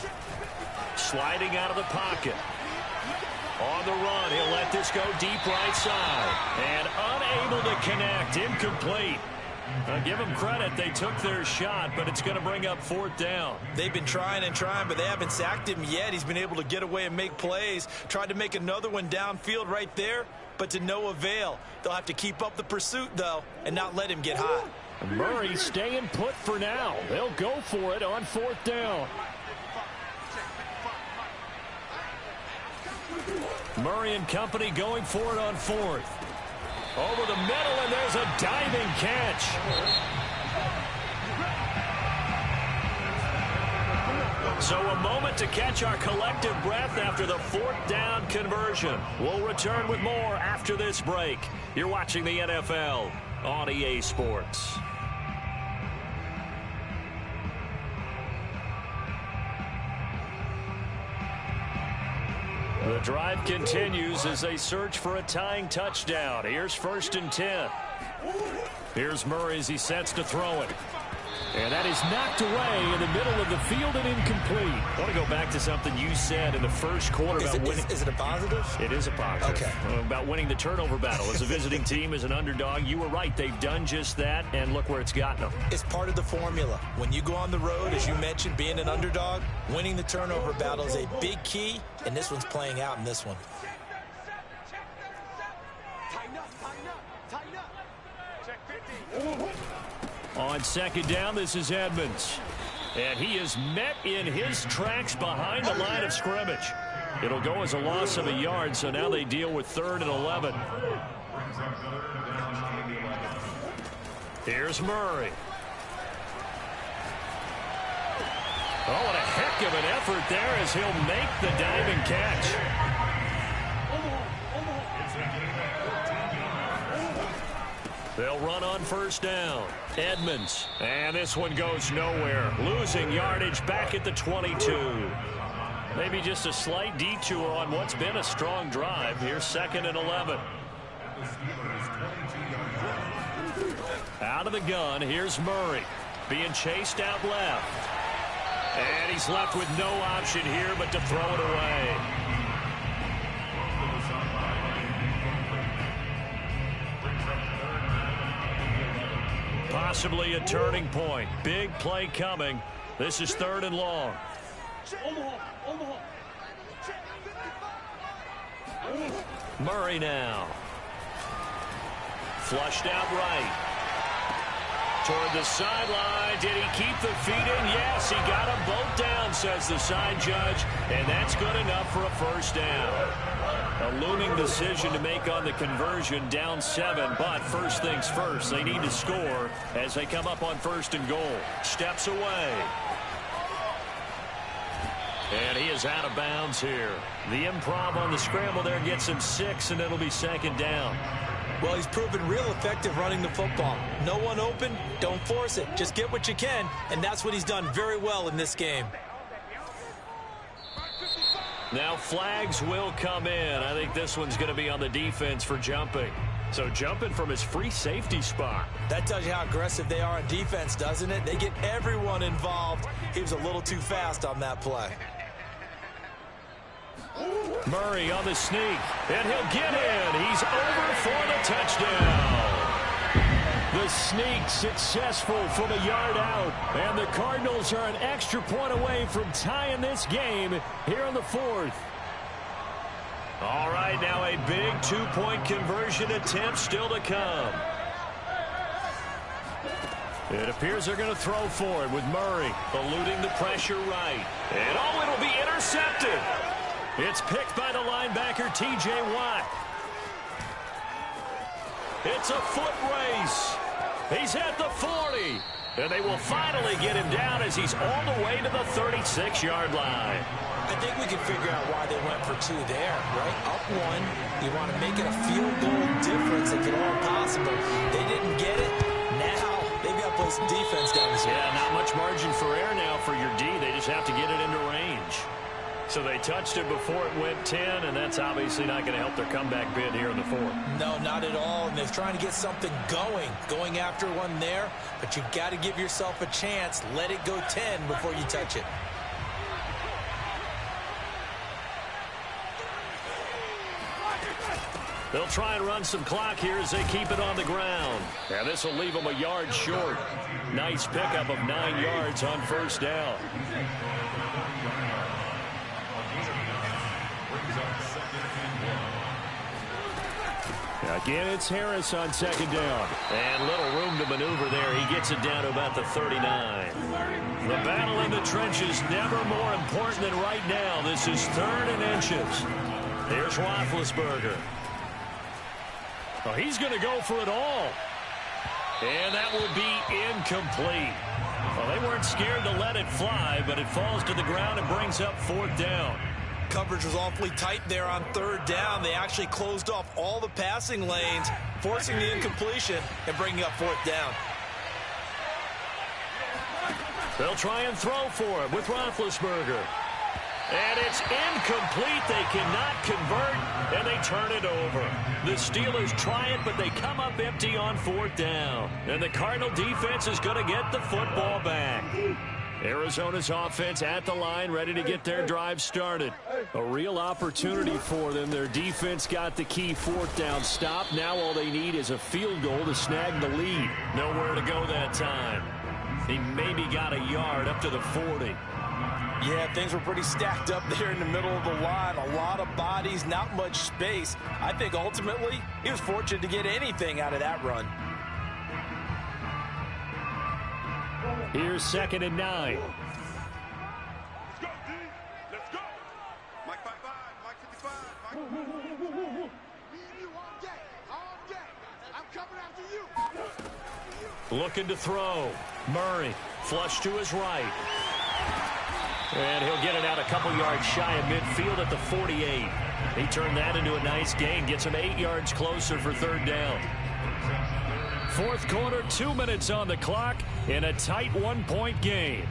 Sliding out of the pocket. On the run, he'll let this go deep right side. And unable to connect. Incomplete. Now give them credit. They took their shot, but it's going to bring up fourth down. They've been trying and trying, but they haven't sacked him yet. He's been able to get away and make plays. Tried to make another one downfield right there, but to no avail. They'll have to keep up the pursuit, though, and not let him get hot. Murray staying put for now. They'll go for it on fourth down. Murray and company going for it on fourth. Over the middle, and there's a diving catch. So a moment to catch our collective breath after the fourth down conversion. We'll return with more after this break. You're watching the NFL on EA Sports. The drive continues as they search for a tying touchdown. Here's 1st and 10. Here's Murray as he sets to throw it. And that is knocked away in the middle of the field and incomplete. I want to go back to something you said in the first quarter about winning. Is it a positive? It is a positive. Okay. About winning the turnover battle. As a visiting team, as an underdog, you were right. They've done just that, and look where it's gotten them. It's part of the formula. When you go on the road, as you mentioned, being an underdog, winning the turnover battle is a big key, and this one's playing out in this one. Tighten up, tighten up. Check 50. On second down, this is Edmonds. And he is met in his tracks behind the line of scrimmage. It'll go as a loss of a yard, so now they deal with 3rd and 11. Here's Murray. Oh, what a heck of an effort there as he'll make the diving catch. They'll run on first down. Edmonds. And this one goes nowhere. Losing yardage back at the 22. Maybe just a slight detour on what's been a strong drive. Here's 2nd and 11. Out of the gun, here's Murray. Being chased out left. And he's left with no option here but to throw it away. Possibly a turning point. Big play coming. This is 3rd and long. Murray now. Flushed out right. Toward the sideline. Did he keep the feet in? Yes, he got them both down, says the side judge. And that's good enough for a first down. A looming decision to make on the conversion, down 7, but first things first, they need to score as they come up on 1st and goal. Steps away. And he is out of bounds here. The improv on the scramble there gets him 6, and it'll be 2nd down. Well, he's proven real effective running the football. No one open, don't force it. Just get what you can, and that's what he's done very well in this game. Now flags will come in. I think this one's going to be on the defense for jumping. So jumping from his free safety spot. That tells you how aggressive they are on defense, doesn't it? They get everyone involved. He was a little too fast on that play. Murray on the sneak, and he'll get in. He's over for the touchdown. The sneak successful from a yard out. And the Cardinals are an extra point away from tying this game here in the 4th. All right, now a big 2-point conversion attempt still to come. It appears they're going to throw for it with Murray eluding the pressure right. And oh, it'll be intercepted. It's picked by the linebacker, T.J. Watt. It's a foot race. He's at the 40. And they will finally get him down as he's all the way to the 36-yard line. I think we can figure out why they went for 2 there, right? Up 1, you want to make it a field goal difference if at all possible. They didn't get it. Now they've got to play some defense down this way. Yeah, not much margin for error now for your D. They just have to get it into range. So they touched it before it went 10, and that's obviously not going to help their comeback bid here in the 4th. No, not at all. And they're trying to get something going after one there. But you've got to give yourself a chance. Let it go 10 before you touch it. They'll try and run some clock here as they keep it on the ground. And this will leave them a yard short. Nice pickup of 9 yards on first down. Again, it's Harris on second down. And little room to maneuver there. He gets it down to about the 39. The battle in the trenches never more important than right now. This is 3rd and inches. Here's Roethlisberger. Oh, he's going to go for it all. And that will be incomplete. Well, they weren't scared to let it fly, but it falls to the ground and brings up 4th down. Coverage was awfully tight there on 3rd down. They actually closed off all the passing lanes, forcing the incompletion and bringing up 4th down. They'll try and throw for it with Roethlisberger. And it's incomplete. They cannot convert, and they turn it over. The Steelers try it, but they come up empty on 4th down. And the Cardinal defense is going to get the football back. Arizona's offense at the line, ready to get their drive started. A real opportunity for them. Their defense got the key 4th down stop. Now all they need is a field goal to snag the lead. Nowhere to go that time. He maybe got a yard up to the 40. Yeah, things were pretty stacked up there in the middle of the line. A lot of bodies, not much space. I think ultimately he was fortunate to get anything out of that run. Here's 2nd and 9. Let's go, D. Let's go. Mike 55, Mike 55, Mike. Me and you all day. All day. I'm coming after you. Looking to throw. Murray, flush to his right. And he'll get it out a couple yards shy of midfield at the 48. He turned that into a nice gain. Gets him 8 yards closer for 3rd down. 4th quarter, 2 minutes on the clock in a tight 1-point game.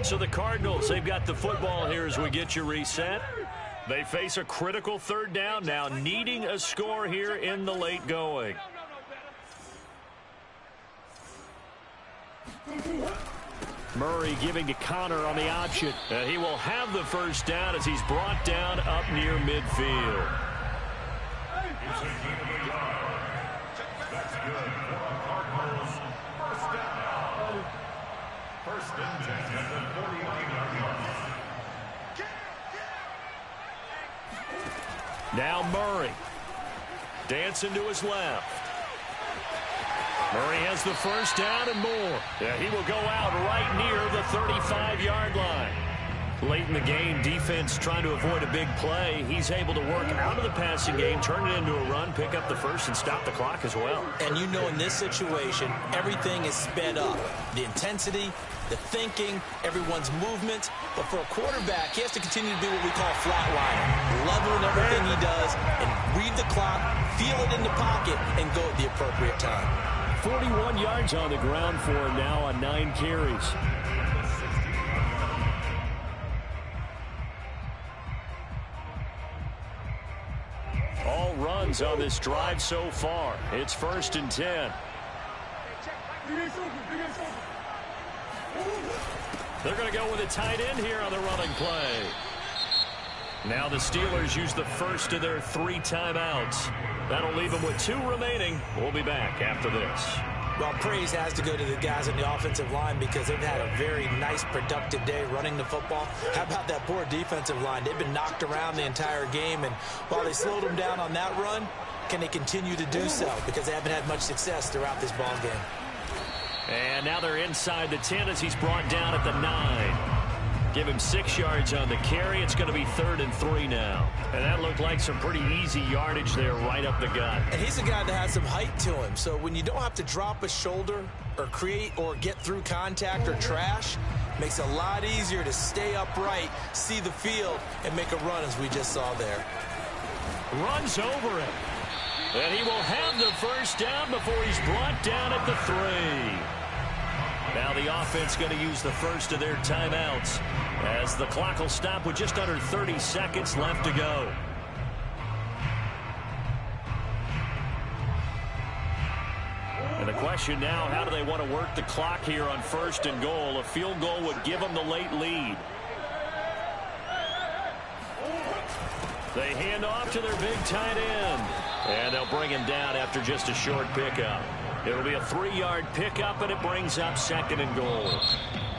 So the Cardinals, they've got the football here as we get you reset. They face a critical 3rd down now, needing a score here in the late going. Murray giving to Connor on the option. He will have the 1st down as he's brought down up near midfield. It's a gain of a yard. That's good for the Cardinals. 1st down. 1st and 10 at the 49-yard line. Now Murray. Dancing to his left. Murray has the 1st down and more. Yeah, he will go out right near the 35-yard line. Late in the game, defense trying to avoid a big play. He's able to work out of the passing game, turn it into a run, pick up the 1st, and stop the clock as well. And you know in this situation, everything is sped up. The intensity, the thinking, everyone's movement. But for a quarterback, he has to continue to do what we call flatlining. Level in everything he does and read the clock, feel it in the pocket, and go at the appropriate time. 41 yards on the ground for him now on 9 carries. All runs on this drive so far. It's 1st and 10. They're going to go with a tight end here on the running play. Now the Steelers use the 1st of their 3 timeouts. That'll leave them with 2 remaining. We'll be back after this. Well, praise has to go to the guys on the offensive line because they've had a very nice, productive day running the football. How about that poor defensive line? They've been knocked around the entire game, and while they slowed them down on that run, can they continue to do so? Because they haven't had much success throughout this ball game. And now they're inside the 10 as he's brought down at the 9. Give him 6 yards on the carry. It's going to be 3rd and 3 now. And that looked like some pretty easy yardage there right up the gut. And he's a guy that has some height to him. So when you don't have to drop a shoulder or create or get through contact or trash, makes it a lot easier to stay upright, see the field, and make a run as we just saw there. Runs over it. And he will have the 1st down before he's brought down at the 3. Now the offense going to use the 1st of their timeouts as the clock will stop with just under 30 seconds left to go. And the question now, how do they want to work the clock here on 1st and goal? A field goal would give them the late lead. They hand off to their big tight end. And they'll bring him down after just a short pickup. It'll be a 3-yard pickup, and it brings up 2nd and goal.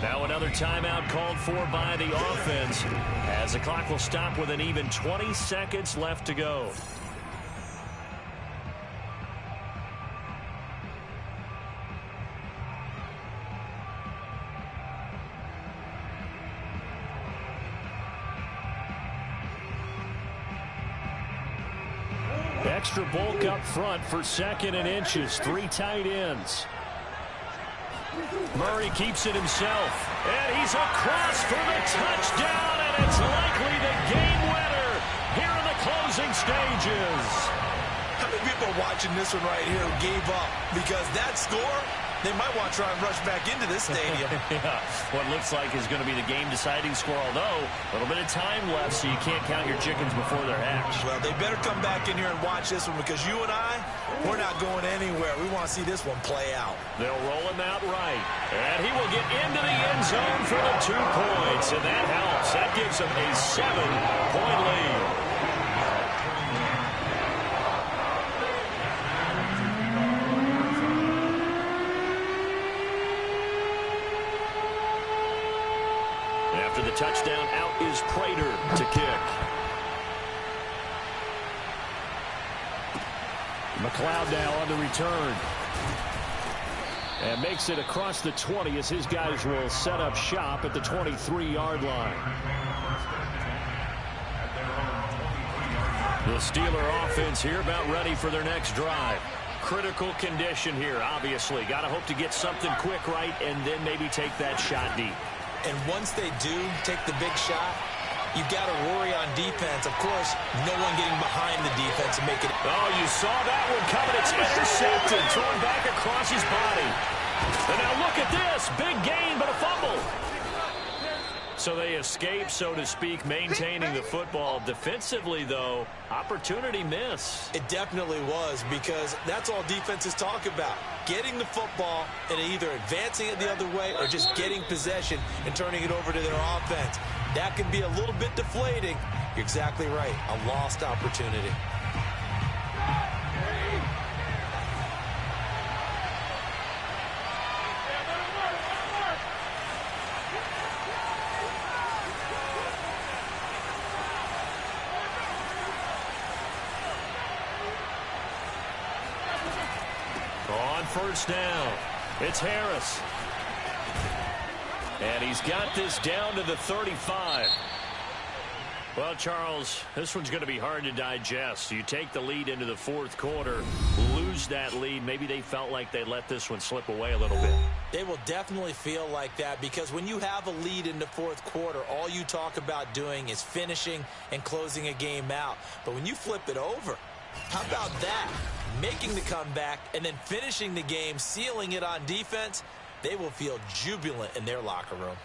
Now another timeout called for by the offense as the clock will stop with an even 20 seconds left to go. Extra bulk up front for 2nd and inches. 3 tight ends. Murray keeps it himself. And he's across for the touchdown. And it's likely the game winner here in the closing stages. How many people are watching this one right here who gave up? Because that score, they might want to try and rush back into this stadium. Yeah, what looks like is going to be the game-deciding score, although a little bit of time left, so you can't count your chickens before they're hatched. Well, they better come back in here and watch this one, because you and I, we're not going anywhere. We want to see this one play out. They'll roll him out right, and he will get into the end zone for the 2 points, and that helps. That gives him a 7-point lead. After the touchdown, out is Prater to kick. McLeod now on the return. And makes it across the 20 as his guys will set up shop at the 23-yard line. The Steeler offense here about ready for their next drive. Critical condition here, obviously. Got to hope to get something quick right and then maybe take that shot deep. And once they do take the big shot, you got to worry on defense. Of course, no one getting behind the defense and making it. Oh, you saw that one coming. It's intercepted. Thrown back across his body. And now look at this. Big gain, but a fumble. So they escape, so to speak, maintaining the football. Defensively, though, opportunity miss. It definitely was, because that's all defenses talk about. Getting the football and either advancing it the other way or just getting possession and turning it over to their offense. That can be a little bit deflating. You're exactly right. A lost opportunity. First down. It's Harris. And he's got this down to the 35. Well, Charles, this one's going to be hard to digest. You take the lead into the fourth quarter, lose that lead. Maybe they felt like they let this one slip away a little bit. They will definitely feel like that, because when you have a lead in the fourth quarter, all you talk about doing is finishing and closing a game out. But when you flip it over, how about that? Making the comeback and then finishing the game, sealing it on defense, they will feel jubilant in their locker room.